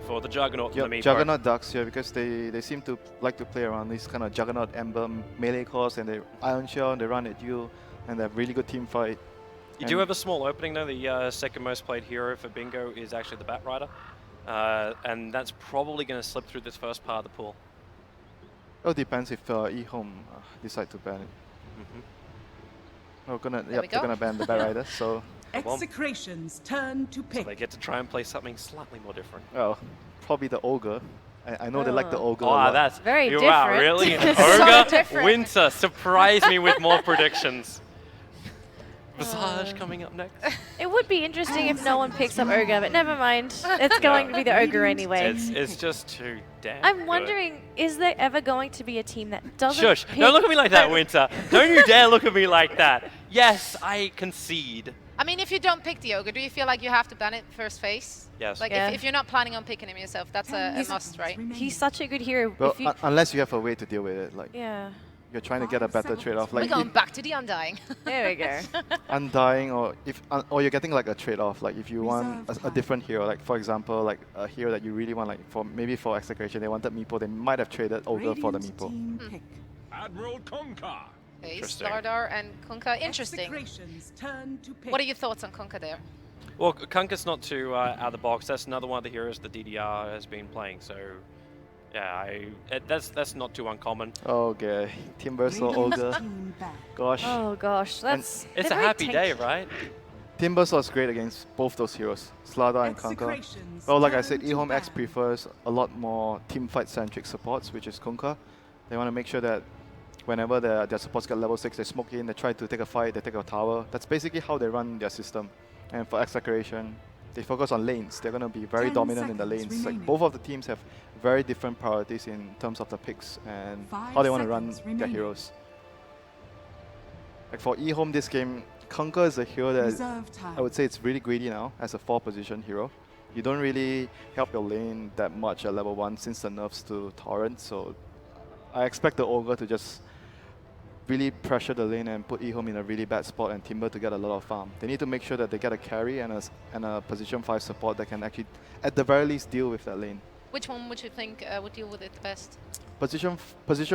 for the Juggernaut and the Meepo. Juggernaut Ducks here because they seem to like to play around these kind of Juggernaut Emblem melee cores, and they Iron Shell and they run at you, and they have really good team fight. You do have a small opening though. The second most played hero for Bingo is actually the Bat Rider, and that's probably going to slip through this first part of the pool. It depends if Ehome decide to ban it. They're gonna ban the Bat Rider, so. Execration's turn to pick. So they get to try and play something slightly more different. Well, probably the Ogre. I know they like the Ogre. Oh, that's very different. Wow, really? An Ogre? Winter, surprise me with more predictions. Visage coming up next. It would be interesting if no one picks up Ogre, but never mind. It's going to be the Ogre anyway. It's just too damn I'm wondering, is there ever going to be a team that doesn't Shush, pick don't look at me like that, Winter. Don't you dare look at me like that. Yes, I concede. I mean, if you don't pick the Ogre, do you feel like you have to ban it first phase? Yes. Like, if you're not planning on picking him yourself, that's a must, right? He's such a good hero. Well, unless you have a way to deal with it, like you're trying to get a better trade-off. Like We're going back to the Undying. There we go. Undying, or you're getting like a trade-off. Like if you want a different hero, like for example, like a hero that you really want, like maybe for Execration, they wanted Meepo, they might have traded Ogre for the Meepo. Admiral Kunkka. Okay, Stardar and Kunkka. Interesting. What are your thoughts on Kunkka there? Well, Kunkka's not too out of the box. That's another one of the heroes the DDR has been playing. So, yeah, that's not too uncommon. Okay, Timbersaw Ogre. Gosh. Oh gosh, that's. It's a happy day, right? Timbersaw is great against both those heroes, Slardar and Kunkka. Well, like I said, Ehome.x prefers a lot more teamfight-centric supports, which is Kunkka. They want to make sure that whenever their supports get level 6, they smoke in, they try to take a fight, they take a tower. That's basically how they run their system. And for Execration, they focus on lanes. They're going to be very dominant in the lanes. Like both of the teams have very different priorities in terms of the picks and how they want to run their heroes. Like for Ehome this game, Kunkka is a hero that I would say it's really greedy now as a 4-position hero. You don't really help your lane that much at level 1 since the nerfs to Torrent, so I expect the Ogre to just really pressure the lane and put Ehome in a really bad spot and Timber to get a lot of farm. They need to make sure that they get a carry and a position 5 support that can actually, at the very least, deal with that lane. Which one would you think would deal with it best? Position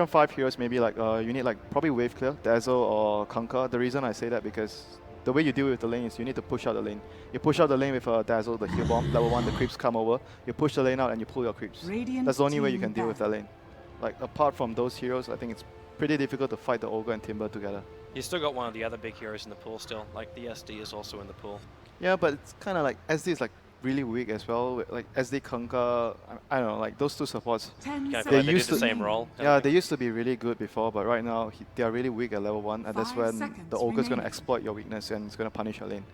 5 heroes, maybe like you need like probably Wave Clear, Dazzle or Kunkka. The reason I say that because the way you deal with the lane is you need to push out the lane. You push out the lane with a Dazzle, the heal bomb, level 1, the creeps come over. You push the lane out and you pull your creeps. That's the only way you can deal with that lane. Like apart from those heroes, I think it's pretty difficult to fight the Ogre and Timber together. You still got one of the other big heroes in the pool still, like the SD is also in the pool. Yeah, but it's kind of like SD is like really weak as well. Like SD Kunkka, I don't know, like those two supports. They used the same role. Yeah, they used to be really good before, but right now they are really weak at level 1, and that's when the Ogre is going to exploit your weakness and it's going to punish your lane.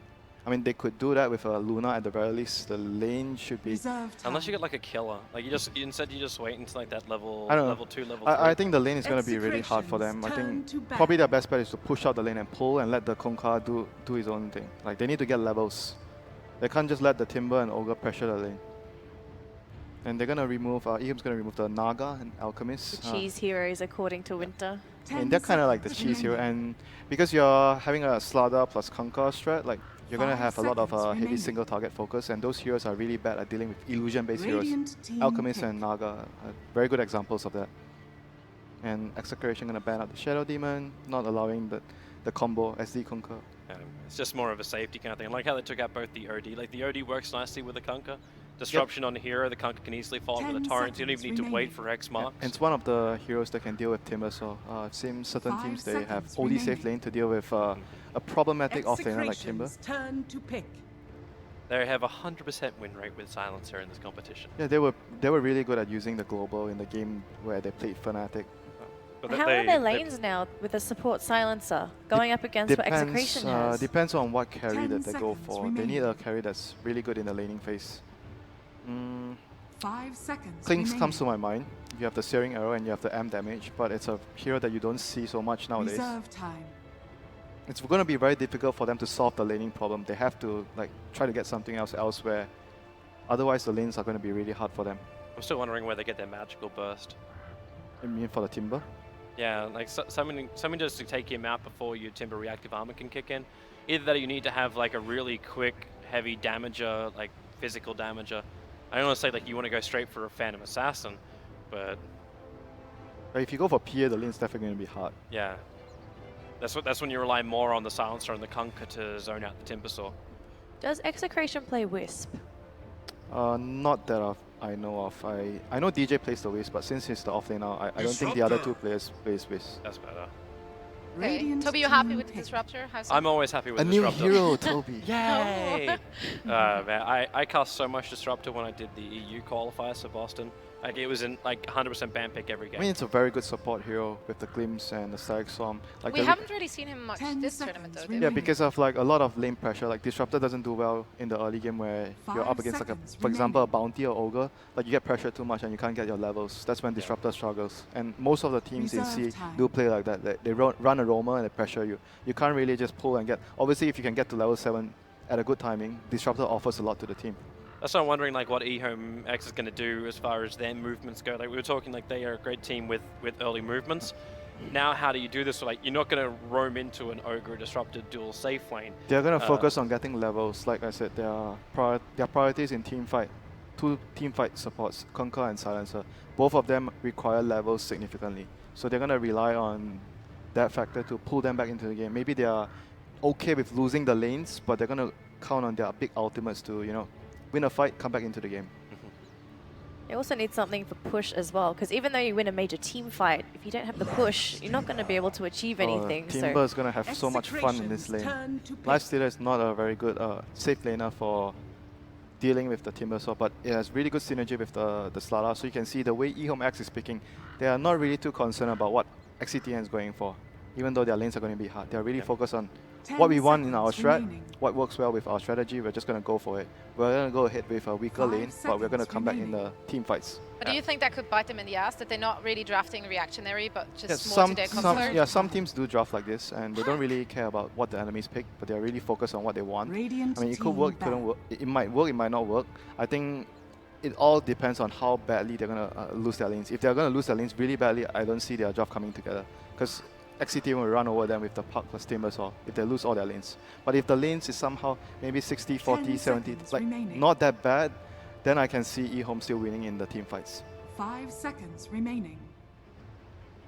I mean, they could do that with a Luna at the very least. The lane should be... Unless you get like a killer. Like instead you just wait until like that level, I don't know. level 2, level 3. I think the lane is going to be really hard for them. I think probably their best bet is to push out the lane and pull and let the Kunkka do his own thing. Like they need to get levels. They can't just let the Timber and Ogre pressure the lane. And they're going to remove, Ehome's going to remove the Naga and Alchemist. The cheese heroes, according to Winter. And they're kind of like the cheese hero. And because you're having a Slardar plus Kunkka strat, like you're going to have a lot of heavy single target focus, and those heroes are really bad at dealing with illusion-based heroes. Alchemist and Naga are very good examples of that. And Execration going to ban out the Shadow Demon, not allowing the combo SD Kunkka. It's just more of a safety kind of thing. I like how they took out both the OD. Like the OD works nicely with the Kunkka. Disruption on the hero, the Kunkka can easily follow with the Torrent. You don't even need to wait for X marks. And it's one of the heroes that can deal with Timber, so it seems certain teams they have OD safe lane to deal with a problematic off-laner like Timber. They have a 100% win rate with Silencer in this competition. Yeah, they were really good at using the global in the game where they played Fnatic. But how are their lanes now with a support Silencer going up against what Execration has? Depends on what carry that they go for. They need a carry that's really good in the laning phase. 5 seconds. Clinks comes to my mind. You have the Searing Arrow and you have the M damage, but it's a hero that you don't see so much nowadays. It's going to be very difficult for them to solve the laning problem. They have to like try to get something else elsewhere. Otherwise, the lanes are going to be really hard for them. I'm still wondering where they get their magical burst. You mean for the Timber? Yeah, like something just to take him out before your Timber reactive armor can kick in. Either that or you need to have like a really quick, heavy damager, like physical damager, I don't want to say like you want to go straight for a Phantom Assassin, but If you go for PA, the lane's definitely going to be hard. yeah, that's when you rely more on the Silencer and the Kunkka to zone out the Timbersaw. Does Execration play Wisp? Not that I know of. I know DJ plays the Wisp, but since he's the offlane now, I don't think the other two players plays Wisp. That's better. Okay. Radiant Toby, you happy team with the pick. Disruptor? How's I'm always happy with A new Disruptor. hero, Toby. Yay! Man, I cast so much Disruptor when I did the EU qualifiers for Boston. Like it was in like 100% ban pick every I game. mean, it's a very good support hero with the Glimpse and the Static Swarm. Like We the haven't really seen him much 10 this tournament though, seconds did yeah, we? because of like a lot of lane pressure. Like Disruptor doesn't do well in the early game where you're 5 up against like a, seconds for example, a remaining. Bounty or Ogre. Like you get pressured too much and you can't get your levels. That's when Disruptor struggles. And most of the teams in Reserve C time. do play like that. They run a roamer and they pressure you. You can't really just pull and get. Obviously, if you can get to level 7 at a good timing, Disruptor offers a lot to the team. That's why I'm wondering like what Ehome.x is going to do as far as their movements go. Like we were talking like they are a great team with early movements. Now how do you do this? Like you're not going to roam into an Ogre Disrupted dual safe lane. They're going to focus on getting levels. Like I said, their priorities in team fight. 2 team fight supports, Kunkka and Silencer. Both of them require levels significantly. So they're going to rely on that factor to pull them back into the game. Maybe they are okay with losing the lanes, but they're going to count on their big ultimates to, you know, win a fight, come back into the game. You also need something for push as well, because even though you win a major team fight, if you don't have the push, you're not going to be able to achieve anything. Timber is going to have so much fun in this Execration's lane. turn to pick. Lifestealer is not a very good safe laner for dealing with the Timbersaw, but it has really good synergy with the Slada. So you can see the way Ehome.x is picking, they are not really too concerned about what XCTN is going for, even though their lanes are going to be hard. They are really focused on 10 what we want in our seconds strat, remaining. what works well with our strategy. We're just going to go for it. We're going to go ahead with a weaker 5 lane, but we're going to seconds come back in remaining. the team fights. But do you think that could bite them in the ass, that they're not really drafting reactionary, but just Yeah, more to their comfort? some teams do draft like this, and they don't really care about what the enemies pick, but they're really focused on what they want. Radiant I mean, it could team work, couldn't back. work. It might work, it might not work. I think it all depends on how badly they're going to lose their lanes. If they're going to lose their lanes really badly, I don't see their draft coming together. Because XCTN will run over them with the Puck plus Timbersaw if they lose all their lanes. But if the lanes is somehow maybe 60, 40, 10 70, seconds like remaining. not that bad, then I can see Ehome still winning in the team fights. 5 seconds remaining.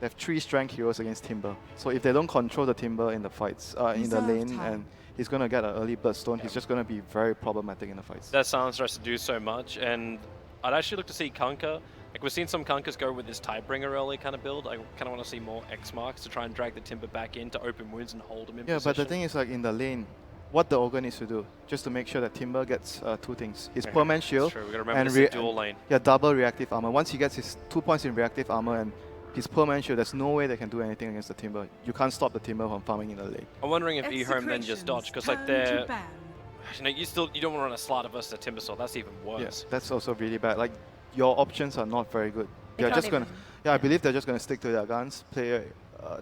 They have 3 strength heroes against Timber. So if they don't control the Timber in the fights, in the Reserve lane, time. and he's going to get an early Bloodstone, he's just going to be very problematic in the fights. That Silencer has to do so much, and I'd actually look to see Kunkka. Like we've seen some Kunkkas go with this Tidebringer early kind of build. I kind of want to see more X marks to try and drag the Timber back into open wounds and hold him in Yeah, position. but the thing is, like in the lane, what the Ogre needs to do, just to make sure that Timber gets 2 things. His Yeah, permanent that's shield true. We've got to remember and this is a dual lane. yeah, double reactive armor. Once he gets his 2 points in reactive armor and his permanent shield, there's no way they can do anything against the Timber. You can't stop the Timber from farming in the lane. I'm wondering if Ehome then just dodge, because like Execration's turn they're, to ban. you know, you don't want to run a Slaughter versus a Timbersaw. That's even worse. Yes, that's also really bad. Like your options are not very good. They They're can't just gonna, even- yeah, I believe they're just gonna stick to their guns, play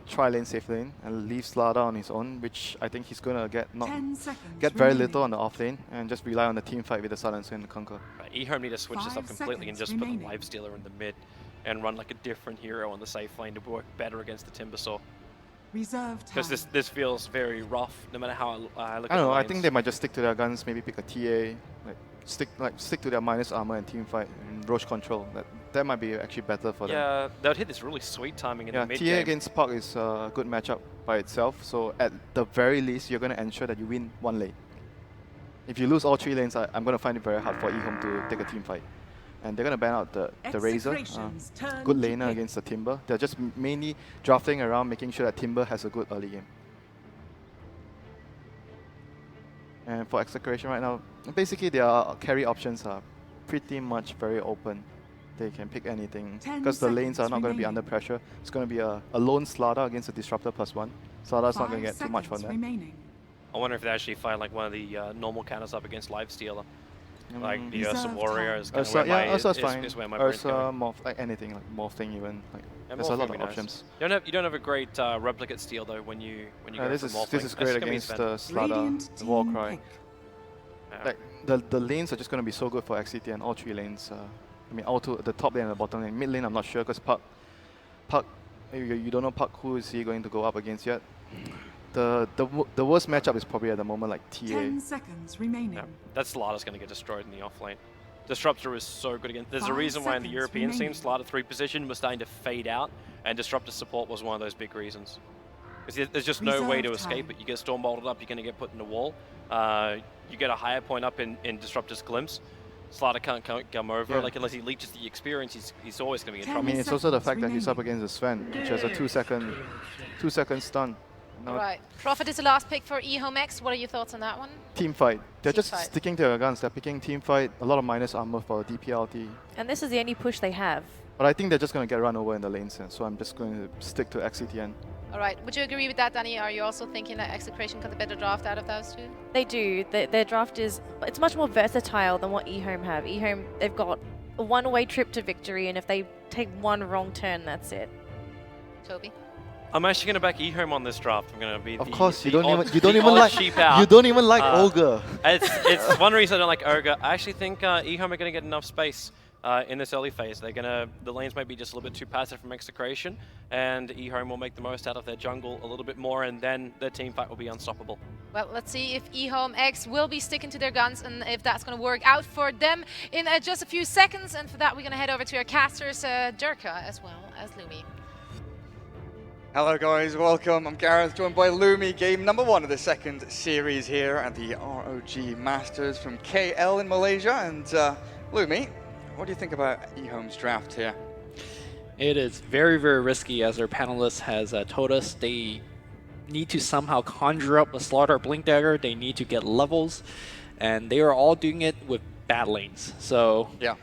tri lane safe lane, and leave Slada on his own, which I think he's gonna get 10 seconds very remaining. little on the off lane, and just rely on the team fight with the Silencer and the Kunkka. Right, Ehome need to switch this up 5 completely and seconds just remaining. put the Lifestealer in the mid and run like a different hero on the safe lane to work better against the Timbersaw. Reserve time. Because this feels very rough, no matter how I look at I don't know. the I lanes. think they might just stick to their guns. Maybe pick a TA, stick to their minus armor and team fight and roach control. That might be actually better for them. Yeah, they would hit this really sweet timing in Yeah, the mid TA game. against Puck is a good matchup by itself. So at the very least, you're going to ensure that you win 1 lane. If you lose all 3 lanes, I'm going to find it very hard for Ehome to take a team fight. And they're going to ban out the Razor. Execration's turn Good to laner pick. against the Timber. They're just mainly drafting around, making sure that Timber has a good early game. And for Execration right now, basically their carry options are pretty much very open. They can pick anything 10 because the lanes are seconds not going to be under remaining. pressure. It's going to be a lone Slaughter against a Disruptor +1. Slaughter's not going to 5 get too much from seconds that. remaining. I wonder if they actually find like one of the normal counters up against Lifestealer. Like the Reserve Ursa time. Warrior is kind of Ursa, where yeah, my, Ursa's fine. is where my brain's Ursa, going. morph, like anything, like morphing even. Like, Yeah, there's a lot Morphing of would be nice. options. You don't have a great replicate steal though when you go This for is morphing. this is great That's gonna be against better. the Slaughter, Radiant the War team Cry. pick. Yeah. Like the lanes are just going to be so good for XCTN, all 3 lanes. I mean, all 2, the top lane and the bottom lane. Mid lane, I'm not sure because Puck, you don't know Puck, who is he going to go up against yet. The worst matchup is probably at the moment like TA. 10 seconds remaining. Yeah, that Slaughter's going to get destroyed in the off lane. Disruptor is so good again. There's a 5 reason why in the seconds European scene, remaining. Slider 3 position was starting to fade out, and Disruptor support was one of those big reasons. Because there's just no way to Reserve escape time. it. You get storm bolted up, you're going to get put in the wall. You get a higher point up in Disruptor's glimpse. Slider can't come over, Yeah. like unless he leeches the experience, he's always going to be in 10 I trouble. mean, it's also the seconds fact that he's up remaining. against Sven, which has a 2-second stun. Now, Right. Prophet is the last pick for Ehome.x. What are your thoughts on that one? team fight. They're Team just fight. sticking to their guns. They're picking team fight. A lot of minus armor for DPLT. And this is the only push they have. But I think they're just going to get run over in the lane sense, so I'm just going to stick to XCTN. All right. Would you agree with that, Danny? Are you also thinking that Execration got the better draft out of those two? They do. Their draft is, it's much more versatile than what Ehome have. Ehome, they've got a one-way trip to victory, and if they take one wrong turn, that's it. Toby? I'm actually going to back Ehome on this draft. I'm going to be Of the, course, the you don't odd- even you don't the even odd like sheep out. you don't even like Uh, Ogre. It's one reason I don't like Ogre. I actually think Ehome are going to get enough space in this early phase. The lanes might be just a little bit too passive from Execration, and Ehome will make the most out of their jungle a little bit more, and then their team fight will be unstoppable. Well, let's see if Ehome.x will be sticking to their guns and if that's going to work out for them in just a few seconds. And for that, we're going to head over to our casters, Durka, as well as Lumi. Hello guys, welcome. I'm Gareth, joined by Lumi. Game number 1 of the second series here at the ROG Masters from KL in Malaysia. And Lumi, what do you think about Ehome's draft here? It is very, very risky, as our panelist has told us. They need to somehow conjure up a Slaughter Blink Dagger. They need to get levels, and they are all doing it with bad lanes. So, Yeah.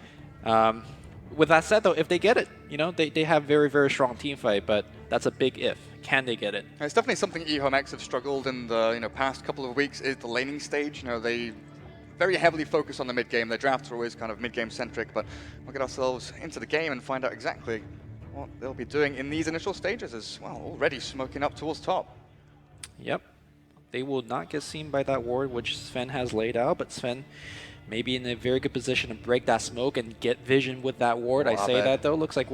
with that said, though, if they get it, you know, they have very, very strong team fight, but that's a big if. Can they get it? It's definitely something Ehome.x have struggled in the past couple of weeks is the laning stage. They very heavily focus on the mid game. Their drafts are always kind of mid game centric, but we'll get ourselves into the game and find out exactly what they'll be doing in these initial stages as well. Already smoking up towards top. Yep. They will not get seen by that ward, which Sven has laid out, but Sven may be in a very good position to break that smoke and get vision with that ward. I say that, though. Looks like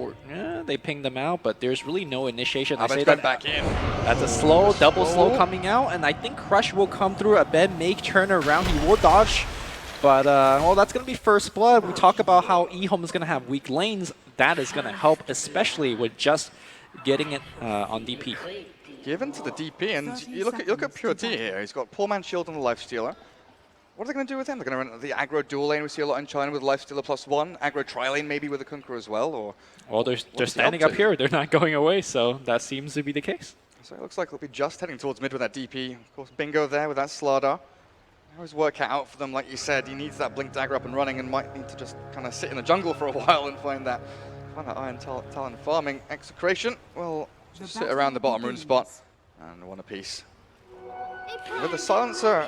they pinged them out, but there's really no initiation. I say that back in. that's a slow, double slow coming out, and I think Crush will come through. Abed may turn around. He will dodge, but, well, that's going to be first blood. We talk about how Ehome is going to have weak lanes. That is going to help, especially with just getting it on DP. Given to the DP, and you look at Pure T here. He's got Poor Man's Shield and the Lifestealer. What are they going to do with him? They're going to run the aggro dual lane we see a lot in China with Lifestealer +1, aggro tri-lane maybe with a Kunkka as well, or... Well, they're he standing up up to? here. They're not going away, so that seems to be the case. So it looks like they'll be just heading towards mid with that DP. Of course, Bingo there with that Slardar. How's work out for them? Like you said, he needs that Blink Dagger up and running and might need to just kind of sit in the jungle for a while and find that Iron Talon farming. Execration, well, just sit around the bottom rune spot and one apiece. With the Silencer,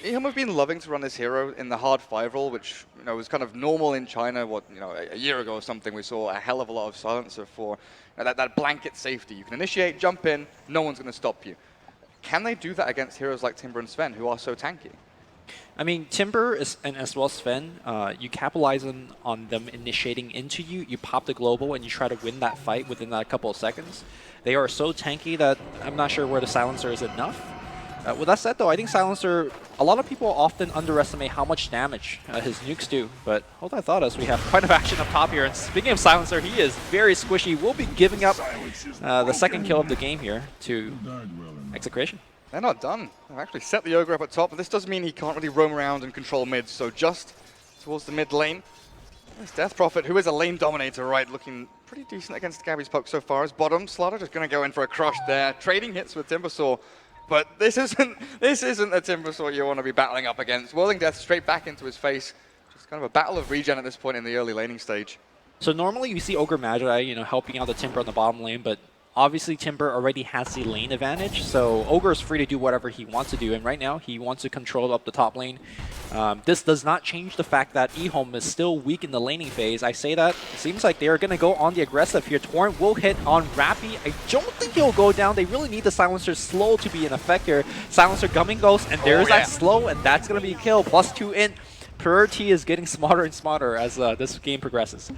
Ehome have been loving to run this hero in the hard 5 role, which was kind of normal in China. A year ago or something, we saw a hell of a lot of Silencer for that blanket safety. You can initiate, jump in, no one's going to stop you. Can they do that against heroes like Timber and Sven, who are so tanky? I mean, Timber and as well as Sven, you capitalize on them initiating into you. You pop the global and you try to win that fight within that couple of seconds. They are so tanky that I'm not sure where the Silencer is enough. With that said, though, I think Silencer, a lot of people often underestimate how much damage his nukes do. But hold that thought as we have quite a bit of action up top here. And speaking of Silencer, he is very squishy. We'll be giving up the second kill of the game here to Execration. They're not done. They've actually set the Ogre up at top, but this does mean he can't really roam around and control mid, so just towards the mid lane. There's Death Prophet, who is a lane dominator, right, looking pretty decent against Gabby's poke so far. As bottom, Slaughter just going to go in for a crush there, trading hits with Timbersaw. But this isn't a Timbersaw you want to be battling up against. Whirling Death straight back into his face. Just kind of a battle of regen at this point in the early laning stage. So normally you see Ogre Magi, helping out the Timber on the bottom lane, but obviously Timber already has the lane advantage, so Ogre is free to do whatever he wants to do, and right now he wants to control up the top lane. This does not change the fact that Ehome is still weak in the laning phase. I say that, it seems like they are going to go on the aggressive here. Torrent will hit on Rappy. I don't think he'll go down. They really need the Silencer slow to be in effect here. Silencer Gumming Ghost, and there's that slow, and that's going to be a kill. +2 in. Priority is getting smarter and smarter as this game progresses.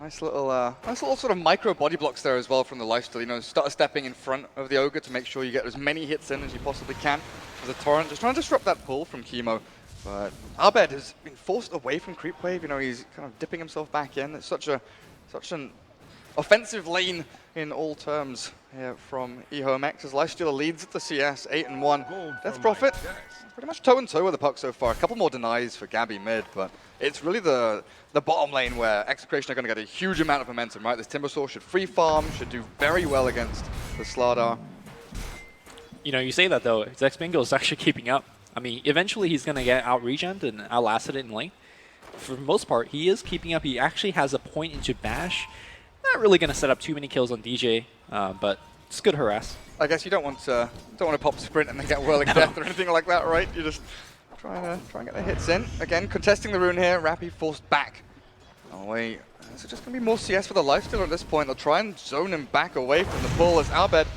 Nice little sort of micro body blocks there as well from the Lifesteal. Start stepping in front of the Ogre to make sure you get as many hits in as you possibly can. As a Torrent, just trying to disrupt that pull from Chemo. But Abed has been forced away from creep wave. You know, he's kind of dipping himself back in. It's such an offensive lane in all terms here from Ehome.x as Lifestealer leads the CS 8-1. Death Prophet pretty much toe and toe with the puck so far. A couple more denies for Gabby mid, but it's really the bottom lane where Execration are going to get a huge amount of momentum, right? This Timbersaw should free farm, should do very well against the Slardar. You know, you say that though, Zexbingo is actually keeping up. I mean, eventually he's going to get out-regened and outlasted in lane. For the most part, he is keeping up. He actually has a point into Bash. Not really going to set up too many kills on DJ, but it's good harass. I guess you don't want to pop sprint and then get whirling death or anything like that, right? You're just trying to get the hits in. Again, contesting the rune here. Rappy forced back. Oh wait, is it just going to be more CS for the Lifestealer at this point? They'll try and zone him back away from the pull as Abed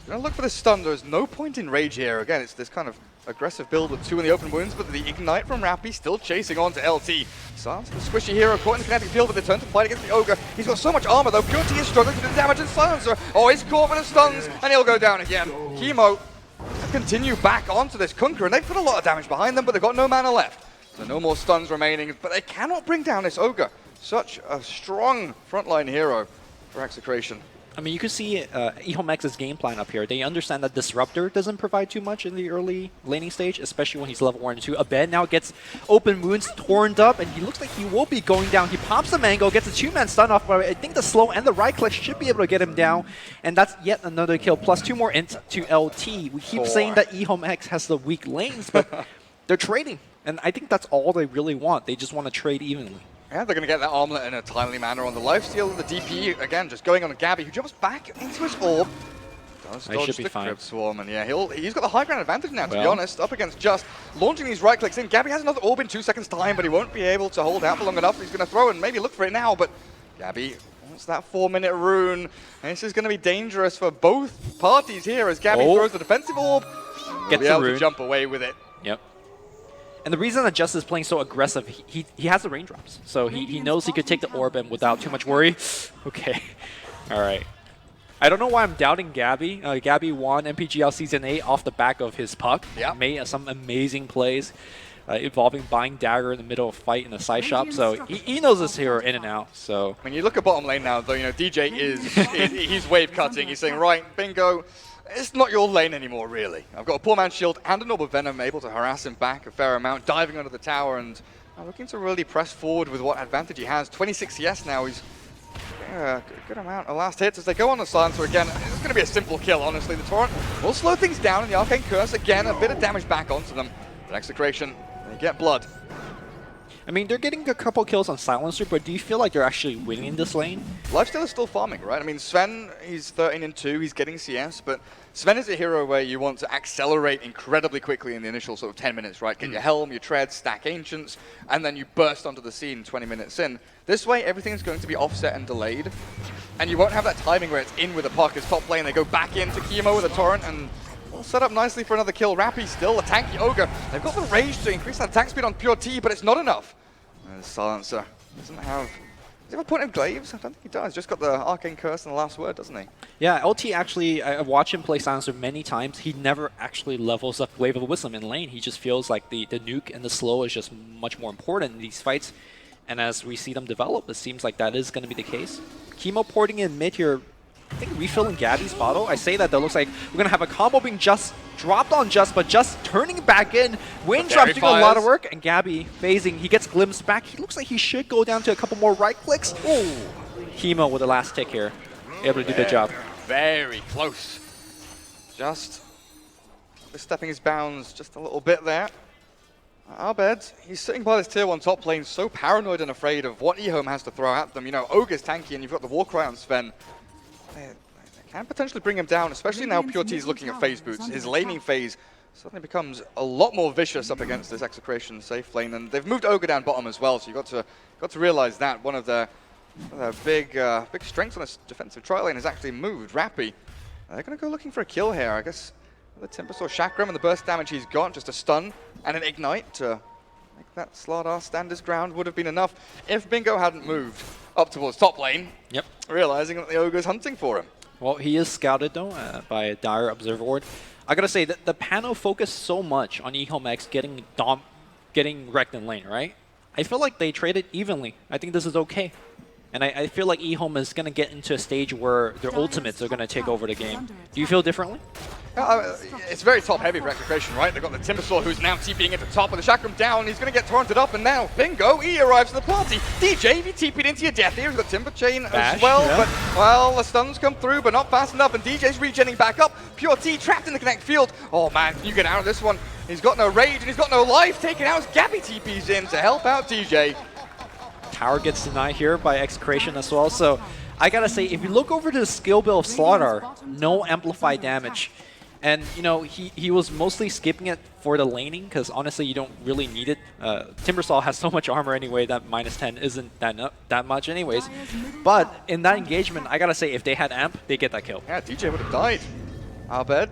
going to look for the stun. There's no point in rage here. Again, it's this kind of aggressive build with 2 in the open wounds, but the ignite from Rappy still chasing on to LT. Silence the squishy hero caught in the kinetic field with the turn to fight against the Ogre. He's got so much armor though. Pure T is struggling to do the damage and Silencer. Oh, he's caught with the stuns and he'll go down again. Chemo to continue back onto this Kunkka, and they've put a lot of damage behind them, but they've got no mana left. So no more stuns remaining, but they cannot bring down this Ogre. Such a strong frontline hero for Execration. I mean, you can see Ehome.x's game plan up here. They understand that Disruptor doesn't provide too much in the early laning stage, especially when he's level 1 and 2. Abed now gets open wounds torn up, and he looks like he will be going down. He pops the mango, gets a 2-man stun off, but I think the slow and the right click should be able to get him down, and that's yet another kill, plus 2 more int to LT. We keep saying that Ehome.x has the weak lanes, but they're trading, and I think that's all they really want. They just want to trade evenly. Yeah, they're going to get that armlet in a timely manner on the lifesteal. The DP, again, just going on to Gabby, who jumps back into his orb. Does dodge the Crypt Swarm, and yeah, he's got the high ground advantage now, to be honest, up against Just. Launching these right clicks in. Gabby has another orb in 2 seconds time, but he won't be able to hold out for long enough. He's going to throw and maybe look for it now, but Gabby wants that 4-minute rune. And this is going to be dangerous for both parties here as Gabby throws the defensive orb. Gets be able to jump away with it. Yep. And the reason that Just is playing so aggressive, he has the raindrops. So he knows he could take the orb and without too much worry. Okay. All right. I don't know why I'm doubting Gabby. Gabby won MPGL Season 8 off the back of his puck. Yeah. Made some amazing plays involving buying dagger in the middle of a fight in a side shop. So he knows this hero in and out. So when you look at bottom lane now, though, you know, DJ he's wave cutting. He's saying, right, bingo. It's not your lane anymore, really. I've got a poor man's shield and a Noble Venom able to harass him back a fair amount, diving under the tower and looking to really press forward with what advantage he has. 26 CS now. He's a good amount of last hits as they go on the Silencer again. It's going to be a simple kill, honestly. The Torrent will slow things down, and the Arcane Curse, again, a bit of damage back onto them. But Execration, they get blood. I mean, they're getting a couple kills on Silencer, but do you feel like they're actually winning in this lane? Lifesteal is still farming, right? I mean, Sven, he's 13-2, he's getting CS, but Sven is a hero where you want to accelerate incredibly quickly in the initial sort of 10 minutes, right? Get your helm, your tread, stack Ancients, and then you burst onto the scene 20 minutes in. This way, everything's going to be offset and delayed, and you won't have that timing where it's in with a puck. As top lane, they go back into Chemo with a Torrent, and we'll set up nicely for another kill. Rappy still a tanky Ogre. They've got the rage to increase that attack speed on Pure T, but it's not enough. And Silencer doesn't have... Does he have a point of Glaives? I don't think he does. Just got the Arcane Curse and the last word, doesn't he? Yeah, LT actually, I watched him play Silencer many times. He never actually levels up Wave of Wisdom in lane. He just feels like the nuke and the slow is just much more important in these fights. And as we see them develop, it seems like that is going to be the case. Chemo porting in mid here, I think refilling Gabby's bottle. I say that though, looks like we're going to have a combo being just dropped on Just, but Just turning back in. Windrup's doing a lot of work, and Gabby phasing. He gets glimpsed back. He looks like he should go down to a couple more right clicks. Ooh, Chemo with the last tick here. Able to do the job. Very close. Just stepping his bounds just a little bit there. Abed, he's sitting by this tier 1 top lane, so paranoid and afraid of what Ehome has to throw at them. You know, Ogre's tanky, and you've got the Warcry on Sven. They can potentially bring him down, especially now Pure T is looking at phase boots. His laning phase suddenly becomes a lot more vicious up against this Execration safe lane, and they've moved Ogre down bottom as well, so you've got to realize that one of their big strengths on this defensive tri lane has actually moved. Rappy, they're going to go looking for a kill here, I guess. The Timbersaw Chakram and the burst damage he's got, just a stun and an ignite to make that Slardar stand his ground would have been enough if Bingo hadn't moved up towards top lane. Yep. Realizing that the Ogre's hunting for him. Well, he is scouted though by a dire Observer Ward. I gotta say that the panel focused so much on Ehome.x getting getting wrecked in lane, right? I feel like they traded evenly. I think this is okay. And I feel like Ehome is going to get into a stage where their ultimates are going to take over the game. Do you feel differently? It's very top-heavy for Execration, right? They've got the Timbersaw, who's now TPing at the top with the Chakram down. He's going to get taunted up, and now, bingo, he arrives to the party. DJ, if you TP'd into your death here, he's got Timber Chain as well, but, well, the stuns come through, but not fast enough, and DJ's regenning back up. Pure T trapped in the Connect field. Oh, man, you get out of this one. He's got no rage, and he's got no life. Taken out as Gabby TP's in to help out DJ. Tower gets denied here by Execration as well, so I gotta say, if you look over to the skill build of Slaughter, no amplified damage. And, you know, he was mostly skipping it for the laning, because honestly, you don't really need it. Timbersaw has so much armor anyway that -10 isn't that much anyways. But in that engagement, I gotta say, if they had amp, they get that kill. Yeah, DJ would have died. Abed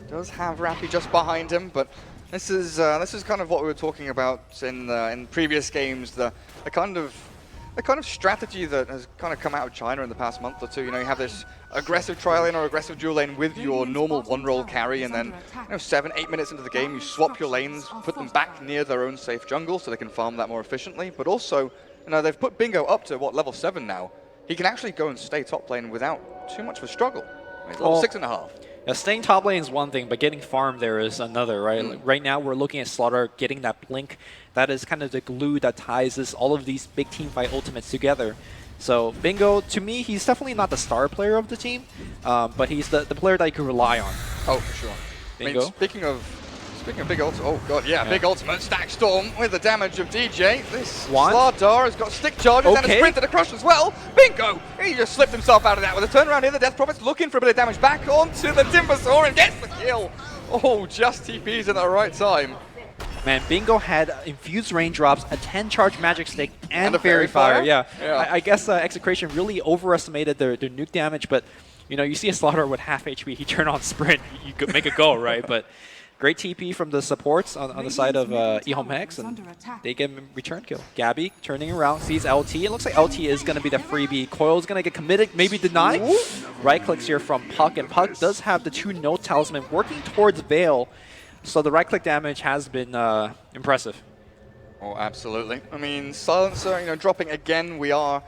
does have Rappy just behind him, but this is kind of what we were talking about in previous games. The kind of strategy that has kind of come out of China in the past month or two. You know, you have this aggressive tri lane or aggressive dual lane with your normal one-roll carry, and then 7-8 minutes into the game, you swap your lanes, put them back near their own safe jungle so they can farm that more efficiently. But also, you know, they've put Bingo up to what, level 7 now. He can actually go and stay top lane without too much of a struggle. I mean, level 6.5. Yeah, staying top lane is one thing, but getting farmed there is another, right? Like, right now, we're looking at Slaughter getting that blink. That is kind of the glue that ties all of these big team fight ultimates together. So Bingo, to me, he's definitely not the star player of the team, but he's the player that you can rely on. Oh, for sure. Bingo. I mean, speaking of big ultimate, oh god, yeah, big ultimate, Stack Storm with the damage of DJ. This Slardar has got stick charges and a sprint and a crush as well. Bingo! He just slipped himself out of that with a turnaround here. The Death Prophet's looking for a bit of damage back onto the Timbersaw and gets the kill. Oh, just TPs at the right time. Man, Bingo had infused raindrops, a 10 charge magic stick, and fairy fire. Yeah. I guess Execration really overestimated their nuke damage, but you know, you see a Slaughter with half HP, he turned on sprint, you could make a go, right? But great TP from the supports on the side of Ehome.x, and they get a return kill. Gabby turning around, sees LT. It looks like LT is going to be the freebie. Coil's going to get committed, maybe denied. Right clicks here from Puck, and Puck does have the 2 no talisman working towards Veil. So the right-click damage has been impressive. Oh, absolutely. I mean, Silencer, you know, dropping again. We are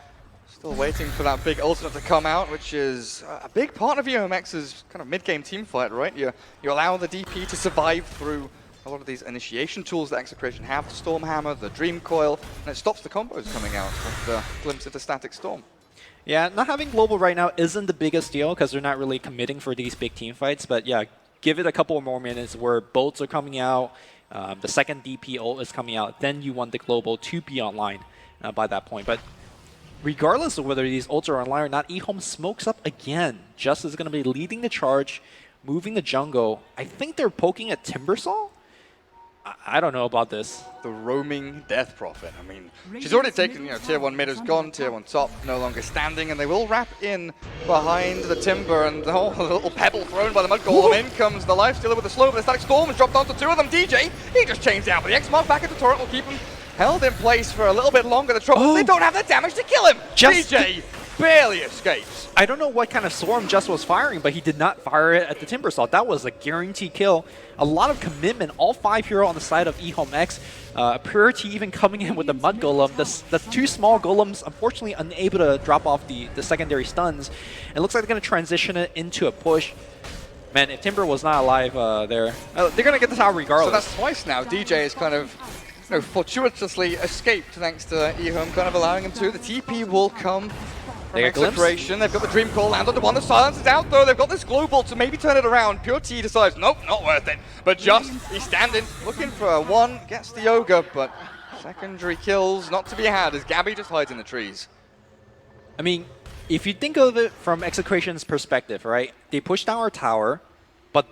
still waiting for that big ultimate to come out, which is a big part of Ehome.x's kind of mid-game team fight, right? You allow the DP to survive through a lot of these initiation tools that Execration have, the Storm Hammer, the Dream Coil, and it stops the combos coming out of the glimpse into Static Storm. Yeah, not having Global right now isn't the biggest deal because they're not really committing for these big team fights, but yeah, give it a couple more minutes where bolts are coming out, the second DP ult is coming out, then you want the Global to be online by that point. But regardless of whether these ults are online or not, Ehome smokes up again. Just is going to be leading the charge, moving the jungle. I think they're poking at Timbersaw? I don't know about this. The roaming Death Prophet. I mean, she's already taken, you know, tier 1 mid is gone, tier 1 top no longer standing, and they will wrap in behind the Timber, and the little pebble thrown by the Mud Golem. In comes the Lifestealer with the slow, but the Static Storm has dropped onto 2 of them. DJ, he just chains out, but the X-Mark back at the turret will keep him held in place for a little bit longer. The trouble, they don't have the damage to kill him. DJ barely escapes. I don't know what kind of swarm Just was firing, but he did not fire it at the Timbersaw. That was a guaranteed kill. A lot of commitment. All 5 hero on the side of Ehome.x. Purity even coming in with the Mud Golem. The 2 small Golems, unfortunately, unable to drop off the secondary stuns. It looks like they're going to transition it into a push. Man, if Timber was not alive there, they're going to get the tower regardless. So that's twice now. DJ is kind of, you know, fortuitously escaped thanks to Ehome kind of allowing him to. The TP will come from Execration. They've got the Dream Call land on the one. The silence is out though. They've got this global to maybe turn it around. Pure T decides, nope, not worth it. But Just, he's standing, looking for a 1, gets the Ogre, but secondary kills not to be had as Gabby just hides in the trees. I mean, if you think of it from Execration's perspective, right? They pushed down our tower, but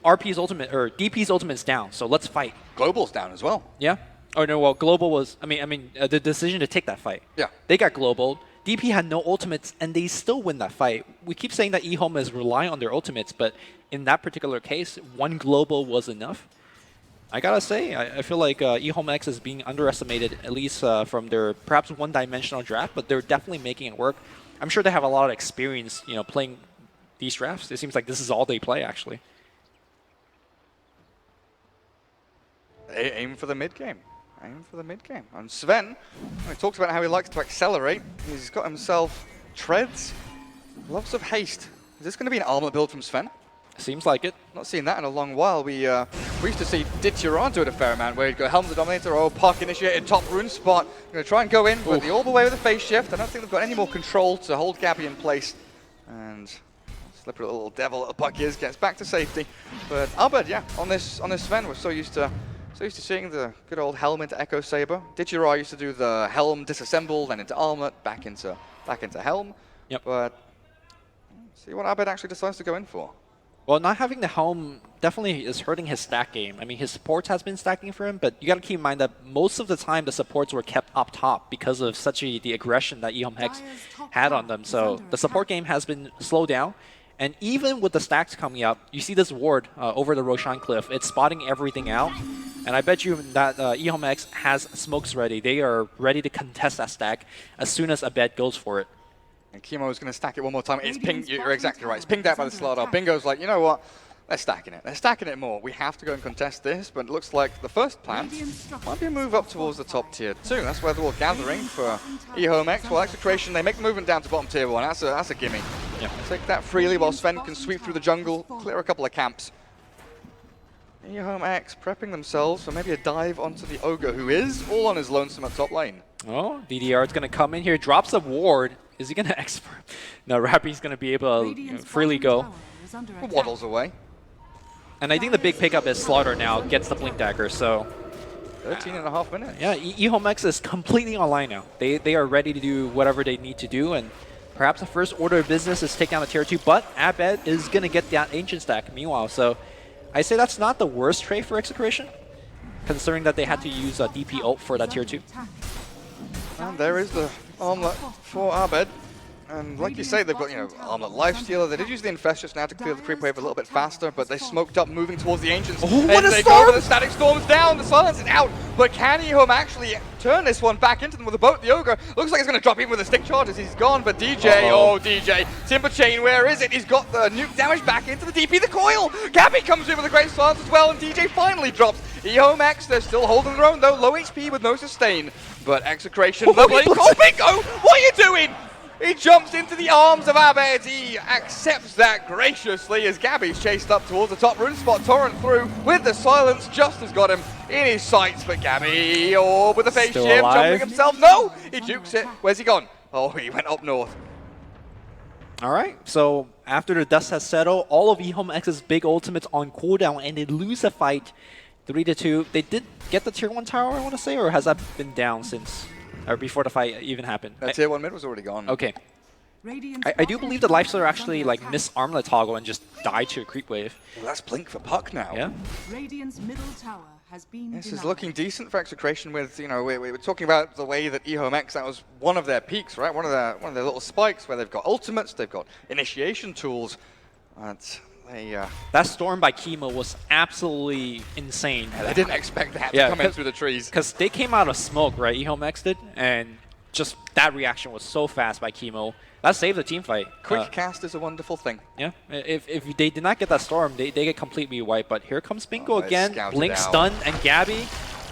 RP's ultimate, or DP's ultimate's down, so let's fight. Global's down as well. Yeah? Oh no, well, Global was, I mean, the decision to take that fight. Yeah. They got Global. DP had no ultimates, and they still win that fight. We keep saying that Ehome is relying on their ultimates, but in that particular case, 1 Global was enough. I gotta say, I feel like Ehome.x is being underestimated, at least from their perhaps one-dimensional draft, but they're definitely making it work. I'm sure they have a lot of experience, you know, playing these drafts. It seems like this is all they play, actually. aim for the mid game. Aim for the mid game. And Sven, he talks about how he likes to accelerate. He's got himself treads, lots of haste. Is this going to be an armlet build from Sven? Seems like it. Not seen that in a long while. We used to see Ditcheron do it a fair amount, where he'd go Helm the Dominator or Puck initiated top rune spot. Going to try and go in, but the all the way with a phase shift. I don't think they've got any more control to hold Gabby in place. And slippery little devil little Puck is, gets back to safety. But Abed, yeah, on this Sven, we're so used to seeing the good old Helm into Echo Saber. Ditcheron used to do the Helm disassemble, then into armlet, back into Helm. Yep. But see what Abed actually decides to go in for. Well, not having the Helm definitely is hurting his stack game. I mean, his supports has been stacking for him, but you got to keep in mind that most of the time the supports were kept up top because of the aggression that Ehome.x had on them. So the support game has been slowed down. And even with the stacks coming up, you see this ward over the Roshan Cliff. It's spotting everything out. And I bet you that Ehome.x has smokes ready. They are ready to contest that stack as soon as Abed goes for it. And Kimo is going to stack it one more time. It's pinged. You're exactly right. It's pinged out by the Slardar. Bingo's like, you know what? They're stacking it. They're stacking it more. We have to go and contest this, but it looks like the first plan might be a move up towards the top tier 2. That's where they're all gathering for Ehome.x. Well, Execration, they make the movement down to bottom tier 1. That's a gimme. Yeah. Take that freely while Sven can sweep through the jungle, clear a couple of camps. Ehome.x prepping themselves for maybe a dive onto the Ogre, who is all on his lonesome at top lane. Oh, DDR is going to come in here, drops a ward. Is he going to expert? No, Rappy's going to be able to freely go. Waddles away. And I think the big pickup is Slaughter now gets the Blink Dagger, so... 13.5 minutes. Yeah, Ehome.x is completely online now. They are ready to do whatever they need to do, and perhaps the first order of business is take down the tier 2, but Abed is going to get that Ancient stack meanwhile, so I say that's not the worst trade for Execration, considering that they had to use a DP ult for that tier 2. And there is the armlet for Abed. And like you say, they've got, armlet lifestealer. They did use the Infest just now to clear the creep wave a little bit faster, but they smoked up, moving towards the Ancients. Oh, what and a they storm! go, the Static Storm's down, the Silence is out. But can Ehome actually turn this one back into them with a boat? The Ogre looks like he's going to drop in with a stick charge as he's gone, but DJ, oh DJ, Timber Chain, where is it? He's got the nuke damage back into the DP, the coil. Gabby comes in with a great silence as well, and DJ finally drops. Ehome.x, they're still holding their own though, low HP with no sustain. But Execration, leveling. Oh, Bingo! What are you doing? He jumps into the arms of Abed. He accepts that graciously as Gabby's chased up towards the top rune spot. Torrent through with the silence, just has got him in his sights. But Gabby, with a face Still shift, alive. jumping himself. No, he jukes it. Where's he gone? Oh, he went up north. All right, so after the dust has settled, all of Ehome.x's big ultimates on cooldown, and they lose a fight 3-2. They did get the tier 1 tower, I want to say, or has that been down since, or before the fight even happened? Tier 1 mid was already gone. Okay. I do believe the Lifestealer actually missed armlet toggle and just died to a creep wave. Well, that's Blink for Puck now. Yeah. Radiant's middle tower has been This is denied. looking decent for Execration with, we were talking about the way that Ehome.x, that was one of their peaks, right? One of their little spikes where they've got ultimates, they've got initiation tools. But that storm by Kimo was absolutely insane. they didn't expect that to come in through the trees. Because they came out of smoke, right? Ehome.x did, and just that reaction was so fast by Kimo. That saved the team fight. Quick cast is a wonderful thing. Yeah, if they did not get that storm, they get completely wiped. But here comes Bingo again. Blink out. stun, and Gabby.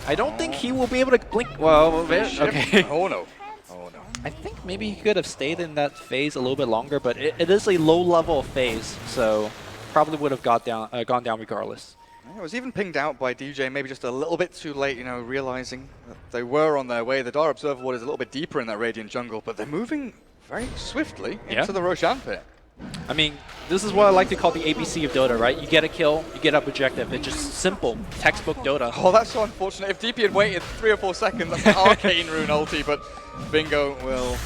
I don't think he will be able to blink. Well, okay. Oh no. Oh no. I think maybe he could have stayed in that phase a little bit longer, but it is a low-level phase, so probably would have gone down regardless. It was even pinged out by DJ, maybe just a little bit too late, realizing that they were on their way. The Dar Observer is a little bit deeper in that Radiant jungle, but they're moving very swiftly into the Roshan pit. I mean, this is what I like to call the ABC of Dota, right? You get a kill, you get up objective. It's just simple, textbook Dota. Oh, that's so unfortunate. If DP had waited 3 or 4 seconds, that's an arcane rune ulti, but Bingo will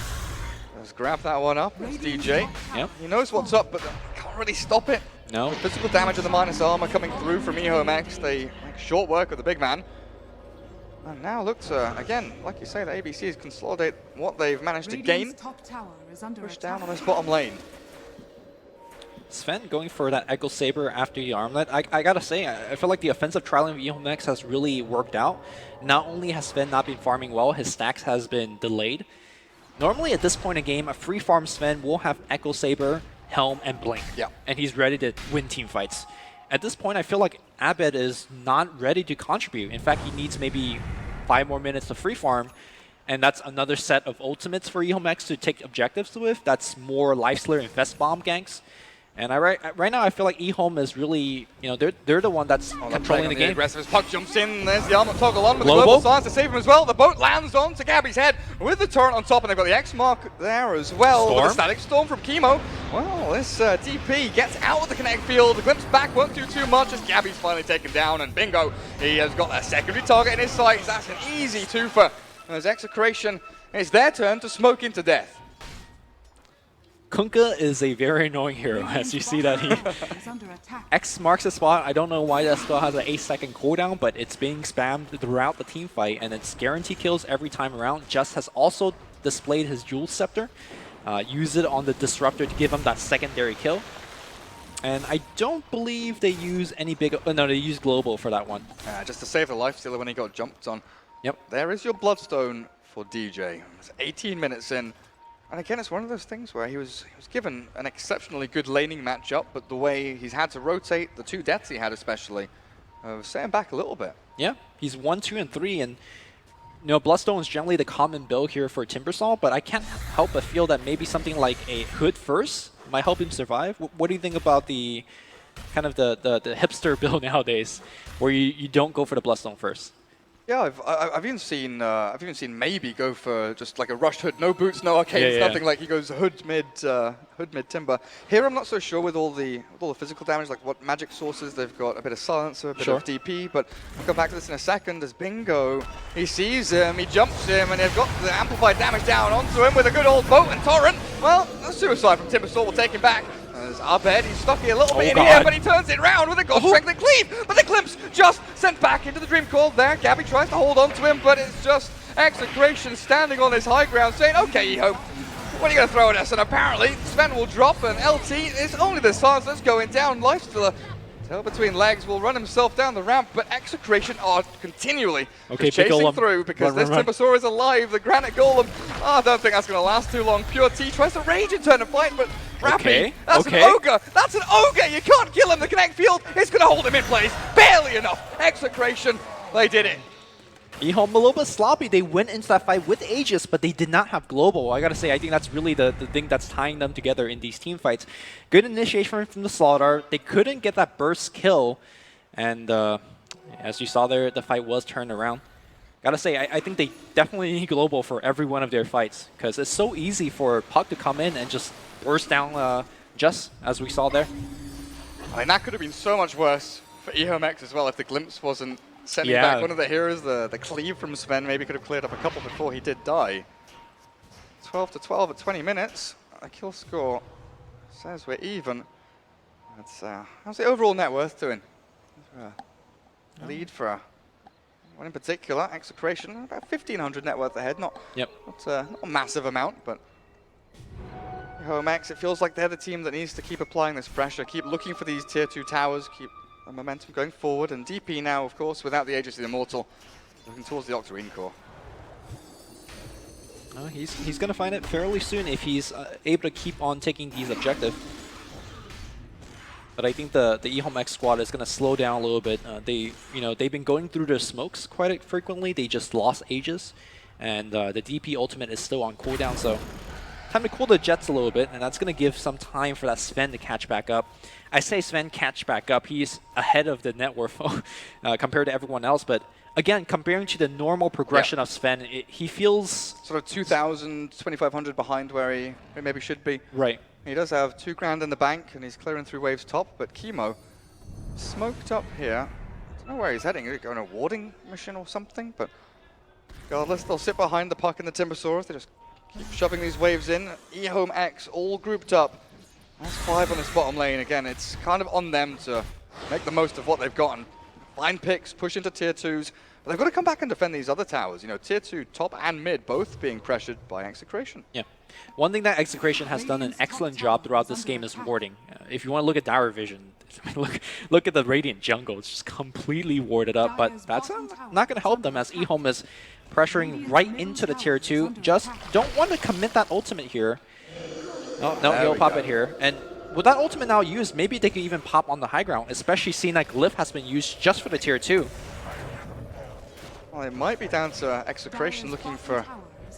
just grab that one up. It's DJ. Yep. He knows what's up, but can't really stop it. No. Physical damage and the minus armor coming through from Ehome.x. They make short work of the big man. And now look to, again, like you say, the ABCs consolidate what they've managed to gain. Top tower is under Push attack. down on this bottom lane. Sven going for that Echo Saber after the armlet. I gotta say, I feel like the offensive trialing of Ehome.x has really worked out. Not only has Sven not been farming well, his stacks has been delayed. Normally at this point in game, a free farm Sven will have Echo Saber, Helm, and Blink. Yeah. And he's ready to win team fights. At this point, I feel like Abed is not ready to contribute. In fact, he needs maybe 5 more minutes of free farm, and that's another set of ultimates for Ehome.x to take objectives with. That's more Lifestealer and Vest Bomb ganks. And right now, I feel like Ehome is really, they're the one that's controlling the game. Aggressive as Puck jumps in. There's the armor toggle on with the global silence to save him as well. The boat lands onto Gabby's head with the turret on top, and they've got the X mark there as well. Storm. With the static storm from Chemo. Well, this DP gets out of the Connect field. The glimpse back won't do too much as Gabby's finally taken down, and bingo, he has got a secondary target in his sights. That's an easy twofer. As Execration, it's their turn to smoke into death. Kunkka is a very annoying hero, as you see that he X marks the spot. I don't know why that spell has an 8-second cooldown, but it's being spammed throughout the team fight, and it's guaranteed kills every time around. Just has also displayed his Jewel Scepter, use it on the Disruptor to give him that secondary kill. And I don't believe they use any big... no, they use Global for that one. Just to save the Lifestealer when he got jumped on. Yep. There is your Bloodstone for DJ. It's 18 minutes in. And again, it's one of those things where he was given an exceptionally good laning matchup, but the way he's had to rotate, the 2 deaths he had especially, set him back a little bit. Yeah, he's 1, 2, and 3, and Bloodstone is generally the common build here for Timbersaw, but I can't help but feel that maybe something like a Hood first might help him survive. What do you think about the kind of the hipster build nowadays, where you don't go for the Bloodstone first? Yeah, I've even seen maybe go for just like a rushed Hood, no boots, no arcades, nothing. Like he goes Hood mid Timber. Here I'm not so sure with all the physical damage, like what magic sources they've got, a bit of silencer, a bit of DP. But I'll come back to this in a second. As bingo, he sees him, he jumps him, and they've got the amplified damage down onto him with a good old boat and torrent. Well, a suicide from Timbersaw will take him back. As Abed, he's stuck here a little bit in here, but he turns it round with a God Strength and Cleave. But the glimpse just sent back into the Dream Coil there. Gabby tries to hold on to him, but it's just Execration standing on this high ground saying, okay, Ehome, what are you going to throw at us? And apparently, Sven will drop, and LT is only the silence that's going down. Lifestealer, tail between legs, will run himself down the ramp, but Execration are continually chasing through because this Timbersaw is alive. The Granite Golem, I don't think that's going to last too long. Pure T tries to rage and turn and fight, but Rappy, that's an ogre! That's an ogre! You can't kill him! The Connect field is going to hold him in place. Barely enough. Execration, they did it. Ehome a little bit sloppy. They went into that fight with Aegis, but they did not have Global. I gotta say, I think that's really the thing that's tying them together in these team fights. Good initiation from the Slaughter. They couldn't get that burst kill, and as you saw there, the fight was turned around. Gotta say, I think they definitely need Global for every one of their fights, because it's so easy for Puck to come in and just burst down just as we saw there. I mean, that could have been so much worse for Ehome.x as well if the glimpse wasn't sending back one of the heroes. The cleave from Sven maybe could have cleared up a couple before he did die. 12-12 at 20 minutes. A kill score says we're even. That's, how's the overall net worth doing? Lead for one in particular, Execration, about 1,500 net worth ahead. Not a massive amount, but Ehome.x, it feels like they're the team that needs to keep applying this pressure, keep looking for these tier 2 towers, keep the momentum going forward. And DP now, of course, without the Aegis of the Immortal, looking towards the Octarine core. He's going to find it fairly soon if he's able to keep on taking these objectives. But I think the Ehome.x squad is going to slow down a little bit. They've been going through their smokes quite frequently. They just lost Aegis, and the DP ultimate is still on cooldown, so time to cool the jets a little bit, and that's going to give some time for that Sven to catch back up. I say Sven catch back up. He's ahead of the net worth compared to everyone else, but again, comparing to the normal progression of Sven, he feels sort of 2,000, 2,500 behind where he maybe should be. Right. He does have $2 grand in the bank, and he's clearing through waves top, but Chemo smoked up here. I don't know where he's heading. Is he going on a warding mission or something? But regardless, they'll sit behind the Puck and the Timbersaws. They just keep shoving these waves in. Ehome.x all grouped up. That's 5 on this bottom lane. Again, it's kind of on them to make the most of what they've gotten. Find picks, push into tier 2s. But they've got to come back and defend these other towers. Tier 2 top and mid both being pressured by Execration. Yeah. One thing that Execration has done an excellent job throughout this game is warding. If you want to look at Dire Vision, look at the Radiant Jungle. It's just completely warded up, but that's not going to help them as Ehome is pressuring right into the tier 2. Just don't want to commit that ultimate here. No, he'll pop it here. And with that ultimate now used, maybe they could even pop on the high ground, especially seeing like Glyph has been used just for the tier 2. Well, it might be down to Execration looking for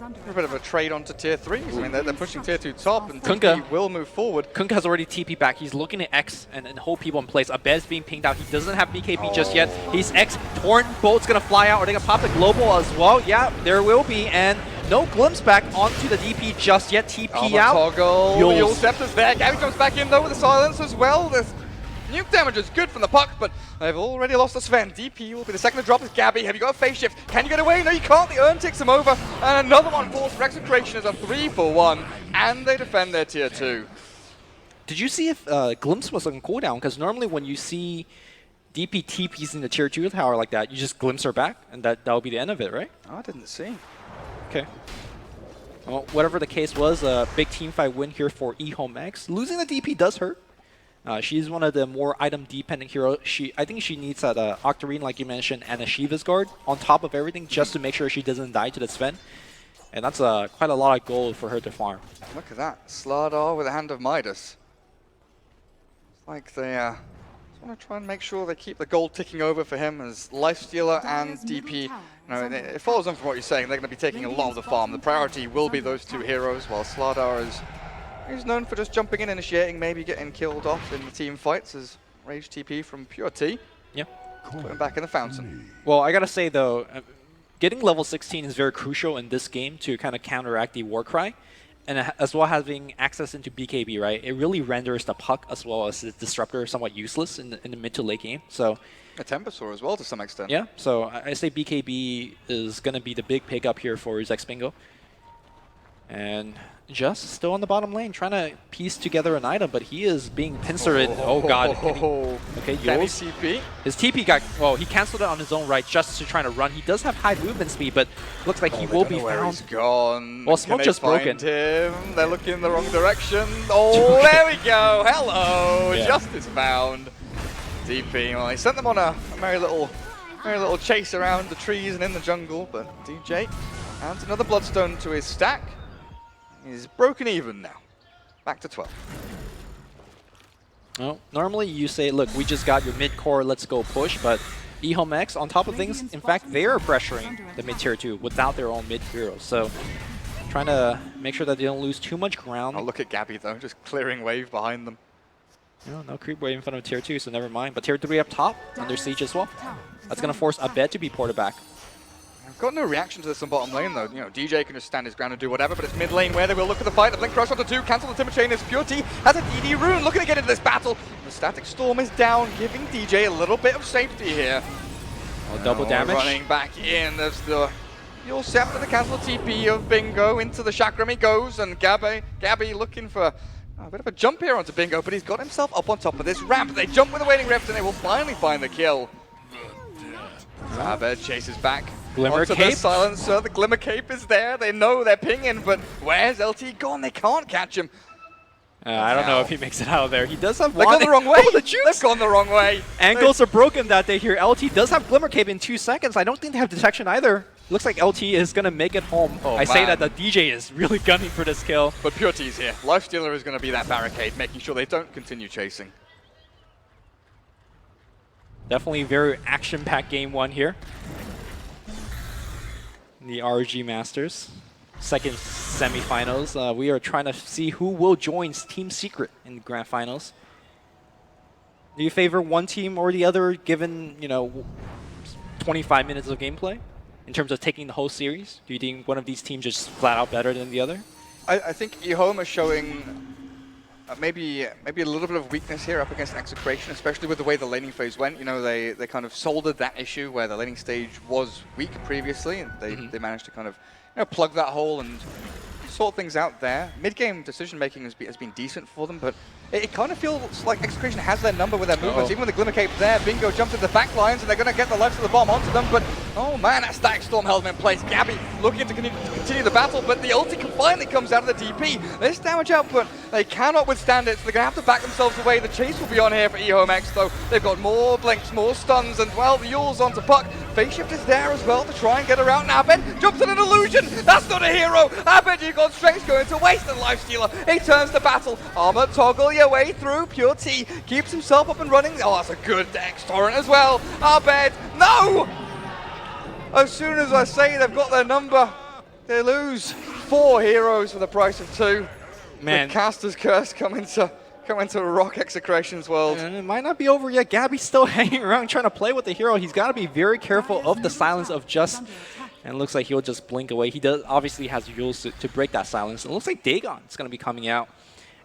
a bit of a trade onto tier 3. I mean, they're pushing tier 2 top, and Kunkka TP will move forward. Kunkka has already TP back. He's looking at X and hold people in place. Abed's being pinged out. He doesn't have BKB just yet. He's X. Torn Bolt's going to fly out. Are they going to pop the global as well? Yeah, there will be. And no glimpse back onto the DP just yet. TP out. Toggle. Yule Scepter's there. Gabby comes back in though with the silence as well. This nuke damage is good from the puck, but they've already lost the Sven. DP will be the second to drop as Gabby. Have you got a phase shift? Can you get away? No, you can't. The urn ticks him over. And another one falls for Execration as a 3-for-1. And they defend their tier 2. Did you see if Glimpse was on cooldown? Because normally when you see DP TPs in the tier 2 tower like that, you just glimpse her back, and that'll be the end of it, right? I didn't see. Okay. Well, whatever the case was, a big team fight win here for Ehome.x. Losing the DP does hurt. She's one of the more item-dependent heroes. I think she needs that Octarine, like you mentioned, and a Shiva's Guard on top of everything just to make sure she doesn't die to the Sven. And that's quite a lot of gold for her to farm. Look at that. Slardar with a hand of Midas. It's like they just want to try and make sure they keep the gold ticking over for him as Lifestealer and DP. You know, it follows on from what you're saying. They're going to be taking a lot of the farm. The priority will be those two heroes, while Slardar is known for just jumping in, initiating, maybe getting killed off in the team fights as Rage TP from Pure T. Yeah. Put him back in the fountain. Well, I gotta say though, getting level 16 is very crucial in this game to kind of counteract the Warcry, and as well having access into BKB, right? It really renders the puck as well as the disruptor somewhat useless in the mid to late game. So a Tempesaur as well to some extent. Yeah, so I say BKB is gonna be the big pick up here for Zexbingo. And just still on the bottom lane, trying to piece together an item, but he is being pincered. Oh god. Okay, Yules. TP? His TP got, well, he cancelled it on his own right just to try to run. He does have high movement speed, but looks like he will be where found. He's gone. Well, smoke just broken. Him? They're looking in the wrong direction. Oh, there we go. Hello. Yeah. Justice found. DP. Well, he sent them on a merry little chase around the trees and in the jungle, but DJ adds another bloodstone to his stack. He's broken even now. Back to 12. Well, normally you say, look, we just got your mid-core, let's go push, but Ehome.x, on top of things, in fact, they are pressuring the mid-tier 2 without their own mid-heroes. So, trying to make sure that they don't lose too much ground. Oh, look at Gabby, though, just clearing wave behind them. No creep wave in front of tier 2, so never mind. But tier 3 up top, under siege as well. That's going to force Abed to be ported back. I've got no reaction to this on bottom lane though. You know, DJ can just stand his ground and do whatever, but it's mid lane where they will look at the fight. The Blink Crush onto 2, cancel the Timber Chain as Pure T has a DD rune looking to get into this battle. The Static Storm is down, giving DJ a little bit of safety here. Double damage. Running back in, there's the Yule Scepter to cancel the TP of Bingo. Into the chakram he goes, and Gabby looking for a bit of a jump here onto Bingo, but he's got himself up on top of this ramp. They jump with the Waiting Rift and they will finally find the kill. Abed chases back. Glimmer onto Cape. The silencer. The Glimmer Cape is there. They know they're pinging, but where's LT gone? They can't catch him. I don't know if he makes it out of there. He does have They've one. gone the wrong way. Oh, the juice. They've gone the wrong way. Angles are broken that day here. LT does have Glimmer Cape in 2 seconds. I don't think they have detection either. Looks like LT is going to make it home. I say that the DJ is really gunning for this kill. But Pure T's here. Lifestealer is going to be that barricade, making sure they don't continue chasing. Definitely very action-packed game 1 here. The ROG Masters. Second semifinals. We are trying to see who will join Team Secret in the grand finals. Do you favor one team or the other given, 25 minutes of gameplay in terms of taking the whole series? Do you think one of these teams is flat out better than the other? I think Ehome is showing maybe a little bit of weakness here up against Execration, especially with the way the laning phase went. You know, they kind of soldered that issue where the laning stage was weak previously, and they managed to kind of plug that hole and sort things out there. Mid-game decision-making has been decent for them, but it kind of feels like Execration has their number with their movements. Even with the Glimmer Cape there, Bingo jumps into the back lines, and they're going to get the life to the bomb onto them, but Oh man, that Static Storm held him in place. Gabby looking to continue the battle, but the ulti finally comes out of the DP. This damage output, they cannot withstand it, so they're going to have to back themselves away. The chase will be on here for Ehome.x, though. They've got more blinks, more stuns, and well, the Yule's onto Puck. Phase Shift is there as well to try and get her out. Now Abed jumps in an illusion. That's not a hero. Abed, you've got strength going to waste and Lifestealer. He turns the battle. Armor toggle your way through. Pure T keeps himself up and running. Oh, that's a good X torrent as well. Abed, no! As soon as I say they've got their number, they lose 4 heroes for the price of 2. Man, the Caster's Curse coming to ROG Execration's world. And it might not be over yet. Gabby's still hanging around trying to play with the hero. He's got to be very careful of the silence of Just. And it looks like he'll just blink away. He does obviously has Yules to break that silence. It looks like Dagon is going to be coming out.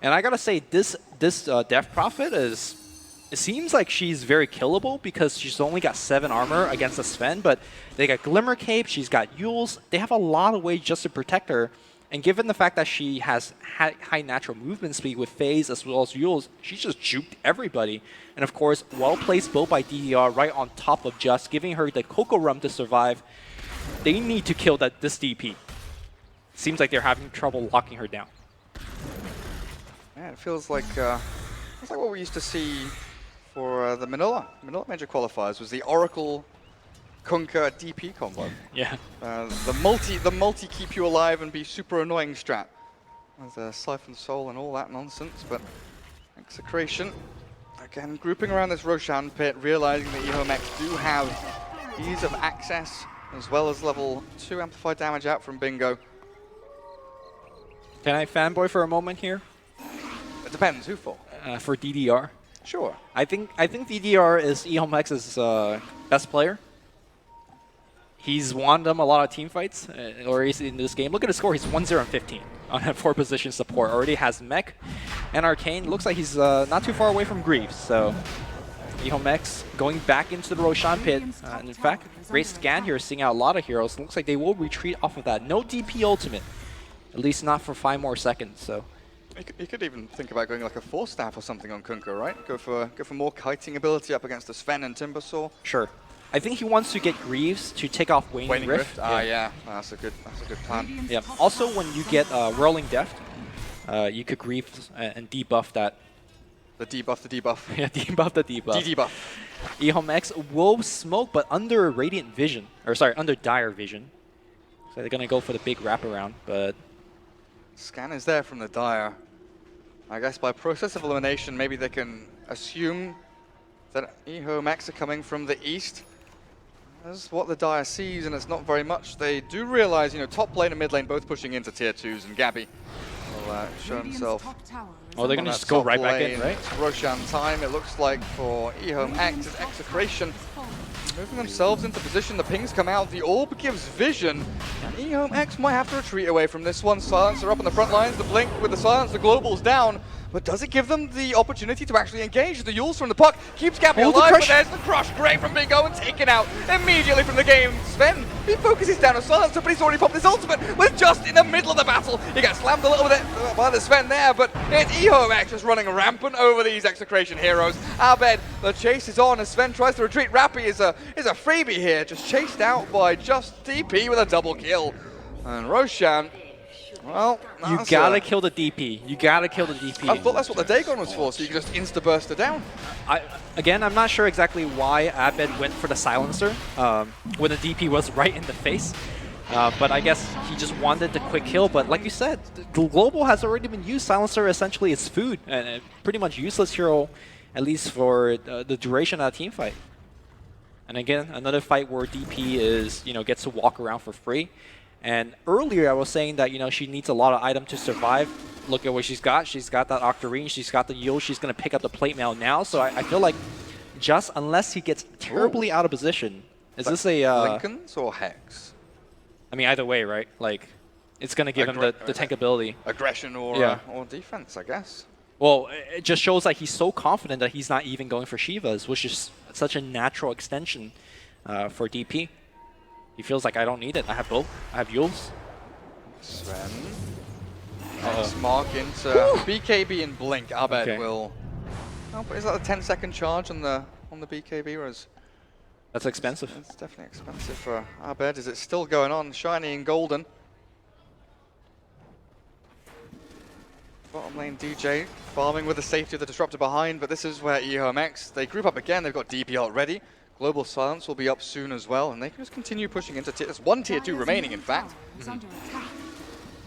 And I got to say, this Death Prophet is... It seems like she's very killable because she's only got 7 armor against the Sven, but they got Glimmer Cape, she's got Yules. They have a lot of ways just to protect her. And given the fact that she has high natural movement speed with Phase as well as Yules, she just juked everybody. And of course, well-placed build by DDR right on top of Just, giving her the Coco Rum to survive. They need to kill this DP. Seems like they're having trouble locking her down. Yeah, it feels like what we used to see for the Manila Major Qualifiers was the Oracle Kunkka DP combo. Yeah. The multi keep you alive and be super annoying strat. With Siphon Soul and all that nonsense, but Execration, again, grouping around this Roshan pit, realizing that Ehome.x do have ease of access, as well as level 2 amplified damage out from Bingo. Can I fanboy for a moment here? It depends, who for? For DDR. Sure. I think DDR is Ehome.x's best player. He's won them a lot of team fights, or he's in this game. Look at his score. He's 1-0-15 on a 4-position support. Already has Mech and Arcane. Looks like he's not too far away from Greaves. So Ehome.x going back into the Roshan pit. And in fact, great scan here, seeing out a lot of heroes. Looks like they will retreat off of that. No DP ultimate, at least not for 5 more seconds. So you could even think about going like a 4-staff or something on Kunkka, right? Go for more kiting ability up against the Sven and Timbersaw. Sure. I think he wants to get Greaves to take off Waning Rift. Yeah, that's a good plan. Yeah. Also, when you get Whirling Death, you could Greaves and debuff that. The debuff. Yeah, debuff the debuff. debuff. Ehome.x will smoke, but under Radiant Vision, or sorry, under Dire Vision. So they're gonna go for the big wraparound, but scan is there from the Dire. I guess by process of elimination, maybe they can assume that Ehome.x are coming from the east. That's what the Dire sees, and it's not very much. They do realize, top lane and mid lane both pushing into tier 2s, and Gabby will show himself. Oh, they're going to just go right back in, right? It's Roshan time, it looks like, for Ehome.x. It's Execration moving themselves into position. The pings come out, the orb gives vision, and Ehome.x might have to retreat away from this one. Silencer up on the front lines, the blink with the silence, the global's down. But does it give them the opportunity to actually engage? The Yules from the Puck keeps Gabby alive, but there's the crush. Great from Bingo and taken out immediately from the game. Sven, he focuses down on Silencer, but he's already popped his ultimate. With just in the middle of the battle. He got slammed a little bit by the Sven there, but it's Ehome.x just running rampant over these Execration heroes. Abed, the chase is on as Sven tries to retreat. Rappy is a freebie here, just chased out by Just DP with a double kill. And Roshan, well, you gotta kill the DP. You gotta kill the DP. I thought that's what the Dagon was for, so you could just insta-burst her down. Again, I'm not sure exactly why Abed went for the silencer when the DP was right in the face. But I guess he just wanted the quick kill. But like you said, the Global has already been used. Silencer essentially is food, and a pretty much useless hero, at least for the duration of the team fight. And again, another fight where DP is, gets to walk around for free. And earlier I was saying that, she needs a lot of items to survive. Look at what she's got. She's got that Octarine. She's got the Yule. She's going to pick up the plate mail now. So I feel like just unless he gets terribly out of position. Is this a... Lincolns or Hex? I mean, either way, right? Like, it's going to give him the tank ability. Aggression or defense, I guess. Well, it just shows that he's so confident that he's not even going for Shivas, which is such a natural extension for DP. He feels like I don't need it. I have both. I have Yules. Sven. Mark into BKB and Blink. Abed will. Oh, but is that a 10-second charge on the BKB, or is That's expensive. It's definitely expensive for Abed. Is it still going on? Shiny and golden. Bottom lane DJ farming with the safety of the disruptor behind, but this is where Ehome.x, they group up again. They've got DP ult ready. Global Silence will be up soon as well, and they can just continue pushing into tier. There's one tier 2 remaining, in fact.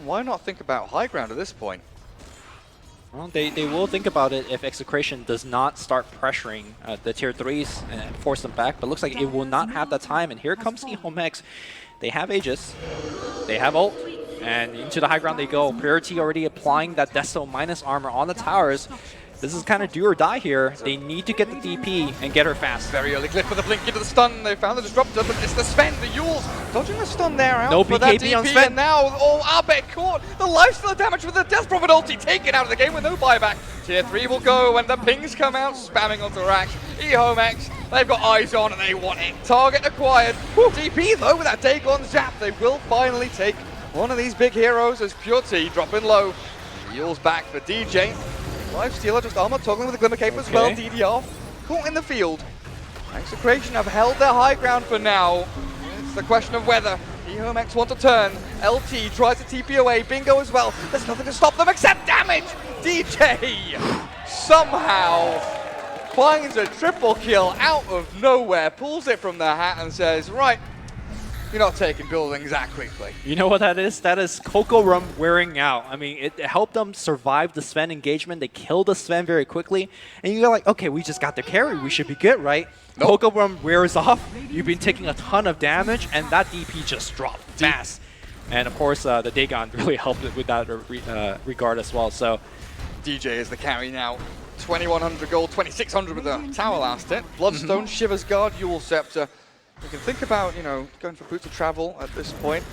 Why not think about high ground at this point? Well, they will think about it if Execration does not start pressuring the tier 3s and force them back, but looks like it will not have that time, and here comes Ehome.x. They have Aegis, they have ult, and into the high ground they go. Priority already applying that Desto minus armor on the towers. This is kind of do or die here. They need to get the DP and get her fast. Very early clip for the blink into the stun. They found the disruptor, but it's the Sven, the Yules, dodging the stun there out No for that BKB on DP, Sven. and now, Abed caught. The lifesteal damage with the Death Prophet ulti taken out of the game with no buyback. Tier 3 will go when the pings come out, spamming onto Rax. Ehome.x, they've got eyes on and they want it. Target acquired. DP though, with that Dagon zap, they will finally take one of these big heroes as Pure T dropping low. Yules back for DJ. Lifestealer just armor toggling with the Glimmer Cape as well. DDR caught in the field. Execration have held their high ground for now. It's the question of whether Ehome.x want to turn. LT tries to TP away. Bingo as well. There's nothing to stop them except damage. DJ somehow finds a triple kill out of nowhere, pulls it from the hat and says, right, you're not taking buildings that quickly. You know what that is? That is Coco Rum wearing out. I mean, it helped them survive the Sven engagement. They killed the Sven very quickly. And you're like, okay, we just got the carry. We should be good, right? Nope. Coco Rum wears off. You've been taking a ton of damage, and that DP just dropped fast. And of course, the Dagon really helped it with that regard as well. So DJ is the carry now. 2100 gold, 2600 with the tower last hit. Bloodstone, Shiver's Guard, Yule Scepter. You can think about, you know, going for Boots of Travel at this point.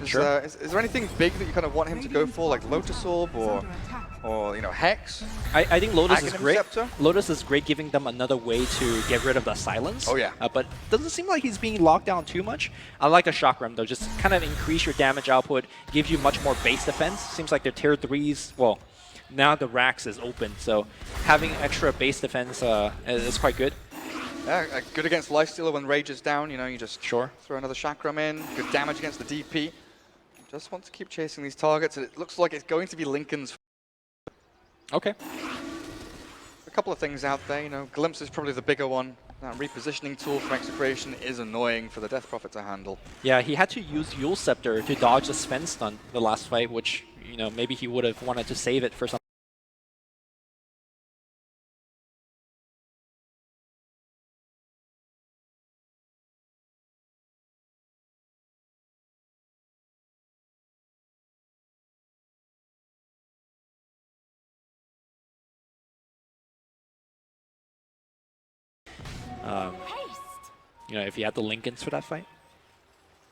Is there anything big that you kind of want him to go for, like Lotus Orb or you know, Hex? I think Lotus is great. Scepter? Lotus is great, giving them another way to get rid of the silence. Oh yeah. But doesn't seem like he's being locked down too much. I like the Shock Ram though, just kind of increase your damage output, gives you much more base defense. Seems like their tier 3s, well, now the Rax is open, so having extra base defense is quite good. Yeah, good against Lifestealer when Rage is down, you know, you just throw another Chakram in. Good damage against the DP. Just want to keep chasing these targets, and it looks like it's going to be Lincoln's. Okay. A couple of things out there, you know, Glimpse is probably the bigger one. That repositioning tool for Execration is annoying for the Death Prophet to handle. Yeah, he had to use Yule Scepter to dodge the Sven stun the last fight, which, you know, maybe he would have wanted to save it for some. You know, if you had the Lincolns for that fight.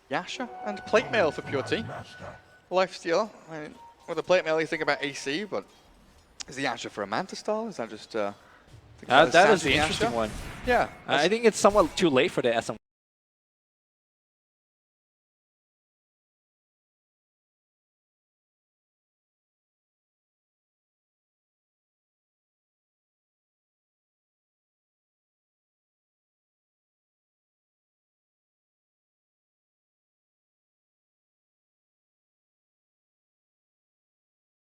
Yasha and Plate Mail for Pure T. Lifesteal. I mean, with the Plate Mail you think about AC, but is the Yasha for a Manta style? Is that just that is the interesting one. Yeah. I think it's somewhat too late for the SM.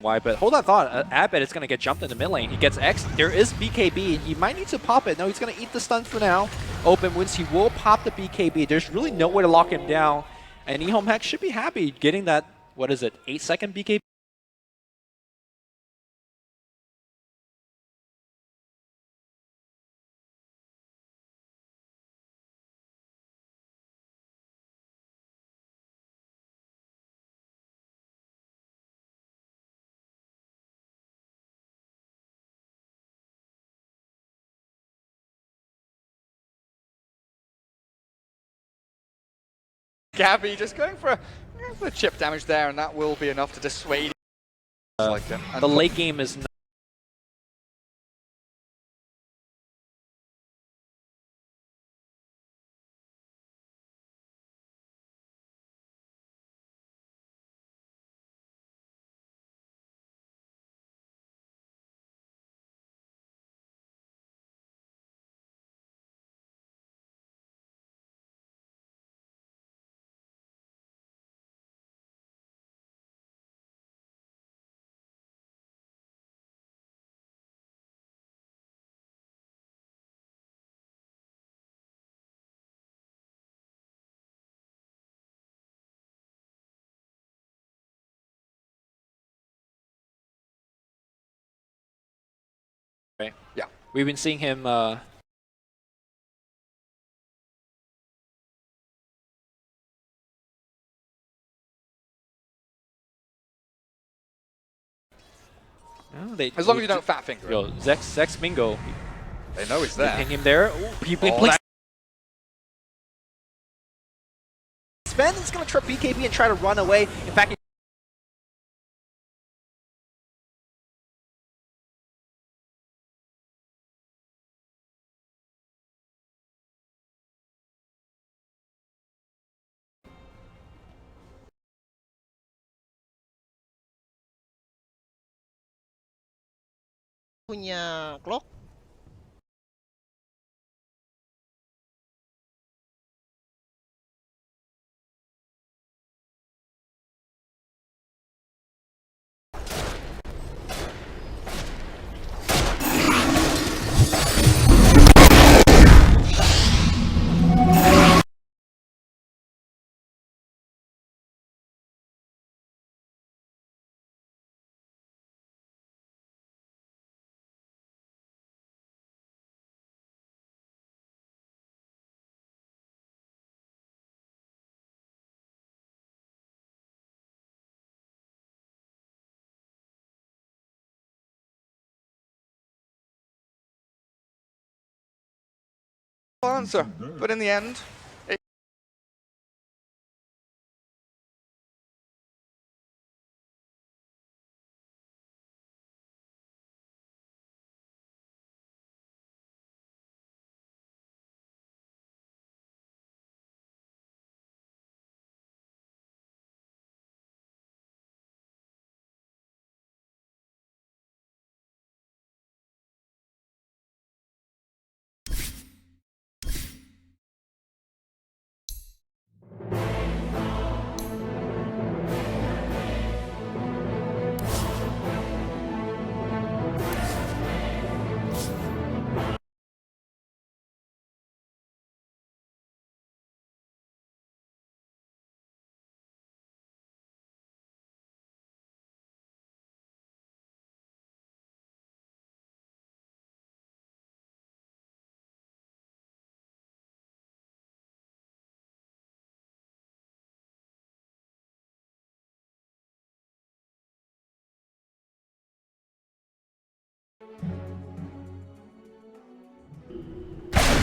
Why, but hold that thought. Abed is going to get jumped in the mid lane. He gets X. There is BKB. He might need to pop it. No, he's going to eat the stun for now. Open wins. He will pop the BKB. There's really no way to lock him down. And Ehome.x should be happy getting that, what is it, 8-second BKB? Gabby just going for a chip damage there, and that will be enough to dissuade. The late game is not Right. Yeah. We've been seeing him. As long as you don't fat finger him. Yo, Zex Mingo. They know he's They there. ping him there. Ooh, he Oh, blinks. Sven is going to trip BKB and try to run away. In fact, punya clock. Answer. But in the end,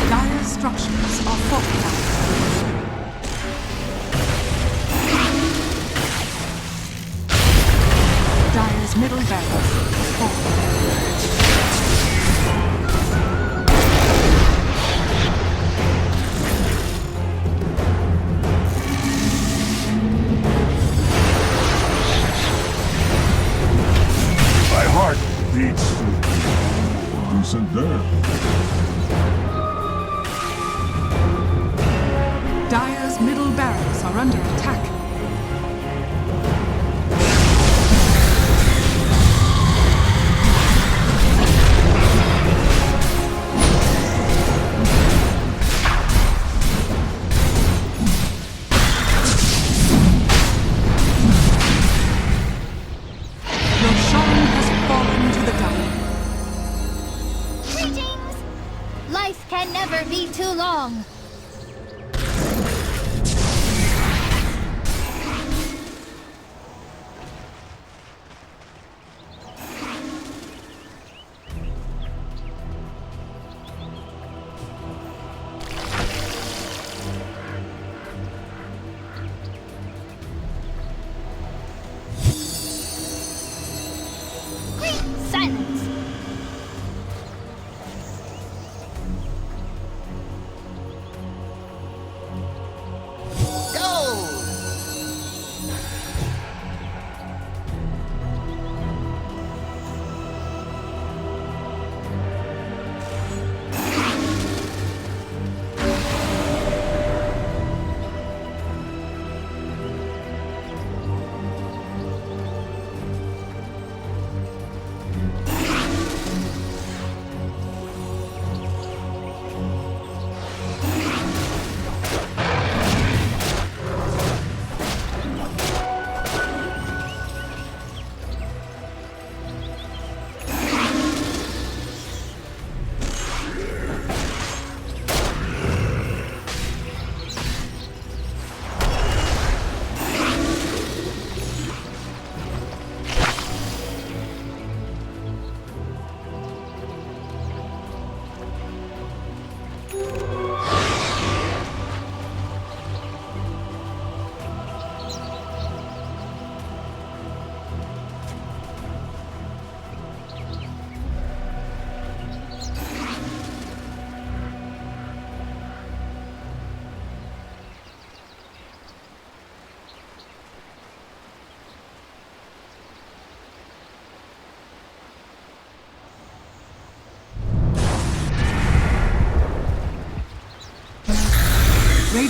Dire structures are fortified. Dire's middle barracks is fortified. My heart beats. Who's in there? Dire's middle barracks are under attack. Roshan has fallen to the Dire. Greetings! Life can never be too long. Silence!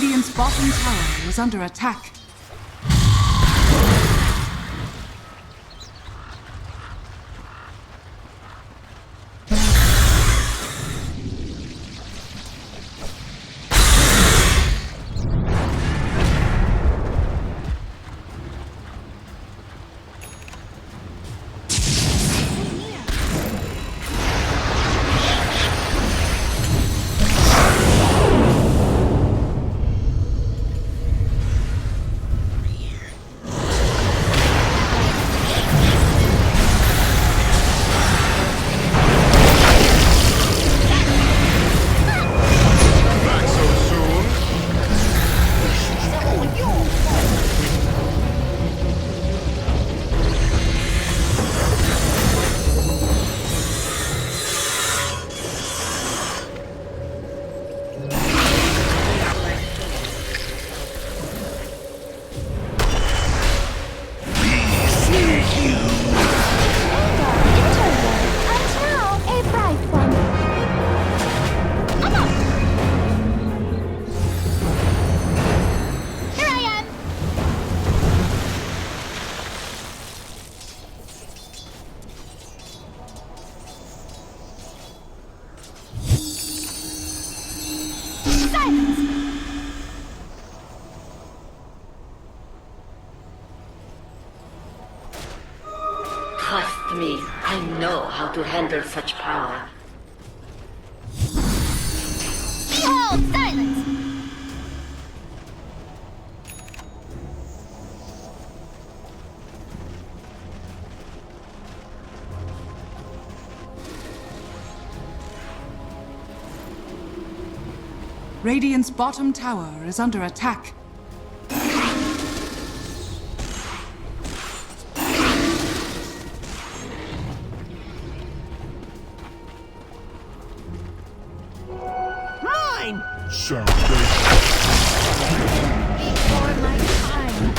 Radiant's bottom tower is under attack. Trust me, I know how to handle such power. Behold, silence! Radiant's bottom tower is under attack. Before my time.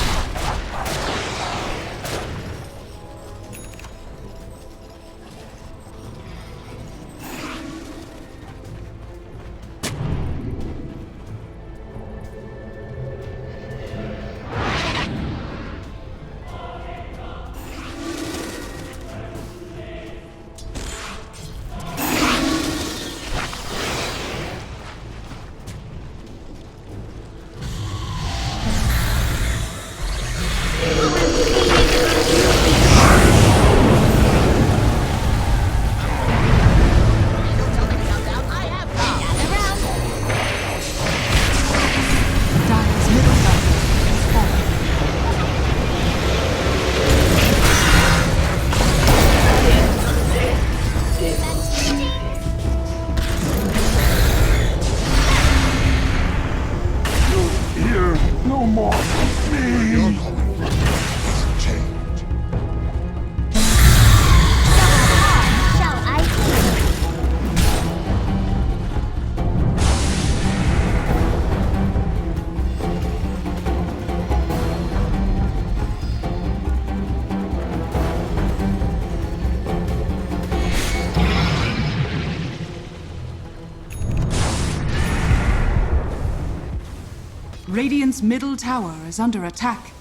Radiant's middle tower is under attack.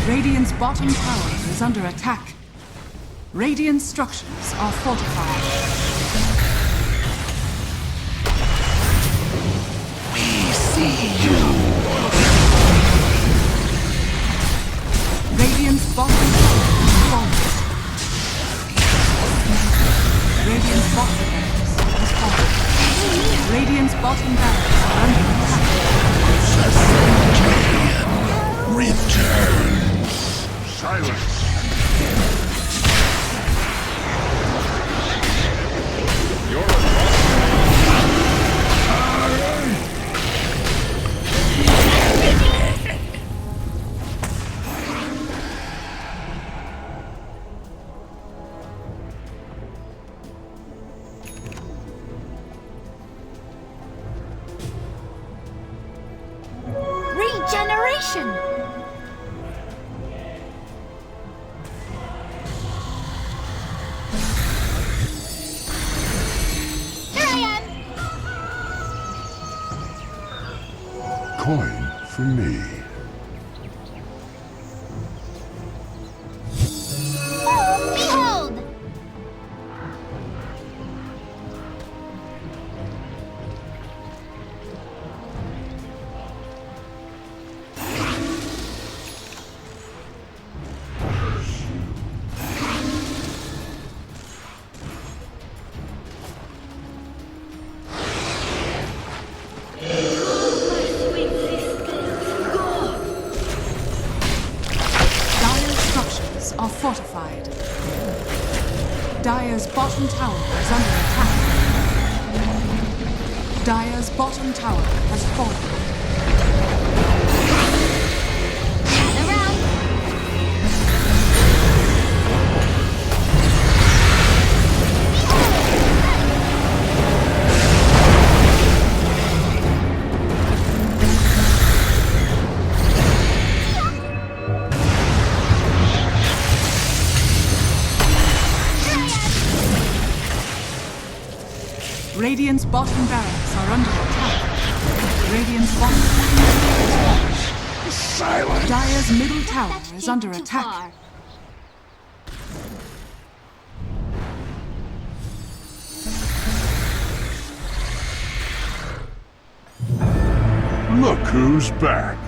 Radiant's bottom tower is under attack. Radiant structures are fortified. Radiant's bottom tower is falling. Radiant's bottom barracks is falling. Radiant's bottom barracks are under attack. Returns. Silence. You're a Execration! Here I am! Coin for me. Behold! Are fortified. Dire's bottom tower is under attack. Dire's bottom tower has fallen. Radiant's bottom barracks are under attack. Radiant's bottom is Silence! Dire's middle tower is under attack. Look who's back.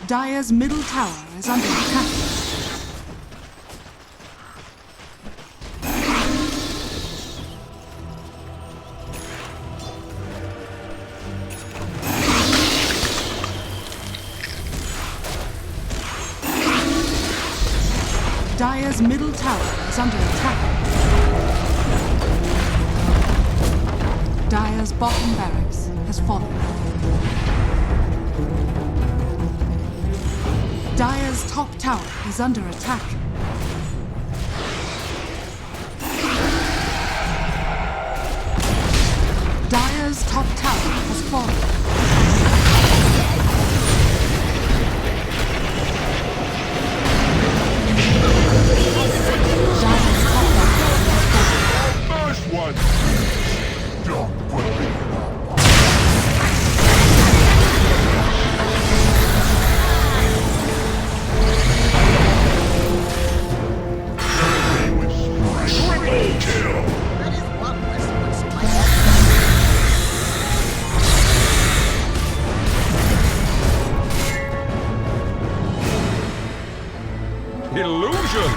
Dire's middle tower is under attack. Dire's middle tower is under attack. Dire's bottom barracks has fallen. Dire's top tower is under attack. Dire's top tower has fallen. Dire's top tower has fallen. First one! Don't put me up. Illusion!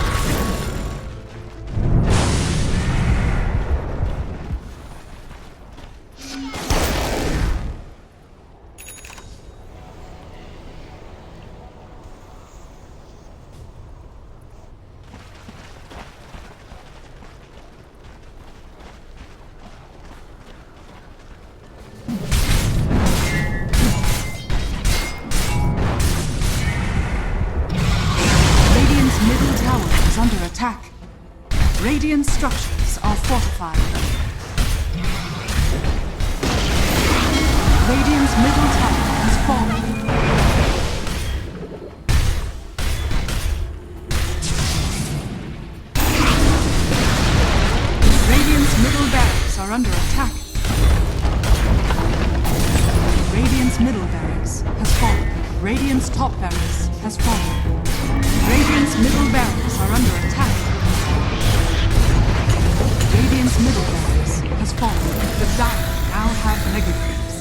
Under attack. Radiant structures are fortified. Radiant's middle tower has fallen. Radiant's middle barracks are under attack. Radiant's middle barracks has fallen. Radiant's top barracks has fallen. Radiant's middle barracks are under attack. Radiant's middle barracks has fallen. The Dire now have mega creeps.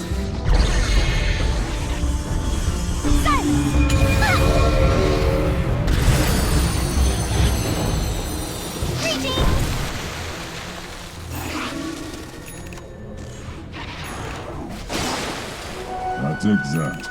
I'll take that.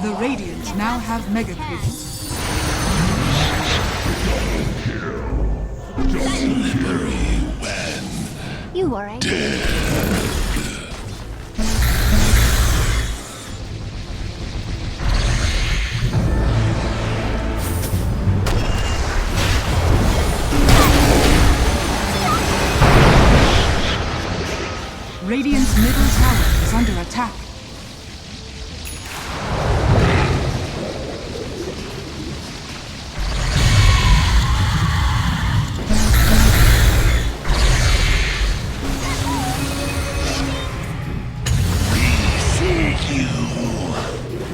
The Radiant now have mega creeps. You alright? Radiant's middle tower is under attack.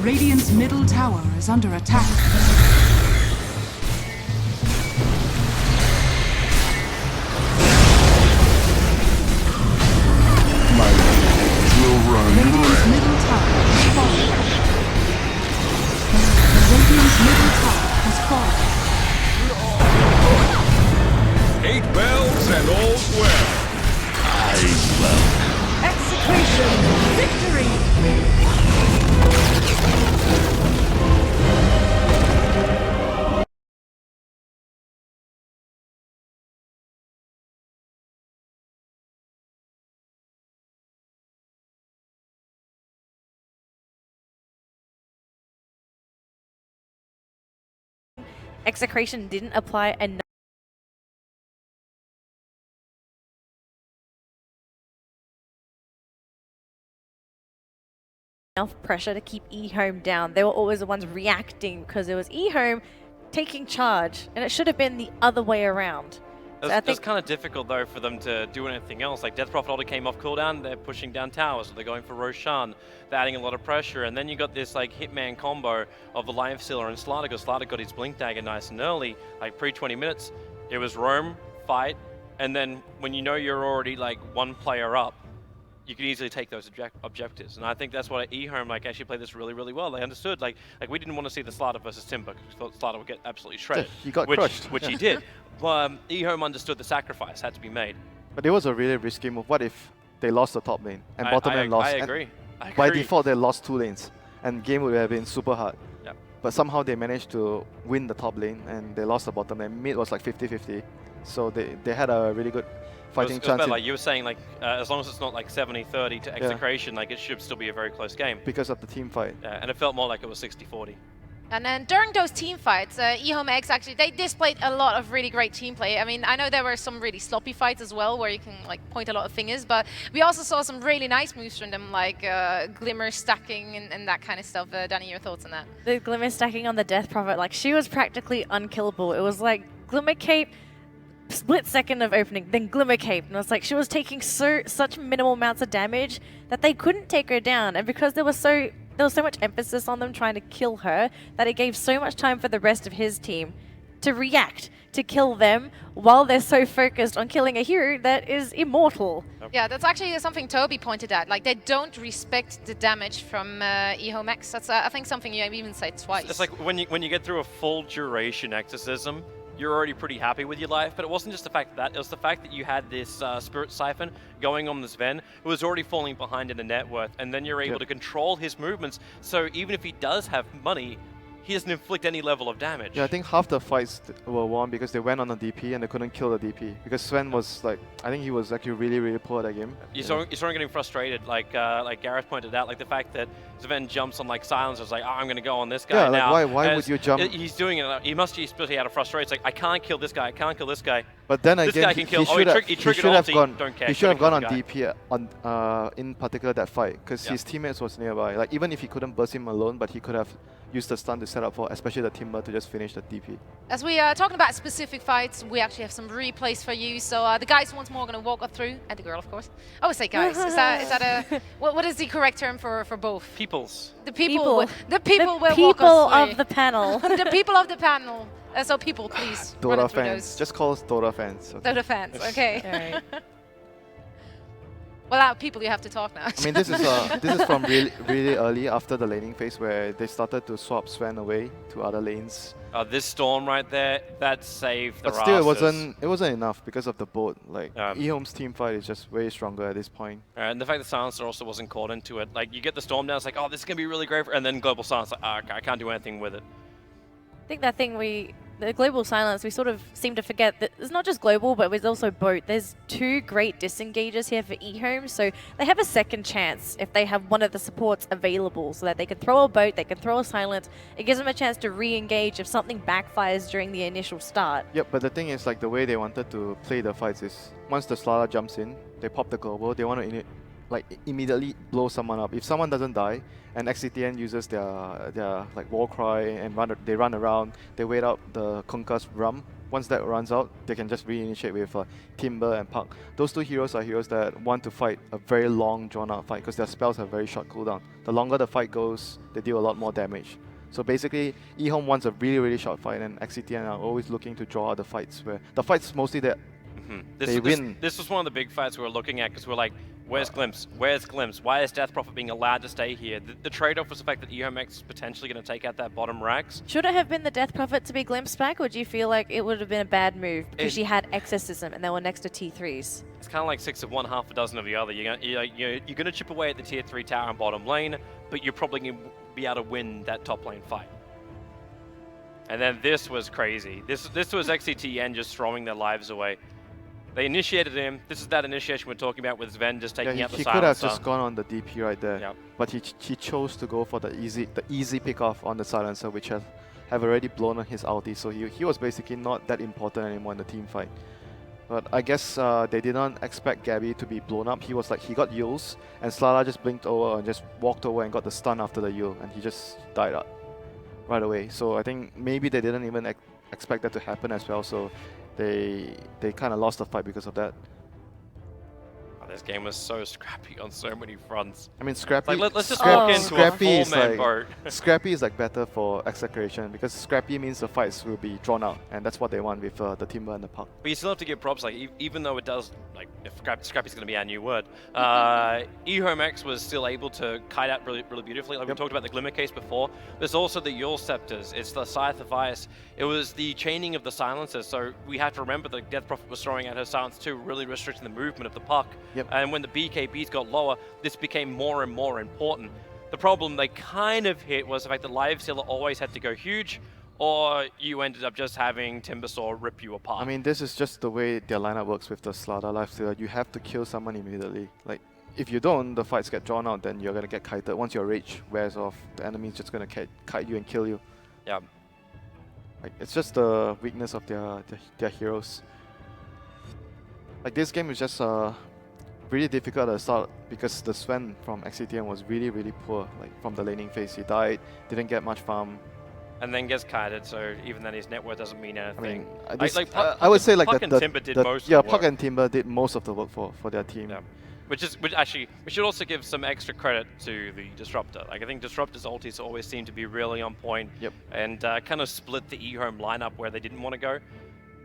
Radiant's middle tower is under attack. My will run Radiant's red. middle tower has fallen. Radiant's middle tower has fallen. 8 bells and all's well. Execration! Victory! Execration didn't apply enough pressure to keep Ehome down. They were always the ones reacting because it was Ehome taking charge, and it should have been the other way around. So I think It's kind of difficult though for them to do anything else. Like Death Prophet already came off cooldown, they're pushing down towers, so they're going for Roshan, they're adding a lot of pressure, and then you got this like hitman combo of the Life Stealer and Slider, because Slider got his Blink Dagger nice and early, like pre-20 minutes. It was roam, fight, and then when you know you're already like one player up, you can easily take those objectives. And I think that's why Ehome like actually played this really, really well. They understood like we didn't want to see the Slider versus Timber because we thought Slider would get absolutely shredded. He got crushed. Which he did. Ehome understood the sacrifice had to be made. But it was a really risky move. What if they lost the top lane and bottom lane lost? I agree. By default, they lost 2 lanes, and game would have been super hard. Yep. But somehow they managed to win the top lane, and they lost the bottom lane. Mid was like 50-50, so they had a really good fighting chance. Like you were saying, like as long as it's not like 70-30 to Execration, like it should still be a very close game. Because of the team fight. Yeah, and it felt more like it was 60-40. And then during those team fights, Ehome.x actually, they displayed a lot of really great team play. I mean, I know there were some really sloppy fights as well, where you can like point a lot of fingers, but we also saw some really nice moves from them, like glimmer stacking and that kind of stuff. Danny, your thoughts on that? The glimmer stacking on the Death Prophet, like she was practically unkillable. It was like glimmer cape, split second of opening, then glimmer cape, and it was like she was taking such minimal amounts of damage that they couldn't take her down, and because there was so much emphasis on them trying to kill her that it gave so much time for the rest of his team to react, to kill them, while they're so focused on killing a hero that is immortal. Yeah, that's actually something Toby pointed out. Like, they don't respect the damage from Ehome.x. That's, I think, something you even said twice. It's like when you get through a full duration exorcism, you're already pretty happy with your life, but it wasn't just the fact that, it was the fact that you had this Spirit Siphon going on this Ven, who was already falling behind in the net worth, and then you're able to control his movements, so even if he does have money, he doesn't inflict any level of damage. Yeah, I think half the fights were won because they went on a DP and they couldn't kill the DP. Because Sven was like, I think he was actually really, really poor at that game. You saw him getting frustrated, like Gareth pointed out, like the fact that Sven jumps on like silence, was like, oh, I'm going to go on this guy yeah, now. Like why would you jump? He's doing it, he must be out of frustration. It's like, I can't kill this guy, I can't kill this guy. But then this again, guy can kill. he should have gone. Don't care. He should have gone on DP in particular that fight because his teammates was nearby. Like even if he couldn't burst him alone, but he could have used the stun to set up for, especially the Timber, to just finish the DP. As we are talking about specific fights, we actually have some replays for you. So the guys once more are going to walk us through, and the girl, of course. I always say guys. Is that a what is the correct term for both? Peoples. The people. The people will people walk us through. of the panel. The people of the panel. So people, please. Dota fans. Just call us Dota fans. Okay. Dota fans. Okay. All right. Well, people, you have to talk now. I mean, this is from really early after the laning phase where they started to swap Sven away to other lanes. This storm right there, that saved the But still, it wasn't enough because of the boat. Like Ehome's team fight is just way stronger at this point. And the fact that Silencer also wasn't caught into it. Like you get the storm down, it's like, oh, this is gonna be really great, and then Global Silence, like, I can't do anything with it. I think that thing the global silence, we sort of seem to forget that it's not just global, but it's also boat. There's 2 great disengages here for Ehome, so they have a second chance if they have one of the supports available, so that they can throw a boat, they can throw a silence. It gives them a chance to re-engage if something backfires during the initial start. Yep, but the thing is, like the way they wanted to play the fights is once the Slara jumps in, they pop the global, they want to immediately blow someone up. If someone doesn't die, and XCTN uses their like war cry and they run around, they wait out the Kunkka's rum. Once that runs out, they can just reinitiate with Timber and Puck. Those 2 heroes are heroes that want to fight a very long, drawn-out fight because their spells have very short cooldown. The longer the fight goes, they deal a lot more damage. So basically, Ehome wants a really, really short fight, and XCTN are always looking to draw out the fights where the fight's mostly that they win. This was one of the big fights we were looking at because we're like, where's Glimpse? Where's Glimpse? Why is Death Prophet being allowed to stay here? The trade-off was the fact that Ehome.x is potentially going to take out that bottom racks. Should it have been the Death Prophet to be glimpsed back, or do you feel like it would have been a bad move because she had Exorcism and they were next to T3s? It's kind of like 6 of one, half a dozen of the other. You're going to chip away at the tier 3 tower and bottom lane, but you're probably going to be able to win that top lane fight. And then this was crazy. This was XCTN just throwing their lives away. They initiated him. This is that initiation we're talking about with Sven just taking out the silencer. He could have just gone on the DP right there, yep. But he chose to go for the easy pick off on the silencer, which have already blown on his ulti. So he was basically not that important anymore in the team fight. But I guess they didn't expect Gabby to be blown up. He got Yules, and Slara just blinked over and just walked over and got the stun after the Yule, and he just died out right away. So I think maybe they didn't even expect that to happen as well. So they kind of lost the fight because of that. This game was so scrappy on so many fronts. I mean, Scrappy. Like, let's just walk into Scrappy a is four-man like boat. Scrappy is like better for Execration because Scrappy means the fights will be drawn out, and that's what they want with the Timber and the Puck. But you still have to give props, like even though it does, like if Scrappy's going to be our new word, Ehome.x was still able to kite out really beautifully. Like we talked about the Glimmer case before. There's also the Yule Scepters. It's the Scythe of Ice. It was the chaining of the silencers. So we have to remember that Death Prophet was throwing out her silence too, really restricting the movement of the Puck. And when the BKBs got lower, this became more and more important. The problem they kind of hit was the fact that Lifestealer always had to go huge, or you ended up just having Timbersaw rip you apart. I mean, this is just the way their lineup works with the Slaughter Lifestealer. You have to kill someone immediately. Like, if you don't, the fights get drawn out, then you're going to get kited. Once your rage wears off, the enemy's just going to kite you and kill you. Yeah. Like, it's just the weakness of their heroes. Like, this game is just really difficult at the start because the Sven from XCTN was really poor. Like, from the laning phase, he died, didn't get much farm. And then gets kited, so even then his net worth doesn't mean anything. I mean, I would say like Puck and Timber did most of the work. Puck and Timber did most of the work for their team. Yeah. Which actually, we should also give some extra credit to the Disruptor. Like, I think Disruptor's ultis always seem to be really on point. And kind of split the Ehome lineup where they didn't want to go.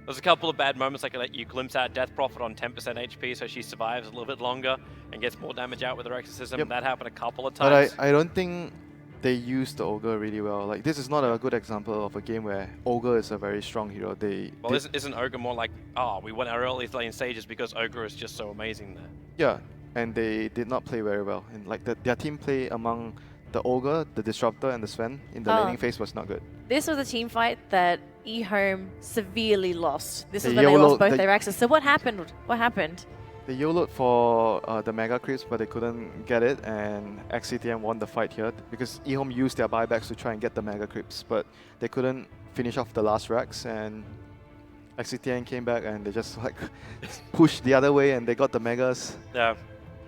There's a couple of bad moments, like you glimpse out Death Prophet on 10% HP, so she survives a little bit longer and gets more damage out with her Exorcism. That happened a couple of times. But I don't think they used the Ogre really well. Like, this is not a good example of a game where Ogre is a very strong hero. Well, isn't Ogre more like, we won our early lane stages because Ogre is just so amazing there? Yeah, and they did not play very well. And like their team play among the Ogre, the Disruptor, and the Sven in the laning phase was not good. This was a team fight that Ehome severely lost. This is when they lost both their axes. So what happened? What happened? They YOLO'd for the Mega Creeps, but they couldn't get it, and XCTN won the fight here because Ehome used their buybacks to try and get the Mega Creeps, but they couldn't finish off the last racks, and XCTN came back and they just like pushed the other way and they got the Megas. Yeah.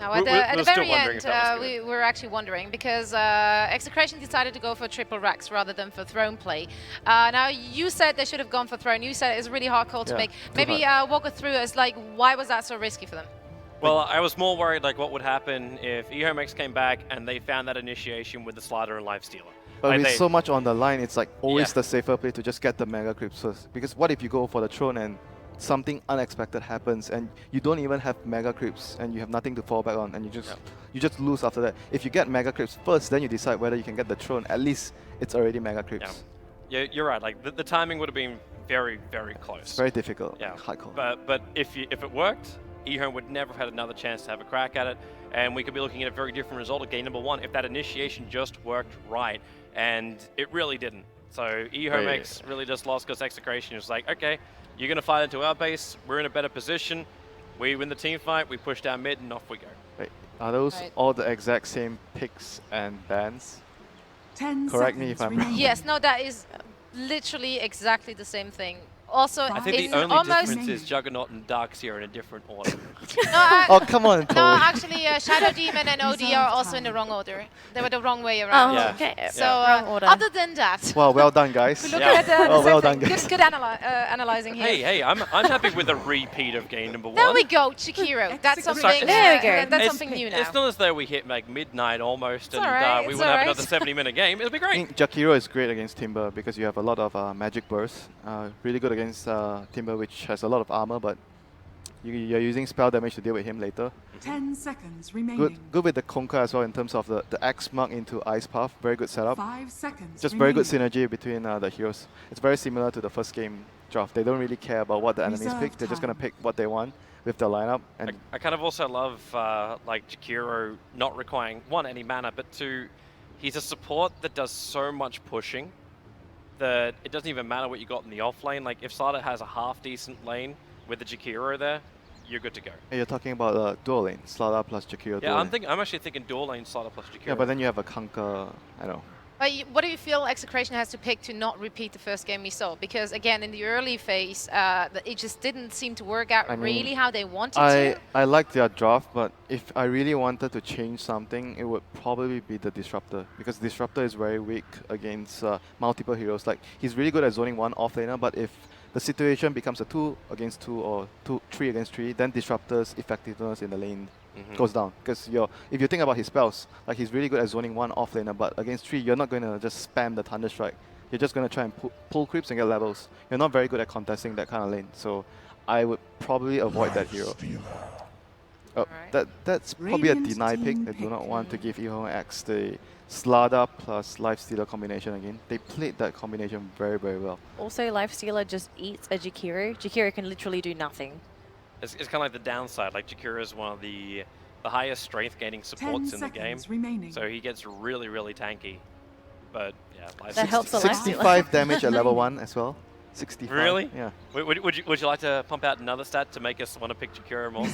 Now, at the very end, we were actually wondering because Execration decided to go for triple racks rather than for throne play. Now, you said they should have gone for throne. You said it's a really hard call to make. Maybe walk us through as like why was that so risky for them? Well, I was more worried like what would happen if Ehome.x came back and they found that initiation with the Slider and Lifestealer. But like with so much on the line, it's like always the safer play to just get the Mega Creeps first. Because what if you go for the throne and something unexpected happens and you don't even have Mega Creeps and you have nothing to fall back on and you just lose after that. If you get Mega Creeps first, then you decide whether you can get the throne. At least it's already Mega Creeps. Yeah, you're right. Like the timing would have been very close. It's very difficult. Yeah. Hard call. But if it worked, Ehome would never have had another chance to have a crack at it, and we could be looking at a very different result at game number 1 if that initiation just worked right, and it really didn't. So Ehome.x really just lost because Execration was like, okay, you're going to fight into our base, we're in a better position, we win the team fight, we push down mid, and off we go. Wait, are those all the exact same picks and bans? 10 Correct me if I'm wrong. Yes, no, that is literally exactly the same thing. Also, I think the only difference is Juggernaut and Darkseer are in a different order. Oh, come on, Chloe. No, actually, Shadow Demon and OD are also in the wrong order. They were the wrong way around. Oh, okay. So, other than that... Well, well done, guys. We look at well done, guys. Good analyzing here. Hey, I'm happy with a repeat of game number 1. There we go, Chikiro. That's something. There we go. That's something new now. It's not as though we hit like midnight almost, and right, we would have another 70-minute game. It'll be great. I think Jakiro is great against Timber because you have a lot of magic bursts. Really good against Timber, which has a lot of armor, but you're using spell damage to deal with him later. 10 seconds remaining. Good with the Konka as well in terms of the Axe Mark into Ice Path. Very good setup. 5 seconds Just very good synergy between the heroes. It's very similar to the first game draft. They don't really care about what the enemies pick. They're just going to pick what they want with the lineup. And I kind of also love like Jakiro not requiring, 1, any mana, but 2, he's a support that does so much pushing that it doesn't even matter what you got in the off lane. Like if Slada has a half decent lane with the Jakiro there, you're good to go. And you're talking about dual lane, Slada plus Jakiro. Yeah, I'm actually thinking dual lane Slada plus Jakiro. Yeah, but then you have a Kanka, I don't know. What do you feel Execration has to pick to not repeat the first game we saw? Because again, in the early phase, it just didn't seem to work out really how they wanted to. I like their draft, but if I really wanted to change something, it would probably be the Disruptor. Because Disruptor is very weak against multiple heroes. Like, he's really good at zoning one offlaner, but if the situation becomes a 2 against 2 or 3 against 3, then Disruptor's effectiveness in the lane goes down. Because if you think about his spells, like he's really good at zoning 1 offlaner, but against 3, you're not going to just spam the Thunder Strike. You're just going to try and pull creeps and get levels. You're not very good at contesting that kind of lane, so I would probably avoid that hero. That's probably a deny pick. They do not want to give Ehome.x the Slada plus Lifestealer combination again. They played that combination very, very well. Also, Lifestealer just eats a Jakiro. Jakiro can literally do nothing. It's kind of like the downside. Like Jakiro is one of the highest strength gaining supports in the game, so he gets really, really tanky. But yeah, that helps a lot. 65 damage at level 1 as well. 65. Really? Yeah. Would you like to pump out another stat to make us want to pick Jakiro more?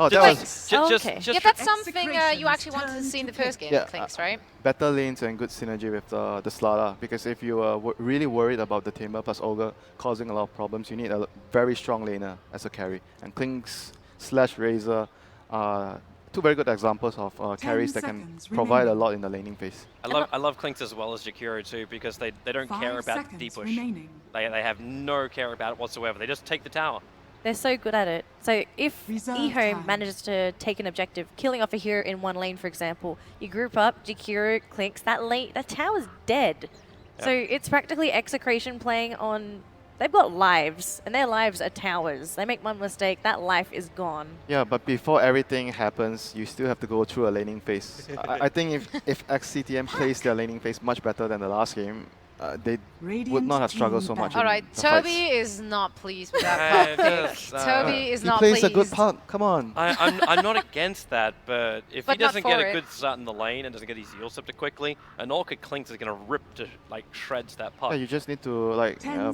Oh, that was yeah, that's something you actually wanted to see in the first game, Clinks, right? Better lanes and good synergy with the Slada, because if you are really worried about the Timber plus Ogre causing a lot of problems, you need a very strong laner as a carry. And Clinks / Razor are 2 very good examples of carries that can provide a lot in the laning phase. I love Clinks as well as Jakiro too, because they don't care about the deep push. They have no care about it whatsoever. They just take the tower. They're so good at it. So if Ehome manages to take an objective, killing off a hero in 1 lane, for example, you group up, Jakiro, Clinks, that tower's dead. Yep. So it's practically Execration playing on... They've got lives, and their lives are towers. They make one mistake, that life is gone. Yeah, but before everything happens, you still have to go through a laning phase. I think if XCTN plays their laning phase much better than the last game, they would not have struggled so much. All right, Toby is not pleased with that pick. Toby is not pleased. He plays a good punt. Come on. I'm not against that, but if he doesn't get a good start in the lane and doesn't get his heals up too quickly, an Orca Clinks is going to rip to shreds that puck. Yeah, you just need to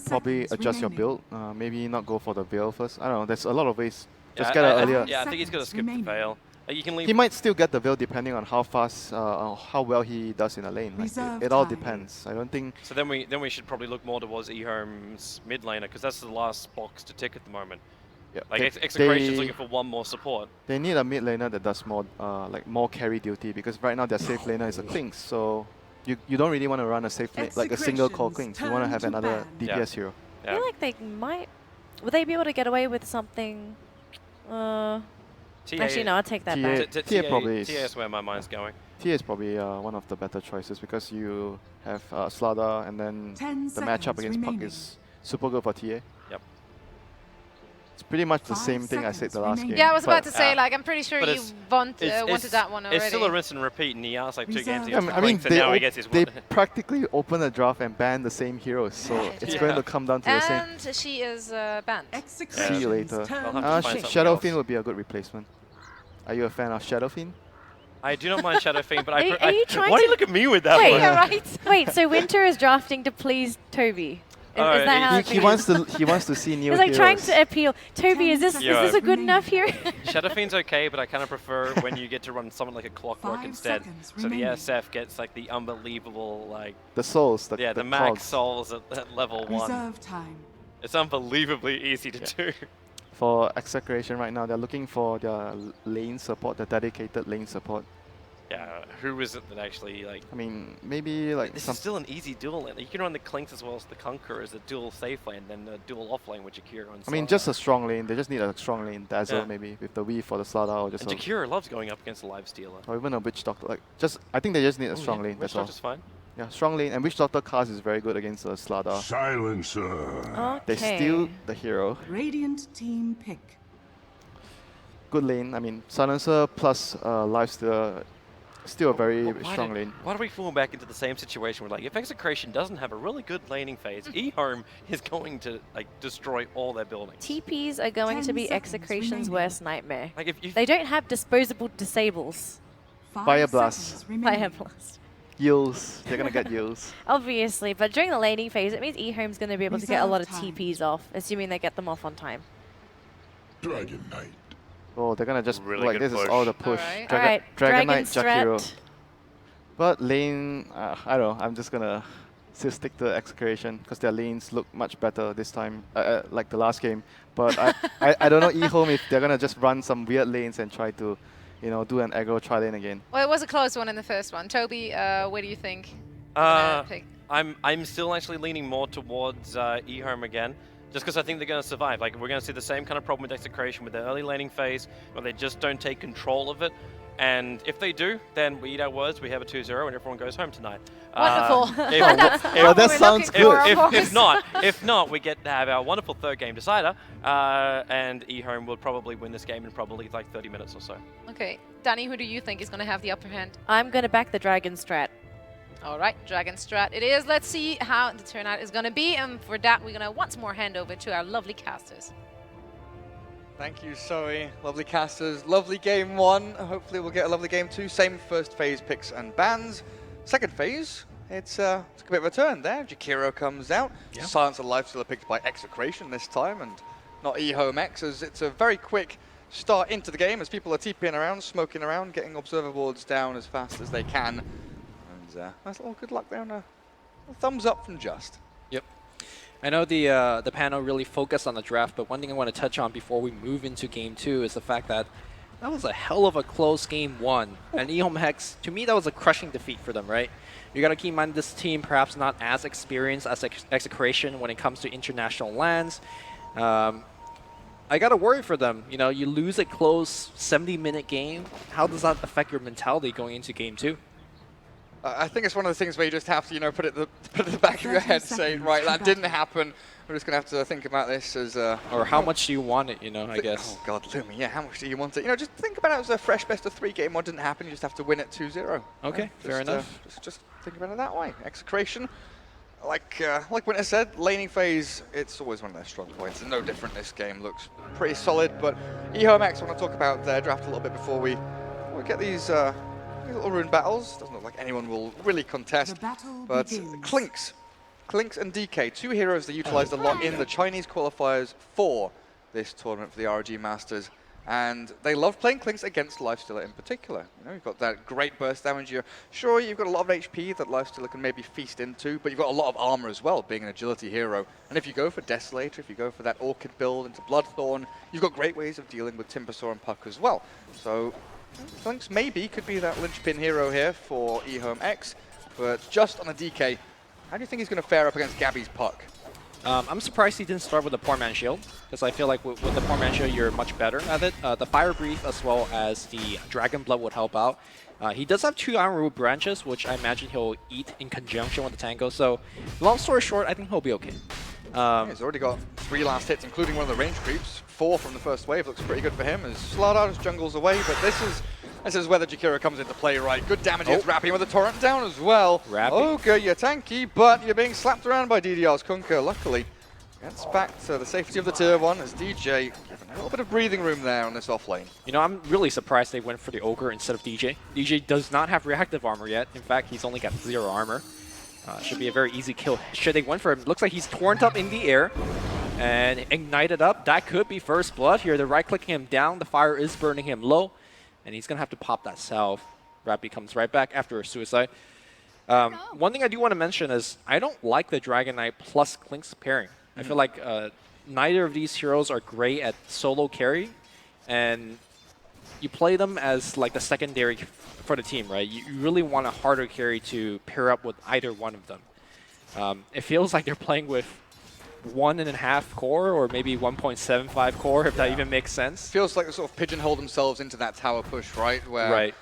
probably adjust your build. Maybe not go for the Veil first. I don't know. There's a lot of ways. Just get it earlier. Yeah, I think he's going to skip the Veil. You can leave. He might still get the Veil depending on how fast, how well he does in the lane. It all depends. I don't think. So then we should probably look more towards Ehome's mid laner, because that's the last box to tick at the moment. Yeah, Execration's looking for 1 more support. They need a mid laner that does more more carry duty, because right now their safe laner is a Clinks. So you don't really want to run a safe lane, like a single core Clinks. You want to have another DPS hero. I feel like they might. Would they be able to get away with something? Actually, no, I'll take that back. TA probably is. TA is where my mind's going. TA is probably one of the better choices, because you have Slada, and then the matchup against Puck is super good for TA. Yep. It's pretty much the same thing I said the last game. Yeah, I was about to say, I'm pretty sure you wanted that one already. It's still a rinse and repeat, and he asked 2 games against I mean, now he gets his they practically open a draft and ban the same heroes, so it's going to come down to the same. And she is banned. See you later. Shadowfiend would be a good replacement. Are you a fan of Shadowfiend? I do not mind Shadowfiend, but are you trying why do you look at me with that one? Yeah, right. Wait, so Winter is drafting to please Toby. Is that how he wants to see new heroes. He's trying to appeal. Toby, is this a good enough hero? Shadowfiend's okay, but I kind of prefer when you get to run something like a Clockwork instead. So the SF gets the unbelievable the souls. The max souls at level 1. It's unbelievably easy to do. For Execration right now, they're looking for their lane support, the dedicated lane support. Yeah, who is it that actually I mean, maybe this is still an easy dual lane. You can run the Clinks as well as the Conqueror as a dual safe lane, then a dual off lane with Jakiro and I mean, just a strong lane. They just need a strong lane. Dazzle maybe with the Weave for the Slada, or just. And Jakiro loves going up against a Lifestealer. Or even a Witch Doctor. I think they just need a strong lane. That's all. Witch Doctor's fine. Yeah, strong lane, and Witch Doctor cast is very good against the Slada. Silencer. Okay. They steal the hero. Radiant team pick. Good lane. I mean, Silencer plus Lifestealer, still a very strong lane. Why do we fall back into the same situation where, if Execration doesn't have a really good laning phase, Ehome is going to destroy all their buildings. TPs are going to be Execration's worst nightmare. If they don't have disposable disables. Fire Blast. Fire Blast. Yields. They're going to get yields. Obviously, but during the laning phase, it means Ehome's going to be able to get a lot of TPs off, assuming they get them off on time. Dragon Knight. Oh, they're going to just, really this is all the push. All right. Dragon Knight, Jakiro. But lane, I don't know, I'm just going to stick to Execration, because their lanes look much better this time, like the last game. But I don't know Ehome if they're going to just run some weird lanes and try to, do an aggro tri-lane again. Well, it was a close one in the first one. Toby, what do you think? I'm still actually leaning more towards Ehome again. just because I think they're going to survive. Like, we're going to see the same kind of problem with Execration with the early laning phase, where they just don't take control of it. And if they do, then we eat our words, we have a 2-0, and everyone goes home tonight. Wonderful. That sounds good. If not, we get to have our wonderful third game decider, and Ehome will probably win this game in probably like 30 minutes or so. Okay, Danny, who do you think is going to have the upper hand? I'm going to back the Dragon strat. All right, Dragon strat it is. Let's see how the turnout is going to be, and for that, we're going to once more hand over to our lovely casters. Thank you, Zoe. Lovely casters. Lovely game 1. Hopefully we'll get a lovely game 2. Same first phase picks and bans. Second phase, it's a bit of a turn there. Jakiro comes out. Yeah. Silence of Lifestealer picked by Execration this time, and not Ehome.x, as it's a very quick start into the game as people are TPing around, smoking around, getting observer boards down as fast as they can. And nice little good luck there, and a thumbs up from Just. Yep. I know the panel really focused on the draft, but one thing I want to touch on before we move into game 2 is the fact that that was a hell of a close game 1. And Ehome.x, to me, that was a crushing defeat for them, right? You got to keep in mind this team perhaps not as experienced as Execration when it comes to international lands. I got to worry for them. You know, you lose a close 70-minute game. How does that affect your mentality going into game 2? I think it's one of the things where you just have to, you know, put it at the back of your head, say, right, that didn't happen. We're just going to have to think about this as or how much do you want it, you know, I guess. Oh, God, Lumi, yeah, how much do you want it? You know, just think about it as a fresh best-of-3 game. What didn't happen, you just have to win it 2-0. Okay, fair enough. Just think about it that way. Execration, like Winter said, laning phase, it's always one of their strong points. No different this game, looks pretty solid. But Ehome.x, I want to talk about their draft a little bit before we get these little rune battles. Doesn't look like anyone will really contest. But Clinks and DK, 2 heroes they utilized a lot in the Chinese qualifiers for this tournament for the ROG Masters. And they love playing Clinks against Lifestealer in particular. You know, you've got that great burst damage. Sure, you've got a lot of HP that Lifestealer can maybe feast into, but you've got a lot of armor as well, being an agility hero. And if you go for Desolator, if you go for that Orchid build into Bloodthorn, you've got great ways of dealing with Timbersaw and Puck as well. So Clinks maybe could be that linchpin hero here for Ehome.x, but just on a DK, how do you think he's going to fare up against Gabby's Puck? I'm surprised he didn't start with the Poor Man Shield, because I feel like with the Poor Man Shield, you're much better at it. The Fire Breath as well as the Dragon Blood would help out. He does have 2 Iron Root branches, which I imagine he'll eat in conjunction with the Tango. So, long story short, I think he'll be okay. Yeah, he's already got 3 last hits, including one of the range creeps. 4 from the first wave looks pretty good for him as Slardar just jungles away, but this is where the Jakiro comes into play, right? Good damage against Rappy with the Torrent down as well. Ogre, you're tanky, but you're being slapped around by DDR's Kunkka, luckily. Gets back to the safety of the tier 1 as DJ given a little bit of breathing room there on this off lane. You know, I'm really surprised they went for the Ogre instead of DJ. DJ does not have reactive armor yet. In fact, he's only got 0 armor. Should be a very easy kill. Should they went for him? Looks like he's torn up in the air and ignited up. That could be first blood here. They're right-clicking him down. The fire is burning him low, and he's going to have to pop that salve. Rappy comes right back after a suicide. One thing I do want to mention is I don't like the Dragon Knight plus Clinks pairing. I feel like neither of these heroes are great at solo carry, and you play them as like the secondary for the team, right? You really want a harder carry to pair up with either one of them. It feels like they're playing with 1.5 core or maybe 1.75 core, if that even makes sense. Feels like they sort of pigeonhole themselves into that tower push, right? Where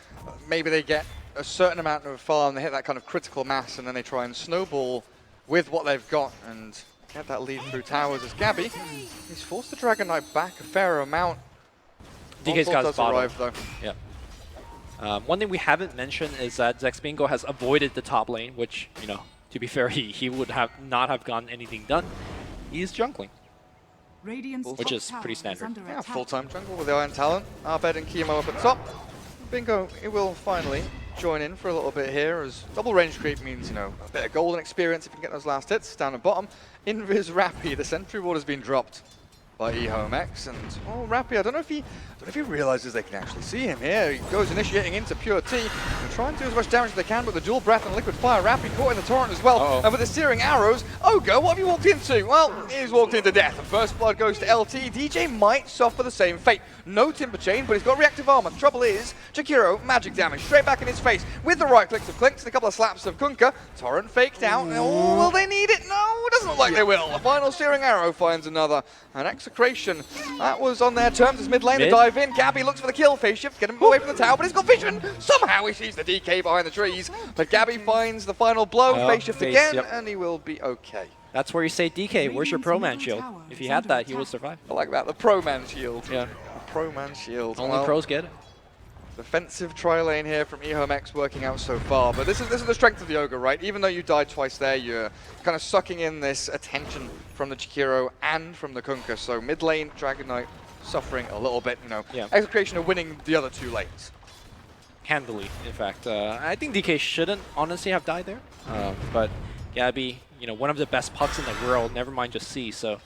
maybe they get a certain amount of farm, they hit that kind of critical mass, and then they try and snowball with what they've got and get that lead through towers as Gabby. He's forced the Dragon Knight back a fair amount. DK's got his bottom. Arrive, though. Yeah. One thing we haven't mentioned is that Zexbingo has avoided the top lane, which, you know, to be fair, he would not have gotten anything done. He's jungling, which is pretty standard. Yeah, full-time jungle with the Iron Talent. Arbed and Kimo up at top. Bingo, he will finally join in for a little bit here, as double range creep means, you know, a bit of golden experience if you can get those last hits down the bottom. Invis Rappy, the sentry ward has been dropped. by Ehome.x, and Rappy, I don't know if he realizes they can actually see him here. He goes initiating into Pure T and trying to do as much damage as they can with the dual breath and liquid fire. Rappy caught in the torrent as well, and with the searing arrows. Ogre, what have you walked into? Well, he's walked into death. And first blood goes to LT. DJ might suffer the same fate. No timber chain, but he's got reactive armor. The trouble is, Jakiro, magic damage straight back in his face with the right clicks of Clinks and a couple of slaps of Kunkka. Torrent faked out. Oh, will they need it? No, it doesn't look like they will. The final searing arrow finds another. And Execration, that was on their terms as mid lane. The dive in. Gabby looks for the kill. Phase shift, get him away from the tower, but he's got vision. Somehow he sees the DK behind the trees. But Gabby finds the final blow. Phase shift again, and he will be okay. That's where you say, DK, where's your pro man shield? If he had that, he would survive. I like that. The pro man shield. Yeah. The pro man shield. Only pros get it. Defensive tri-lane here from Ehome.x working out so far, but this is the strength of the Ogre, right? Even though you died twice there, you're kind of sucking in this attention from the Jakiro and from the Kunkka. So mid lane, Dragon Knight suffering a little bit, you know. Yeah. Execration are winning the other two lanes. Handily, in fact. I think DK shouldn't honestly have died there, but Gabby, you know, one of the best pucks in the world, never mind just C, so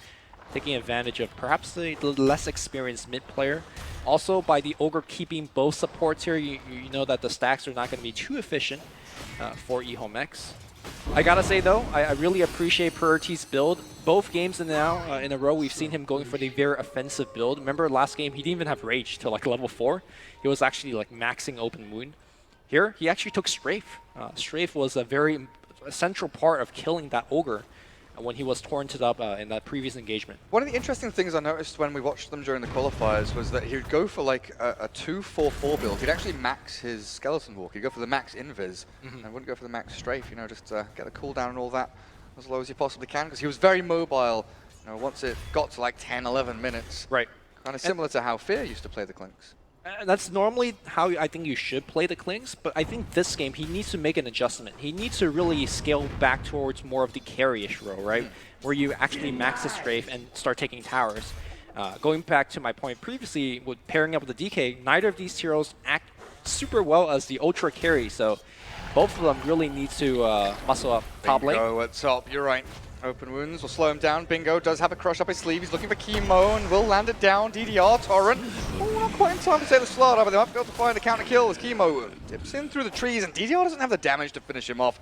taking advantage of perhaps the less experienced mid player. Also, by the Ogre keeping both supports here, you know that the stacks are not going to be too efficient for Ehome.x. I gotta say though, I really appreciate Priority's build. Both games in a row, we've seen him going for the very offensive build. Remember last game, he didn't even have Rage till like level 4. He was actually like maxing Open Wound. Here, he actually took Strafe. Strafe was a very central part of killing that Ogre when he was torrented up in that previous engagement. One of the interesting things I noticed when we watched them during the qualifiers was that he would go for like a 2-4-4 build. He'd actually max his Skeleton Walk. He'd go for the max Invis and wouldn't go for the max Strafe, you know, just get the cooldown and all that as low as you possibly can, because he was very mobile, you know, once it got to like 10, 11 minutes. Right. Kind of similar to how Fear used to play the Clinks. That's normally how I think you should play the Clinks, but I think this game he needs to make an adjustment. He needs to really scale back towards more of the carry-ish role, right? Where you actually max the strafe and start taking towers. Going back to my point previously, with pairing up with the DK, neither of these heroes act super well as the ultra carry, so both of them really need to muscle up top lane. Bingo at top, you're right. Open Wounds will slow him down. Bingo does have a crush up his sleeve. He's looking for Chemo and will land it down. DDR, Torrent. Oh, not quite in time to save the Slaughter, but they might be able to find a counter kill as Chemo dips in through the trees, and DDR doesn't have the damage to finish him off.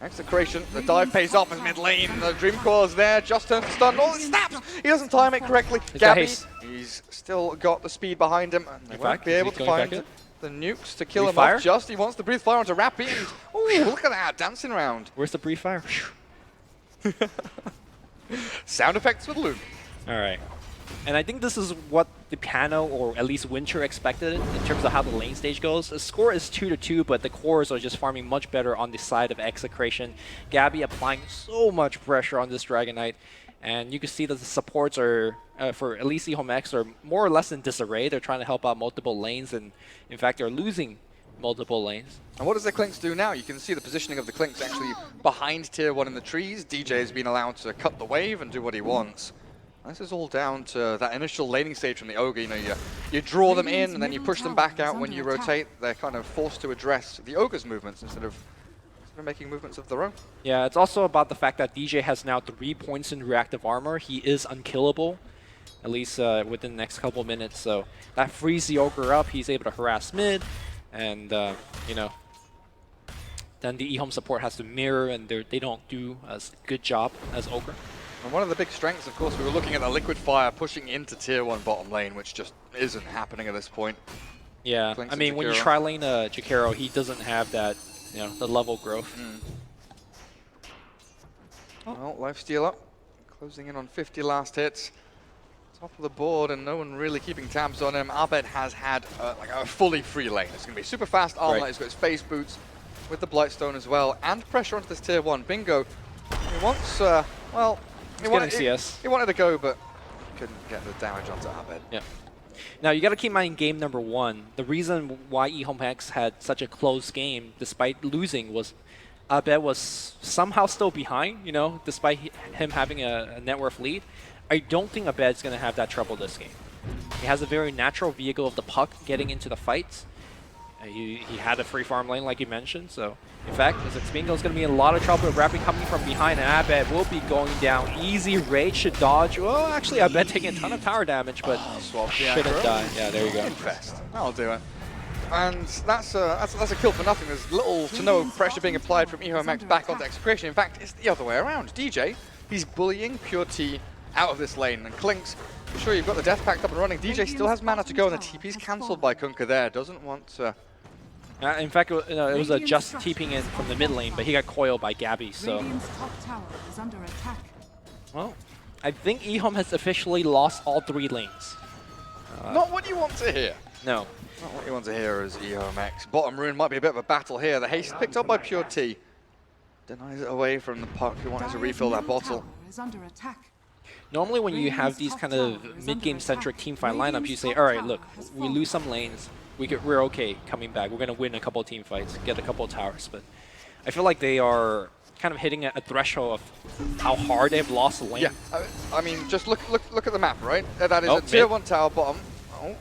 Execration, the dive pays off as mid lane. The Dream Core is there, just turns to stun. Oh, it snaps! He doesn't time it correctly. Gabby, he's still got the speed behind him, and they won't be able to find the nukes to kill him off. Just he wants to breathe fire onto Rappy. Oh, look at that, dancing around. Where's the breathe fire? Sound effects with Loom. All right. And I think this is what the Pano, or at least Winter, expected in terms of how the lane stage goes. The score is 2-2, but the cores are just farming much better on the side of Execration. Gabby applying so much pressure on this Dragon Knight. And you can see that the supports are, for at least Ehome.x, are more or less in disarray. They're trying to help out multiple lanes, and in fact, they're losing multiple lanes. And what does the Clinks do now? You can see the positioning of the Clinks actually behind tier 1 in the trees. DJ has been allowed to cut the wave and do what he wants. This is all down to that initial laning stage from the Ogre. You know, you draw them in and then you push them back out when you rotate. They're kind of forced to address the Ogre's movements instead of making movements of their own. Yeah, it's also about the fact that DJ has now 3 points in reactive armor. He is unkillable, at least within the next couple minutes. So that frees the Ogre up. He's able to harass mid. And, you know, then the Ehome support has to mirror, and they don't do as good job as Ogre. And one of the big strengths, of course, we were looking at the liquid fire pushing into tier 1 bottom lane, which just isn't happening at this point. Yeah, Clinks I mean, when you tri-lane Jakiro, he doesn't have that, you know, the level growth. Well, lifesteal up, closing in on 50 last hits. Top of the board, and no one really keeping tabs on him. Abed has had like a fully free lane. It's going to be super fast armor. He's got his face boots with the Blightstone as well, and pressure onto this tier 1. Bingo, he wants, well, he wanted to go, but couldn't get the damage onto Abed. Yeah. Now, you got to keep in mind game number 1. The reason why Ehome.x had such a close game, despite losing, was Abed was somehow still behind, you know, despite him having a net worth lead. I don't think Abed's going to have that trouble this game. He has a very natural vehicle of the puck getting into the fights. He had a free farm lane like you mentioned, so in fact, Xbingo is going to be in a lot of trouble with Rappi coming from behind, and Abed will be going down. Easy Rage should dodge. Well, actually, Abed taking a ton of tower damage, but shouldn't die. Yeah, there you go. Infest. That'll do it. And that's a kill for nothing. There's little to no pressure being applied from Ehome.x back onto Execration. In fact, it's the other way around. DJ, he's bullying Pure T out of this lane, and Klinks, I'm sure you've got the Death Pact up and running. DJ still has mana to go, and the TP's cancelled by Kunkka there. Doesn't want to... in fact, it was a just TPing in from the mid lane, but he got coiled by Gabby, so... Well, I think Ehome has officially lost all 3 lanes. Not what you want to hear. No. Not what you want to hear is Ehome.x. Bottom rune might be a bit of a battle here. The haste picked up by Pure T. Denies it away from the puck who wanted to refill that bottle. Normally when you have these kind of mid-game centric teamfight lineups, you say, all right, look, we lose some lanes, we're okay coming back. We're going to win a couple of team fights, get a couple of towers. But I feel like they are kind of hitting a threshold of how hard they've lost the lane. Yeah, I mean, just look at the map, right? That is a tier 1 tower bottom. Oh,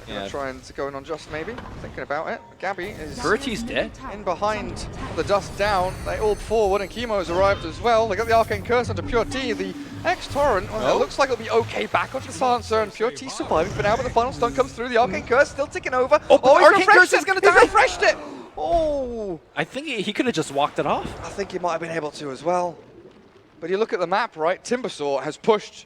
yeah. Trying to go in on just maybe. Thinking about it. Gabby is Verti's dead. In behind the dust down. They all forward, and Chemo's arrived as well. They got the Arcane Curse onto Pure T. The X-Torrent, well, it looks like it'll be okay back onto the Silencer, and Pure T surviving for now, but the final stun comes through. The Arcane Curse still ticking over. Oh, Arcane Curse is going to die! He refreshed it! Oh! I think he could have just walked it off. I think he might have been able to as well. But you look at the map, right? Timbersaw has pushed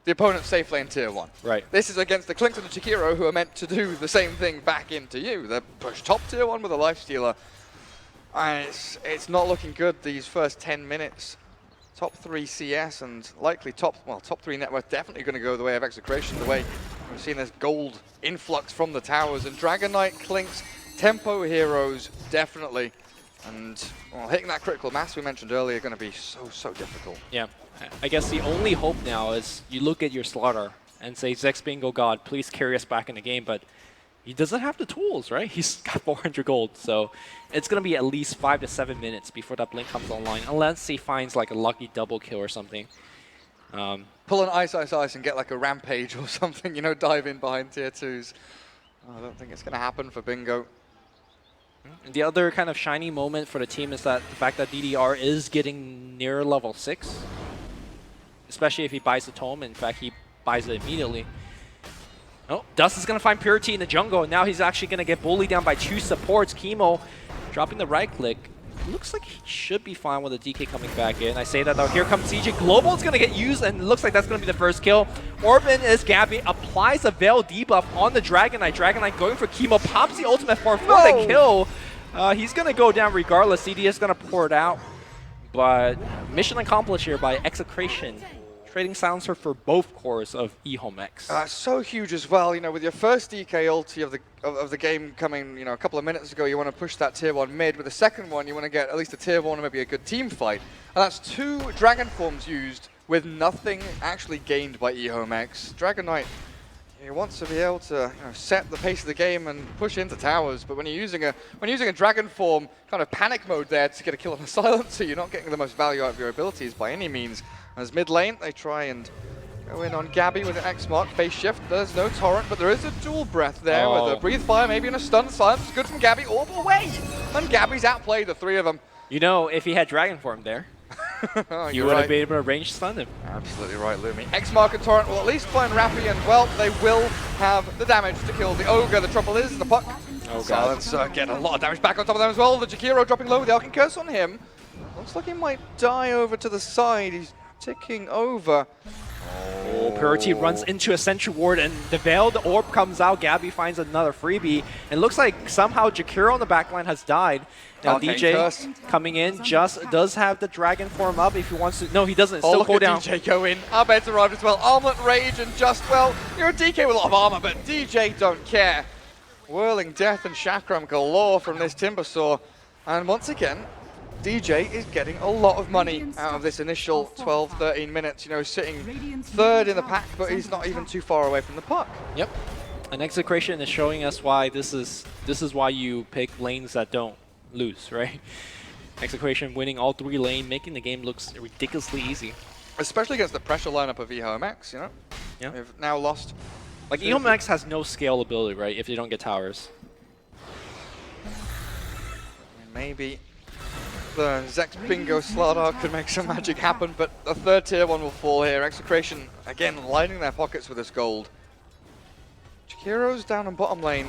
the opponent's safe lane tier 1. Right. This is against the Klinks and the Chikiro, who are meant to do the same thing back into you. They're pushed top tier 1 with a Lifestealer. And it's not looking good these first 10 minutes. Top 3 CS and likely top 3 net worth definitely going to go the way of Execration, the way we've seen this gold influx from the towers. And Dragon Knight, Klinks, tempo heroes, definitely. And well, hitting that critical mass we mentioned earlier going to be so difficult. Yeah. I guess the only hope now is you look at your Slaughter and say, Xbingo God, please carry us back in the game, but he doesn't have the tools, right? He's got 400 gold, so it's going to be at least 5 to 7 minutes before that blink comes online, unless he finds like a lucky double kill or something. Pull an ice and get like a rampage or something, you know, dive in behind tier 2s. I don't think it's going to happen for Bingo. The other kind of shiny moment for the team is that the fact that DDR is getting near level 6. Especially if he buys the tome. In fact, he buys it immediately. Oh, Dust is going to find Purity in the jungle, and now he's actually going to get bullied down by 2 supports. Chemo dropping the right click. Looks like he should be fine with the DK coming back in. I say that though, here comes CJ. Global is going to get used, and it looks like that's going to be the first kill. Orban is Gabby, applies a Veil debuff on the Dragon Knight. Dragon Knight going for Chemo, pops the ultimate for the kill. He's going to go down regardless. CD is going to pour it out. But mission accomplished here by Execration. Trading silencer for both cores of Ehome.x. So huge as well, you know, with your first DK ulti of the game coming, you know, a couple of minutes ago, you want to push that tier 1 mid. With the second one, you want to get at least a tier 1 and maybe a good team fight. And that's 2 Dragon forms used with nothing actually gained by Ehome.x. Dragon Knight, he wants to be able to set the pace of the game and push into towers, but when you're using a Dragon form kind of panic mode there to get a kill on a silencer, you're not getting the most value out of your abilities by any means. As mid lane, they try and go in on Gabby with an X mark, face shift. There's no torrent, but there is a dual breath there with a breathe fire, maybe in a stun silence. Good from Gabby, all the way! And Gabby's outplayed the 3 of them. You know, if he had Dragon form there, you would have been able to range stun him. Absolutely right, Lumi. X mark and torrent will at least find Rappi, and well, they will have the damage to kill the Ogre. The trouble is, the puck. Oh god. Silencer getting a lot of damage back on top of them as well. The Jakiro dropping low with the Arcane Curse on him. Looks like he might die over to the side. He's ticking over. Oh, Purity runs into a Sentry Ward, and the Veiled Orb comes out. Gabby finds another freebie. And looks like somehow Jakiro on the backline has died. Now DJ coming in just does have the Dragon form up if he wants to. No, he doesn't. It's still cooldown. DJ go in. Abed's arrived as well. Armlet Rage and just, well, you're a DK with a lot of armor, but DJ don't care. Whirling Death and Chakram galore from this Timbersaw. And once again, DJ is getting a lot of money out of this initial 12, 13 minutes, you know, sitting 3rd in the pack, but he's not even too far away from the puck. Yep. And Execration is showing us why this is why you pick lanes that don't lose, right? Execration winning all 3 lane, making the game looks ridiculously easy. Especially against the pressure lineup of Ehome.x, you know? Yeah. They've now lost. Like, Ehome.x has no scalability, right, if they don't get towers. maybe the Zex Bingo Slardar could make some magic happen, but the third tier one will fall here. Execration, again, lining their pockets with this gold. Jakiro's down on bottom lane,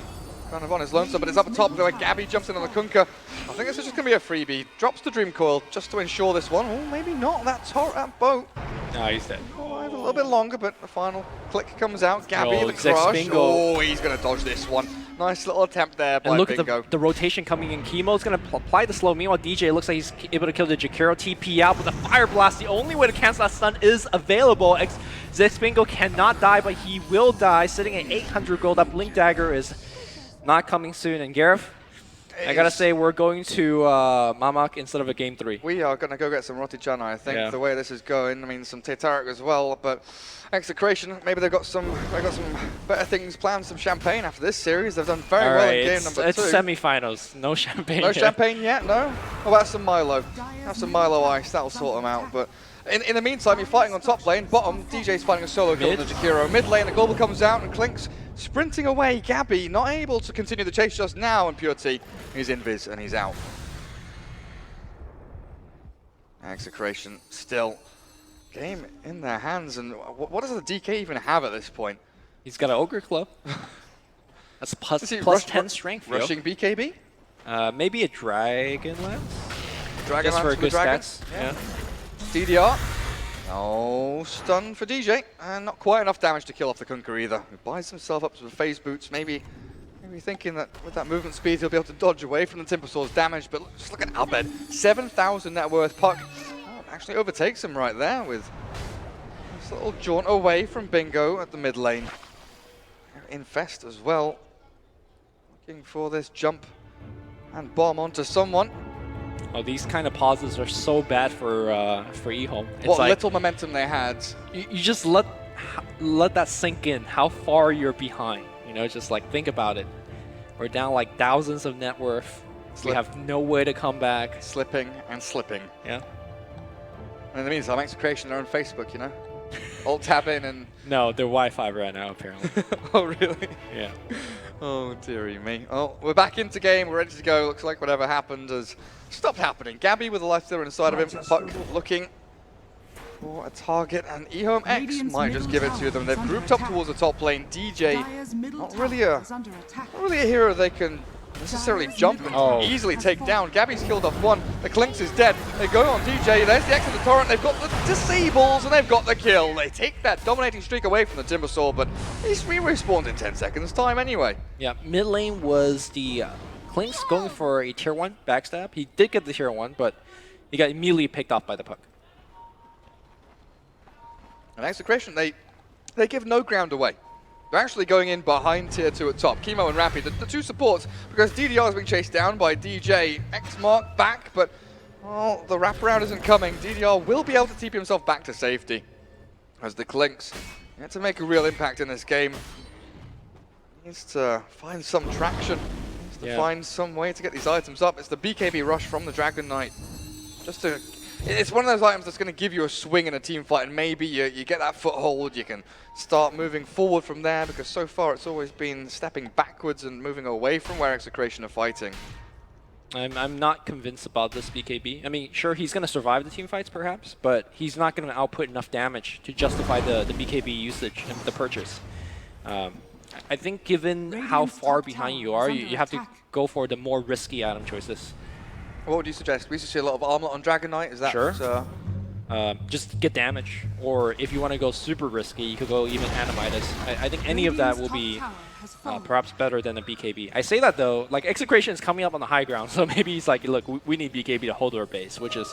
kind of on his lonesome, but it's up top where Gabby jumps in on the Kunkka. I think this is just going to be a freebie. Drops the Dream Coil just to ensure this one. Oh, maybe not. That boat. No, he's dead. Oh, a little bit longer, but the final click comes out. Gabby, Oh, the Zex crush. Bingo. Oh, he's going to dodge this one. Nice little attempt there by And look Bingo. at the rotation coming in. Chemo's going to apply the slow. Meanwhile, DJ looks like he's able to kill the Jakiro. TP out with a Fire Blast. The only way to cancel that stun is available. Zex Bingo cannot die, but he will die. Sitting at 800 gold. That Blink Dagger is not coming soon. And Gareth, I gotta say, we're going to Mamak instead of a game 3. We are going to go get some Rotichana, I think, the way this is going. I mean, some Tetarik as well, but Execration, maybe they've got some better things planned, some champagne after this series. They've done very well in game number 2. It's semi-finals. No champagne No yet. champagne yet, no? What about some Milo? Have some Milo ice, that'll sort them out. But in the meantime, you're fighting on top lane. Bottom, DJ's fighting a solo kill with the Jakiro. Mid lane, the Global comes out and Clinks sprinting away. Gabby not able to continue the chase just now, and Pure T, he's invis and he's out. Execration still game in their hands, and what does the DK even have at this point? He's got an Ogre Club. That's plus 10 strength. Rushing BKB? Maybe a Dragon Lance? Dragon Just Lance for good dragons? stats. Yeah. DDR. No stun for DJ, and not quite enough damage to kill off the Kunkka either. He buys himself up some phase boots, maybe thinking that with that movement speed he'll be able to dodge away from the Timbersaur's damage, but just look at Abed. 7,000 net worth puck. Oh, actually overtakes him right there with this little jaunt away from Bingo at the mid lane. Infest as well. Looking for this jump and bomb onto someone. Oh, these kind of pauses are so bad for Ehome. It's What like, little momentum they had. You just let that sink in, how far you're behind. You know, just like think about it. We're down like thousands of net worth. We have no way to come back. Slipping and slipping. Yeah. And in the meantime, Execration, they're on Facebook, you know? Alt tab in and... No, they're Wi-Fi right now, apparently. Oh, really? Yeah. Oh, dearie me. Oh, we're back into game. We're ready to go. Looks like whatever happened has stopped happening. Gabby with a life stealer inside of him. Puck looking for a target, and Ehome.x might just give it to them. They've grouped up towards the top lane. DJ, not really a hero they can necessarily jump and easily take down. Gabby's killed off one. The Clinks is dead. They go on DJ. There's the X of the Torrent. They've got the disables and they've got the kill. They take that dominating streak away from the Timbersaw, but he's respawned in 10 seconds time anyway. Yeah, mid lane was the Clinks going for a tier 1 backstab. He did get the tier 1, but he got immediately picked off by the puck. And Execration, they give no ground away. They're actually going in behind tier 2 at top. Chemo and Rappy, the two supports, because DDR is being chased down by DJ. X-Mark back, but the wraparound isn't coming. DDR will be able to TP himself back to safety. As the Clinks get to make a real impact in this game. Needs to find some traction. Needs to find some way to get these items up. It's the BKB rush from the Dragon Knight. It's one of those items that's going to give you a swing in a team fight, and maybe you get that foothold, you can start moving forward from there, because so far it's always been stepping backwards and moving away from where Execration are fighting. I'm not convinced about this BKB. I mean, sure, he's going to survive the team fights perhaps, but he's not going to output enough damage to justify the BKB usage and the purchase. I think given how far behind you are, you have to go for the more risky item choices. What would you suggest? We used to see a lot of armlet on Dragon Knight. Is that sure? Just get damage, or if you want to go super risky, you could go even Animitis. I think any of that will be perhaps better than a BKB. I say that though, like Execration is coming up on the high ground, so maybe he's like, look, we need BKB to hold our base, which is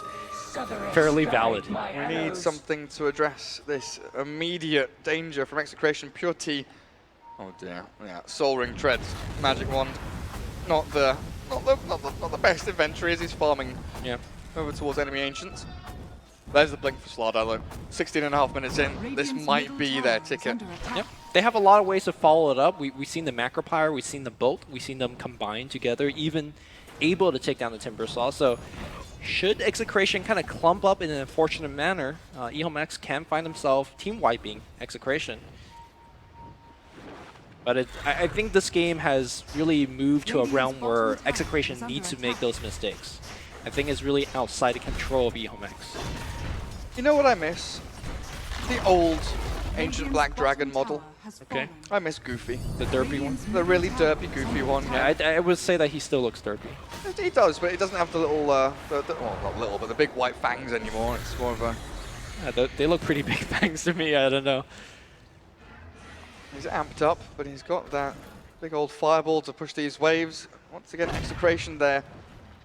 fairly valid. We need something to address this immediate danger from Execration. Pure T. Oh dear. Yeah. Soul Ring Treads. Magic Wand. Not the best inventory as he's farming over towards enemy ancients. There's the blink for Slardar though. 16.5 minutes in. This might be their ticket. Yep. They have a lot of ways to follow it up. We've seen the Macro Pyre, we've seen the Bolt, we've seen them combine together, even able to take down the Timbersaw. So should Execration kind of clump up in an unfortunate manner, Ehome.x can find himself team wiping Execration. But I think this game has really moved to a realm where Execration needs to make those mistakes. I think it's really outside the control of Ehome.x. You know what I miss? The old Ancient Black Dragon model. Okay. I miss Goofy. The derpy one? The really derpy, goofy one. Yeah, I would say that he still looks derpy. He does, but he doesn't have the little, well, not little, but the big white fangs anymore. It's more of a... Yeah, they look pretty big fangs to me, I don't know. He's amped up, but he's got that big old fireball to push these waves. Once again, Execration there.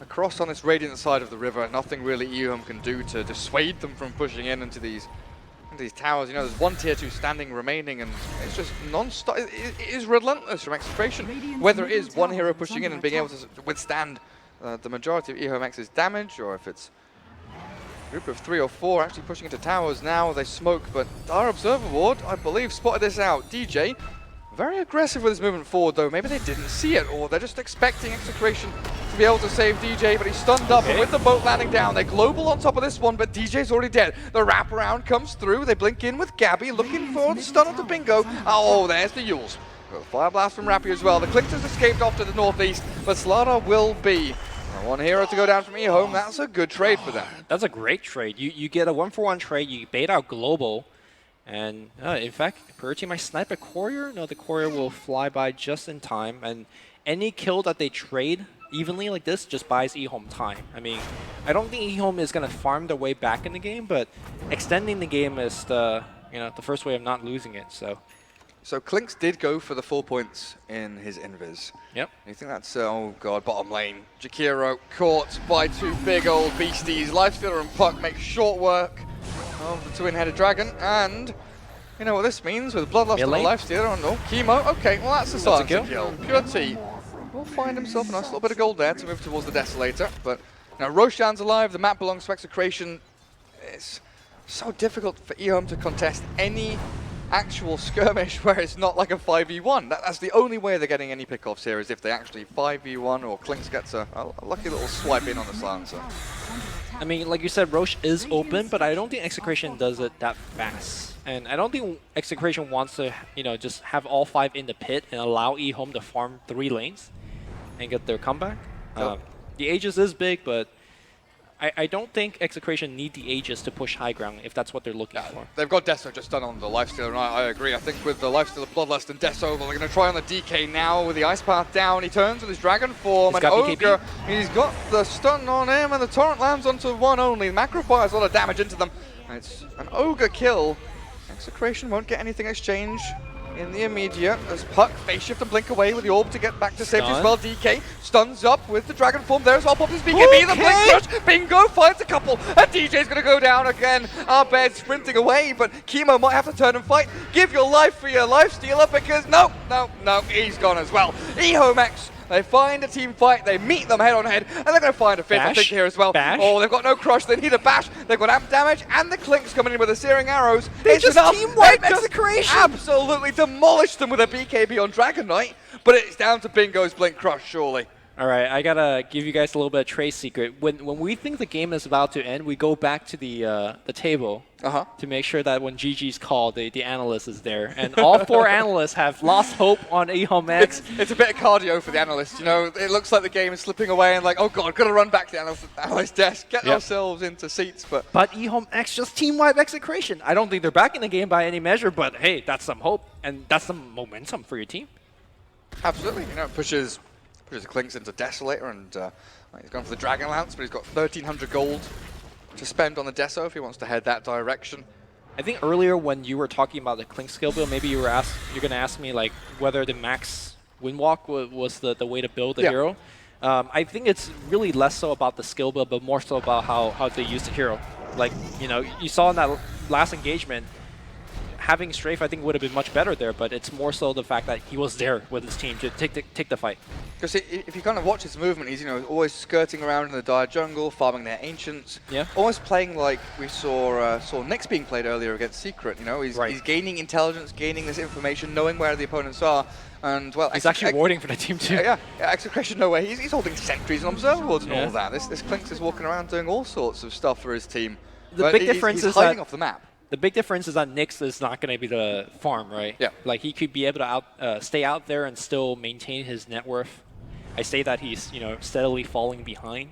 Across on this Radiant side of the river, nothing really Ehome can do to dissuade them from pushing into these towers. You know, there's one tier 2 standing remaining, and it's just non-stop. It is relentless from Execration. Whether it is one hero pushing in and being able to withstand the majority of Ehome.x's damage, or if it's a group of 3 or 4 actually pushing into towers now. They smoke, but our Observer Ward, I believe, spotted this out. DJ, very aggressive with his movement forward, though. Maybe they didn't see it, or they're just expecting Execration to be able to save DJ, but he's stunned up, and with the boat landing down, they're global on top of this one, but DJ's already dead. The wraparound comes through, they blink in with Gabby, looking for the stun onto Bingo. Oh, there's the Yules. Got the Fire Blast from Rappy as well. The Clinkz has escaped off to the northeast, but Slardar will be one hero to go down from Ehome. That's a good trade for them. That's a great trade. You get a 1-for-1 trade, you bait out global, and in fact, Purity might snipe a courier. No, the courier will fly by just in time, and any kill that they trade evenly like this just buys Ehome time. I mean, I don't think Ehome is going to farm their way back in the game, but extending the game is the first way of not losing it. So Clinkz did go for the 4 points in his invis. Yep. You think that's, oh god, bottom lane. Jakiro caught by 2 big old beasties. Lifestealer and Puck make short work of the twin-headed dragon, and you know what this means with Bloodlust and the Lifestealer. Oh no, Chemo, okay, well that's a silencer kill. Pure T will find himself a nice little bit of gold there to move towards the Desolator, but now Roshan's alive, the map belongs to Execration. It's so difficult for Ehome to contest any actual skirmish where it's not like a 5v1. That's the only way they're getting any pickoffs here, is if they actually 5v1 or Clinkz gets a lucky little swipe in on the silencer. I mean, like you said, Roche is open, but I don't think Execration does it that fast. And I don't think Execration wants to, just have all 5 in the pit and allow Ehome to farm 3 lanes and get their comeback. Yep. The Aegis is big, but I don't think Execration need the Aegis to push high ground if that's what they're looking for. They've got Deso just done on the Lifestealer, and I agree. I think with the Lifestealer, Bloodlust, and Deso, they're going to try on the DK now with the Ice Path down. He turns with his Dragon form, and Ogre, he's got the stun on him, and the Torrent lands onto one only. Macro fires a lot of damage into them. And it's an Ogre kill. Execration won't get anything exchanged in the immediate. As Puck face shift and blink away with the orb to get back to safety as well. DK stuns up with the Dragon form there as well. Pops his BKB, the blink rush. Bingo finds a couple, and DJ's going to go down again. Our bed sprinting away, but Chemo might have to turn and fight. Give your life for your Lifestealer, because no, he's gone as well. Ehome.x, they find a team fight, they meet them head on head, and they're going to find a fifth, I think, here as well. Oh, they've got no crush, they need a bash, they've got amp damage, and the Clinkz coming in with the searing arrows. They just team-wiped Execration! Absolutely demolished them with a BKB on Dragon Knight, but it's down to Bingo's Blink Crush, surely. All right, I gotta give you guys a little bit of trade secret. When we think the game is about to end, we go back to the table to make sure that when GG's called, the analyst is there. And all 4 analysts have lost hope on Ehome.x. It's a bit of cardio for the analysts. It looks like the game is slipping away, and like, oh god, gotta run back to the analyst desk, get ourselves into seats. But Ehome.x just team-wipe Execration. I don't think they're back in the game by any measure, but hey, that's some hope, and that's some momentum for your team. Absolutely, pushes the Clinkz into Desolator, and he's gone for the Dragon Lance, but he's got 1,300 gold to spend on the Deso if he wants to head that direction. I think earlier when you were talking about the Clinkz skill build, maybe you're going to ask me like whether the max Windwalk was the way to build the hero. I think it's really less so about the skill build, but more so about how they use the hero. Like, you saw in that last engagement, having Strafe I think would have been much better there, but it's more so the fact that he was there with his team to take the fight. Because if you kind of watch his movement, he's always skirting around in the dire jungle, farming their ancients. Yeah. Almost playing like we saw Nyx being played earlier against Secret. He's gaining intelligence, gaining this information, knowing where the opponents are, and well, he's actually warding for the team too. Yeah, Execration no way. He's holding sentries and observer boards and all that. This Clinkz is walking around doing all sorts of stuff for his team. The big difference he's is hiding that off the map. the big difference is that Nyx is not going to be the farm, right? Yeah. Like he could be able to stay out there and still maintain his net worth. I say that he's steadily falling behind,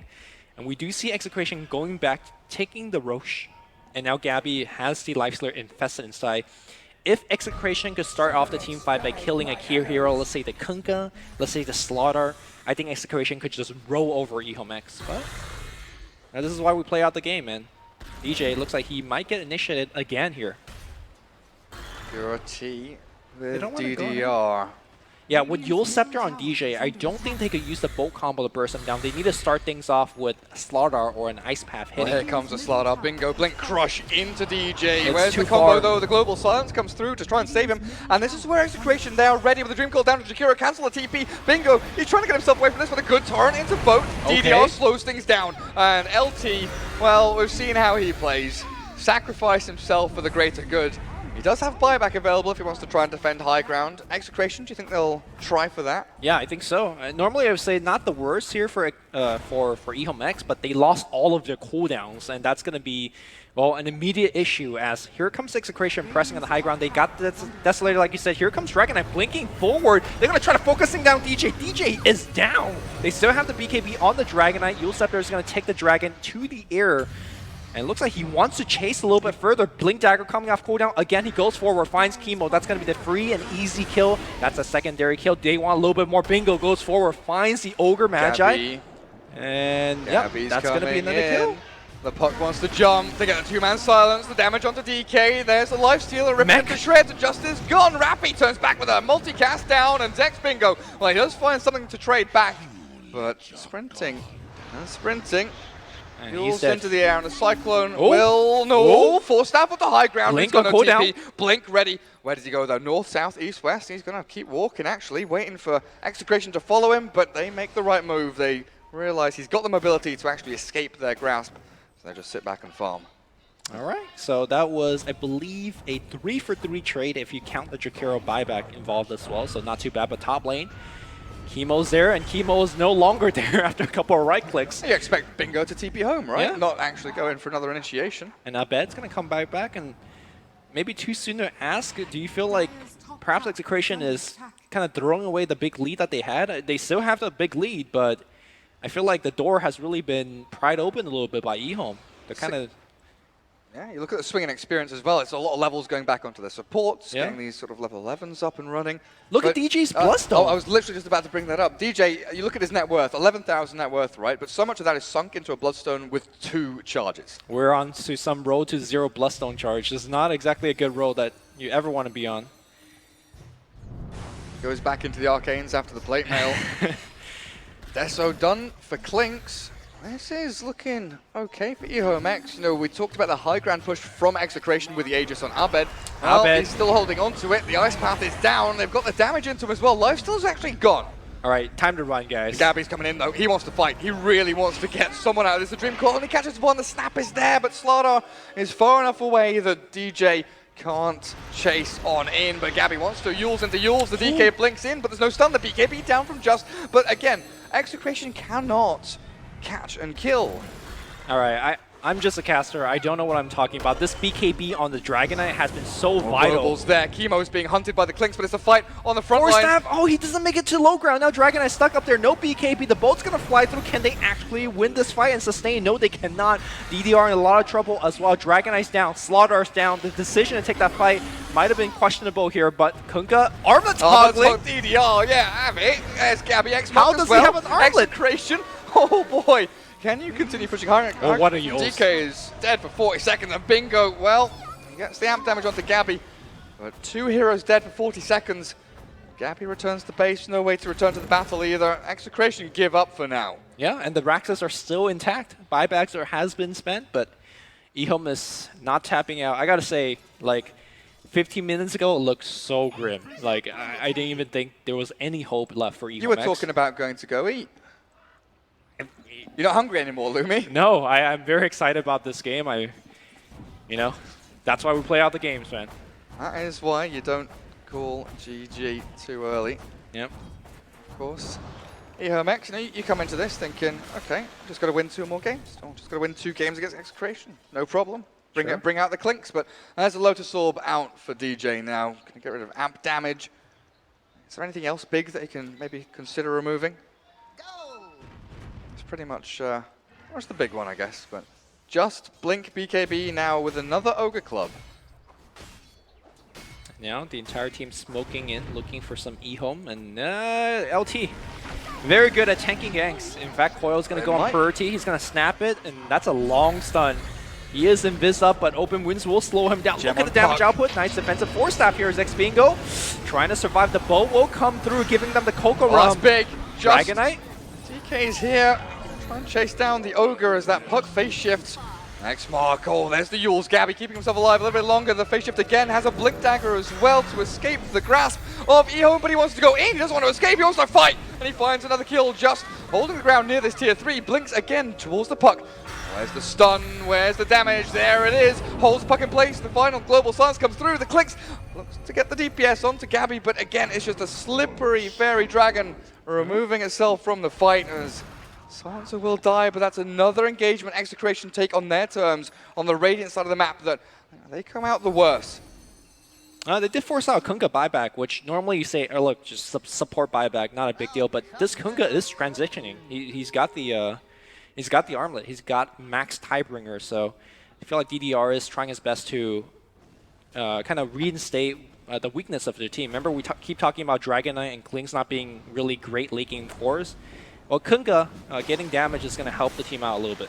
and we do see Execration going back, taking the Roche, and now Gabby has the Lifestealer infested inside. If Execration could start off the team fight by killing a key hero, let's say the Kunkka, let's say the Slaughter, I think Execration could just roll over Ehome.x. But this is why we play out the game, man. DJ looks like he might get initiated again here. Purity with DDR. Yeah, with Yule Scepter on DJ, I don't think they could use the bolt combo to burst him down. They need to start things off with Slaughter or an Ice Path hitting. Well, here comes the Slaughter. Bingo, Blink Crush into DJ. It's Where's the combo though? The Global Silence comes through to try and save him. And this is where Execration, they are ready with the Dream Call down to Jakiro, cancel the TP. Bingo, he's trying to get himself away from this with a good torrent into boat. DDR slows things down. And LT, well, we've seen how he plays. Sacrifice himself for the greater good. He does have buyback available if he wants to try and defend high ground. Execration, do you think they'll try for that? Yeah, I think so. Normally I would say not the worst here for Ehome.x, but they lost all of their cooldowns, and that's going to be, well, an immediate issue as here comes Execration pressing on the high ground. They got the Desolator, like you said. Here comes Dragon Knight blinking forward. They're going to try to focusing down DJ. DJ is down. They still have the BKB on the Dragon Knight. Yule Scepter is going to take the Dragon to the air. And it looks like he wants to chase a little bit further. Blink Dagger coming off cooldown. Again, he goes forward, finds Chemo. That's going to be the free and easy kill. That's a secondary kill. They want a little bit more. Bingo goes forward, finds the Ogre Magi. Gabby. And yeah, that's going to be another kill. The puck wants to jump. They get the two-man silence. The damage onto DK. There's the Lifestealer. Ripping into shreds. Justice gone. Rappy turns back with a multicast down. And Dex Bingo. Well, he does find something to trade back. But sprinting and sprinting. Yules into the air, and the Cyclone will forced out at the high ground. Blink He's on TP. Blink ready. Where does he go though? North, south, east, west. He's going to keep walking actually, waiting for Execration to follow him, but they make the right move. They realize he's got the mobility to actually escape their grasp. So they just sit back and farm. All right, so that was, I believe, a 3-for-3 trade if you count the Jakiro buyback involved as well, so not too bad, but top lane. Chemo's there, and Chemo is no longer there after a couple of right clicks. You expect Bingo to TP home, right? Yeah. Not actually go in for another initiation. And I bet it's going to come back, and maybe too soon to ask. Do you feel like perhaps Execration is kind of throwing away the big lead that they had? They still have the big lead, but I feel like the door has really been pried open a little bit by Ehome. They're kind of... Yeah, you look at the swinging experience as well. It's a lot of levels going back onto their supports, getting these sort of level 11s up and running. Look at DJ's plus, though. I was literally just about to bring that up. DJ, you look at his net worth, 11,000 net worth, right? But so much of that is sunk into a Bloodstone with 2 charges. We're on to some road to 0 Bloodstone charge. This is not exactly a good road that you ever want to be on. Goes back into the Arcanes after the plate mail. Deso done for Clinks. This is looking okay for Ehome.x. You know, we talked about the high ground push from Execration with the Aegis on Abed. Well, he's still holding on to it. The Ice Path is down. They've got the damage into him as well. Lifesteal's actually gone. All right, time to run, guys. Gabby's coming in, though. He wants to fight. He really wants to get someone out. There's the Dream Call, and he catches one. The snap is there, but Slaughter is far enough away that DJ can't chase on in, but Gabby wants to. Yules into Yules. The DK blinks in, but there's no stun. The BKB down from Just. But again, Execration cannot catch and kill. All right, I'm just a caster. I don't know what I'm talking about. This BKB on the Dragon Knight has been so vital. Global's there. Chemo's being hunted by the Clinks, but it's a fight on the front line. Staff. Oh, he doesn't make it to low ground. Now Dragon Knight stuck up there. No BKB. The boat's going to fly through. Can they actually win this fight and sustain? No, they cannot. DDR in a lot of trouble as well. Dragon Knight's down. Slaughter's down. The decision to take that fight might have been questionable here, but Kunkka, armlet toggling. DDR, yeah, have it. There's Gabby.x. How does he have an armlet? Execration. Oh boy. Can you continue pushing higher? Oh, what a Yules. DK is dead for 40 seconds, and Bingo, well, he gets the amp damage onto Gabby. But 2 heroes dead for 40 seconds. Gabby returns to base, no way to return to the battle either. Execration give up for now. Yeah, and the Raxas are still intact. Buybacks has been spent, but Ehome is not tapping out. I gotta say, like, 15 minutes ago, it looked so grim. Like, I didn't even think there was any hope left for Ehome.x. You were talking about going to go eat. You're not hungry anymore, Lumi? No, I'm very excited about this game. You know, that's why we play out the games, man. That is why you don't call GG too early. Yep. Of course. Ehome.x, you know, you come into this thinking, okay, just got to win 2 more games. Or just got to win 2 games against Execration. No problem. bring out the Clinks, but there's a Lotus Orb out for DJ now. Gonna get rid of amp damage. Is there anything else big that he can maybe consider removing? It's pretty much what's the big one, I guess, but just Blink BKB now with another Ogre Club. Now the entire team smoking in, looking for some Ehome, and LT. Very good at tanking ganks. In fact, Coil's going to go on Purity. He's going to snap it, and that's a long stun. He is invis up, but open winds will slow him down. Look at the damage output. Nice defensive force staff here as X-Bingo. Trying to survive. The boat will come through, giving them the Coco Rum. That's big. Dragonite. DK's here. Trying to chase down the Ogre as that puck face shifts. Next mark. Oh, there's the Yules. Gabby keeping himself alive a little bit longer. The face shift again has a Blink Dagger as well to escape the grasp of Ehome, but he wants to go in. He doesn't want to escape. He wants to fight. And he finds another kill just holding the ground near this tier 3. Blinks again towards the puck. Where's the stun? Where's the damage? There it is. Holds the puck in place. The final global silence comes through. The Clicks looks to get the DPS onto Gabby, but again, it's just a slippery fairy dragon removing itself from the fight as Silencer will die, but that's another engagement Execration take on their terms on the Radiant side of the map that they come out the worst. They did force out Kunkka buyback, which normally you say, oh look, just support buyback, not a big deal, but this Kunkka is transitioning. He's got the armlet, he's got max Tidebringer, so I feel like DDR is trying his best to kind of reinstate the weakness of their team. Remember, we keep talking about Dragonite and Klings not being really great laking cores. Well, Kunkka getting damage is going to help the team out a little bit.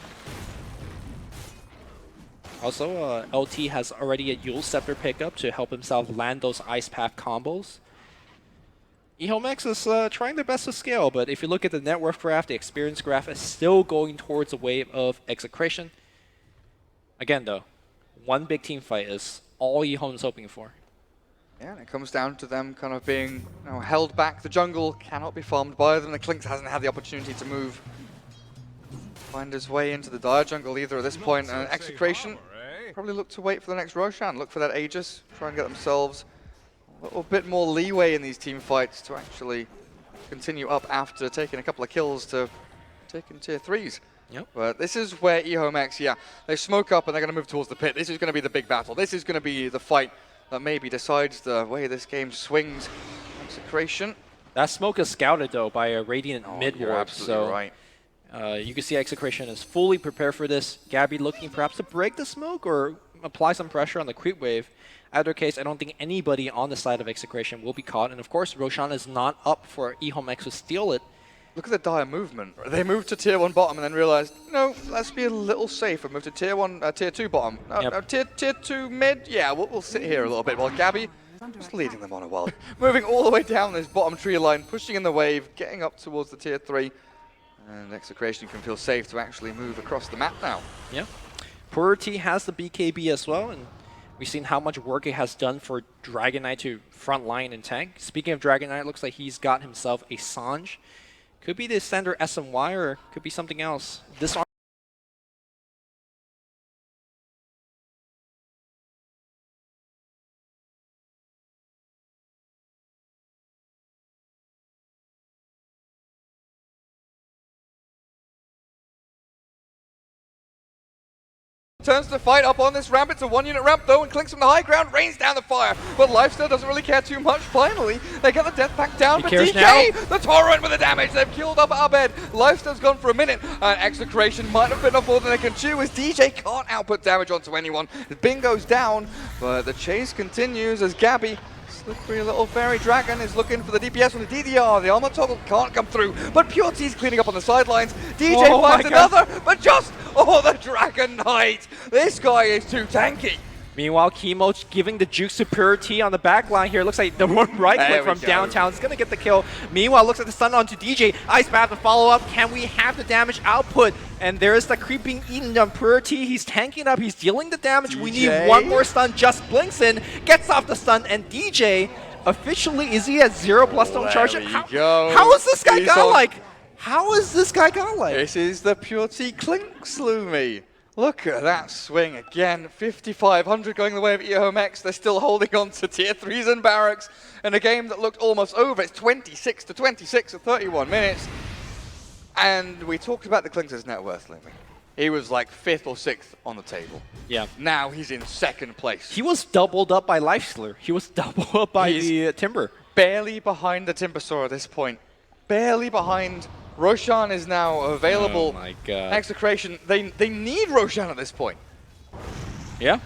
Also, LT has already a Yule Scepter pickup to help himself land those Ice Path combos. Ehome.x is trying their best to scale, but if you look at the net worth graph, the experience graph is still going towards a wave of Execration. Again, though, one big team fight is all Ehome's hoping for. Yeah, and it comes down to them kind of being held back. The jungle cannot be farmed by them. The Clinks hasn't had the opportunity to move, find his way into the Dire jungle either at this point. And Execration probably look to wait for the next Roshan, look for that Aegis, try and get themselves a little bit more leeway in these team fights to actually continue up after taking a couple of kills to taking tier 3s. Yep. But this is where Ehome.x, they smoke up and they're going to move towards the pit. This is going to be the big battle. This is going to be the fight that maybe decides the way this game swings. Execration. That smoke is scouted, though, by a Radiant mid-warp, so right. You can see Execration is fully prepared for this. Gabby looking perhaps to break the smoke or apply some pressure on the creep wave. Either case, I don't think anybody on the side of Execration will be caught. And of course, Roshan is not up for Ehome.x to steal it. Look at the Dire movement. They moved to tier 1 bottom and then realized, no, let's be a little safer. Move to tier 2 bottom. Tier 2 mid, we'll sit here a little bit while Gabby just leading them on a while. Moving all the way down this bottom tree line, pushing in the wave, getting up towards the tier 3. And Execration can feel safe to actually move across the map now. Yeah. Purity has the BKB as well, and we've seen how much work it has done for Dragonite to front line and tank. Speaking of Dragonite, it looks like he's got himself a Sange. Could be the standard SMY or could be something else. This turns the fight up on this ramp. It's a 1-unit ramp though, and Clinks from the high ground rains down the fire. But Lifesteal doesn't really care too much. Finally, they get the death pack down for DK. Now. The Torrent with the damage. They've killed up Abed. Lifesteal's gone for a minute. And Execration might have bitten off more than they can chew as DJ can't output damage onto anyone. Bingo's down, but the chase continues as Gabby, slippery little fairy dragon, is looking for the DPS on the DDR. The armor toggle can't come through, but Pure T's cleaning up on the sidelines. DJ finds another, but just, the Dragon Knight. This guy is too tanky. Meanwhile, Chemo giving the jukes to Purity on the back line here. Looks like the one right click from downtown is going to get the kill. Meanwhile, looks like the stun onto DJ. Ice Path to follow up. Can we have the damage output? And there's the creeping eaten on Purity. He's tanking up. He's dealing the damage. DJ. We need one more stun. Just blinks in, gets off the stun, and DJ officially, is he at 0+ stone charge? How is this guy godlike? How is this guy godlike? This is the Pure T Clinks, Lumi. Look at that swing again. 5,500 going the way of Ehome.x. They're still holding on to tier 3s and barracks in a game that looked almost over. It's 26-26 at 31 minutes. And we talked about the Clinks' net worth, Lumi. he was like 5th or 6th on the table. Yeah. Now he's in 2nd place. He was doubled up by Lifestealer. He was doubled up by the Timber. Barely behind the Timbersaw at this point. Barely behind. Roshan is now available. Oh my god. Execration, they need Roshan at this point. Yeah.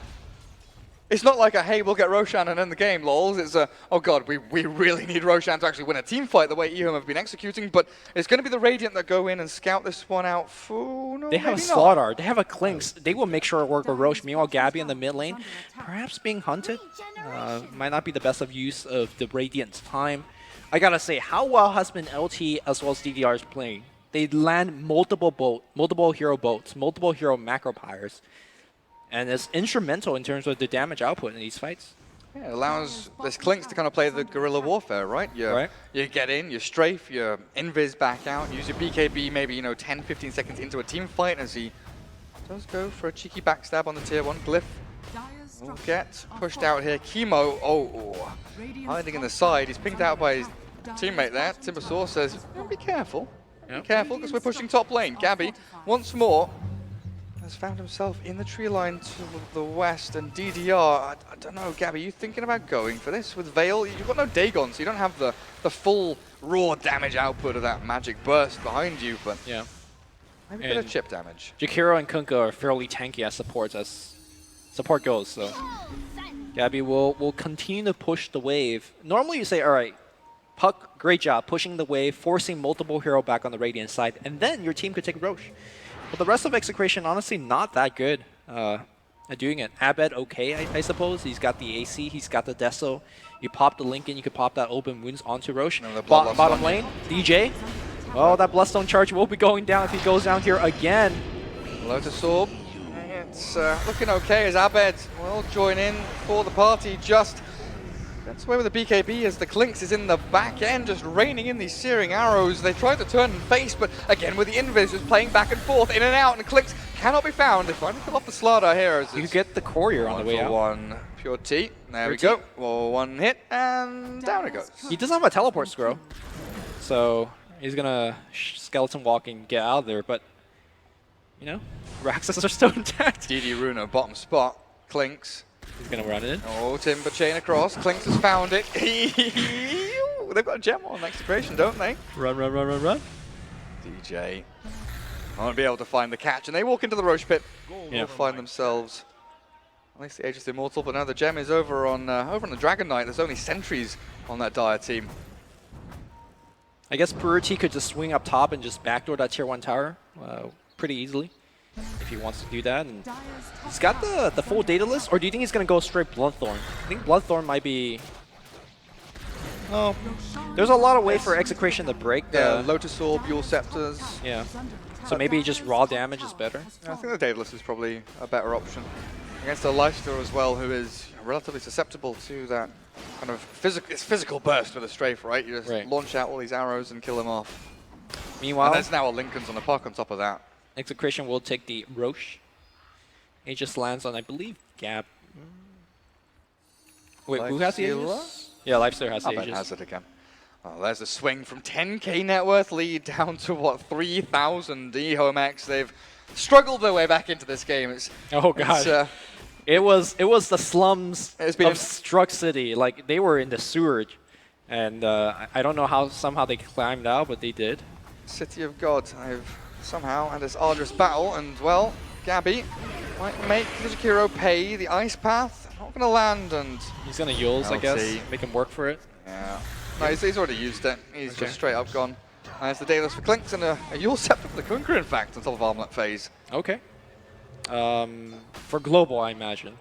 It's not like a, hey, we'll get Roshan and end the game, lols. It's a, oh god, we really need Roshan to actually win a team fight the way Ehome have been executing, but it's going to be the Radiant that go in and scout this one out. No, they have a Slaughter, they have a Clinks. They will make sure it work with Roche. Meanwhile, Gabby in the mid lane, perhaps being hunted. Might not be the best of use of the Radiant's time. I gotta say, how well has been LT as well as DDR's playing? They land multiple hero boats, multiple hero macro pyres. And it's instrumental in terms of the damage output in these fights. Yeah, it allows this Clinks to kind of play the guerrilla warfare, right? You get in, you strafe, you invis back out, use your BKB maybe, you know, 10, 15 seconds into a team fight as he does go for a cheeky backstab on the tier 1. Glyph will get pushed out here. Chemo, hiding in the side. He's pinged out by his teammate there. Timbersaw says, be careful. Be careful, because we're pushing top lane. Gabby, once more, has found himself in the tree line to the west, and DDR, I don't know, Gabby, you thinking about going for this with Veil? You've got no Dagon, so you don't have the full raw damage output of that magic burst behind you, but yeah, maybe a bit of chip damage. Jakiro and Kunkka are fairly tanky as supports as support goes, so Gabby will continue to push the wave. Normally you say, all right, Puck, great job pushing the wave, forcing multiple hero back on the Radiant side, and then your team could take Roche. But the rest of Execration, honestly, not that good at doing it. Abed, okay, I suppose. He's got the AC, he's got the Deso. You pop the Lincoln, you could pop that open wounds onto Roche. Bottom lane, DJ. Oh, that Bloodstone charge will be going down if he goes down here again. Lotus Orb. It's looking okay as Abed will join in for the party. Just gets away with the BKB as the Clinks is in the back end, just raining in these searing arrows. They tried to turn and face, but again with the Invis just playing back and forth, in and out, and Clinks cannot be found. They finally kill off the Slaughter here. You get the courier on the way out. One pure T. There we go. Well, one hit, and down it goes. He doesn't have a teleport scroll, so he's gonna skeleton walk and get out of there, but you know, Raxus are still intact. DD Runa, bottom spot. Clinks. He's going to run it in. Oh, Timber chain across. Clinks has found it. They've got a gem on Execration, don't they? Run. DJ won't be able to find the catch, and they walk into the Roche pit. They'll find themselves at least the Aegis Immortal, but now the gem is over on the Dragon Knight. There's only sentries on that Dire team. I guess Purity could just swing up top and just backdoor that tier 1 tower pretty easily. If he wants to do that, and he's got the full data list, or do you think he's going to go straight Bloodthorn? I think Bloodthorn might be... Oh, there's a lot of way for Execration to break the... Lotus Orb, Buell Scepters. Yeah, so maybe just raw damage is better? I think the data list is probably a better option. Against a Lifestealer as well, who is relatively susceptible to that kind of physical burst with a strafe, right? You just launch out all these arrows and kill them off. Meanwhile... And there's now a Lincoln's on the park on top of that. Execration will take the Roche. It just lands on, I believe, Gab. Wait, who has the Aegis? Yeah, Lifestealer has the Aegis. has it again. Oh, there's a swing from 10k net worth lead down to, what, 3,000 Ehome.x. They've struggled their way back into this game. Oh, God. It was the slums of Struck City. Like, they were in the sewage. And I don't know how somehow they climbed out, but they did. City of God. I've somehow had this arduous battle, and well, Gabby might make Jakiro pay. The Ice Path not going to land, and he's going to Yules, I guess, make him work for it. Yeah, no, he's already used it. He's just straight up gone. It's the Daedalus for Clinks and a Yule Scepter for the Kunkka, in fact, on top of Armlet phase. Okay. For global, I imagine.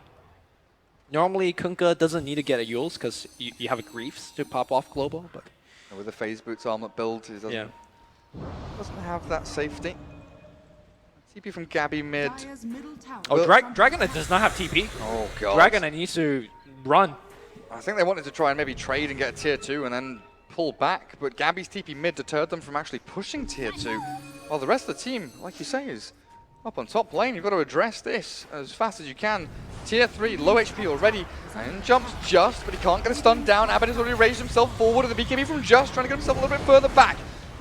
Normally, Kunkka doesn't need to get a Yules because you have a Griefs to pop off global, but with the phase boots Armlet build, he doesn't have that safety. TP from Gabby mid. Oh, Dragonite does not have TP. Oh, God. Dragonite needs to run. I think they wanted to try and maybe trade and get a tier 2 and then pull back, but Gabby's TP mid deterred them from actually pushing tier 2. While the rest of the team, like you say, is up on top lane. You've got to address this as fast as you can. Tier 3, low HP already, and jumps Just, but he can't get a stun down. Abed has already raised himself forward, and the BKB from Just trying to get himself a little bit further back.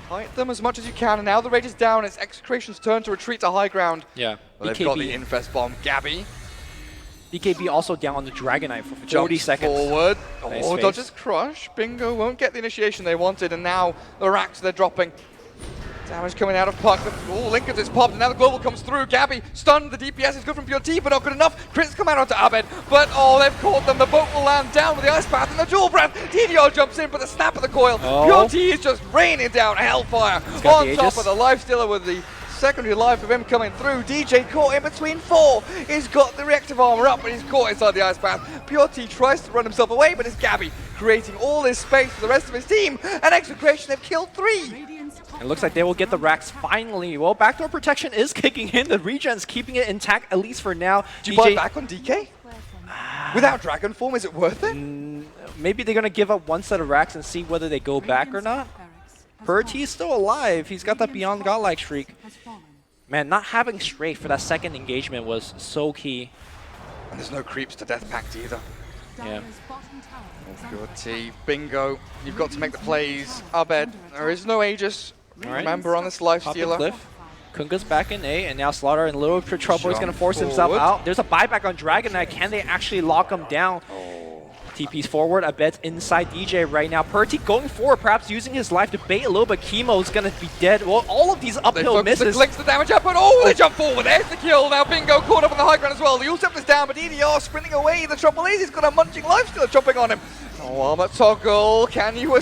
Fight them as much as you can, and now the rage is down. It's Execration's turn to retreat to high ground. Yeah. Well, they've got the Infest Bomb. Gabby. BKB also down on the Dragon Knight for 40 seconds. Forward. Nice Oh, face. dodges crush. Bingo won't get the initiation they wanted, and now the racks they're dropping. Damage coming out of Puck. Oh, Lincoln's is popped, and now the global comes through. Gabby stunned. The DPS is good from PLT, but not good enough. Crits come out onto Abed, but oh, they've caught them. The boat will land down with the ice path and the dual breath. DDR jumps in, but the snap of the coil. PLT is just raining down hellfire on top of the lifestealer with the secondary life of him coming through. DJ caught in between 4. He's got the reactive armor up, but he's caught inside the ice path. PLT tries to run himself away, but it's Gabby creating all this space for the rest of his team. And Execration have killed 3. It looks like they will get the racks finally. Well, backdoor protection is kicking in. The regen's keeping it intact, at least for now. Do you buy back on DK? Without Dragon Form, is it worth it? Maybe they're going to give up one set of racks and see whether they go back or not. Bertie's still alive. He's got that Beyond Godlike streak. Man, not having Strafe for that second engagement was so key. And there's no creeps to Death Pact either. Yeah. Good T. Bingo. You've got to make the plays. Abed, there is no Aegis. Remember on this lifestealer. Kunga's back in A, and now Slaughter in a little bit of trouble. He's going to force himself out. There's a buyback on Dragon Knight. Can they actually lock him down? TP's forward. Abed's inside DJ right now. Purty going forward, perhaps using his life to bait a little bit. Chemo's going to be dead. Well, all of these uphill misses. Links the damage up, and they jump forward. There's the kill. Now Bingo caught up on the high ground as well. The Ulstep is down, but DDR sprinting away. The trouble is he's got a munching lifestealer chopping on him. Oh, armor toggle. Can you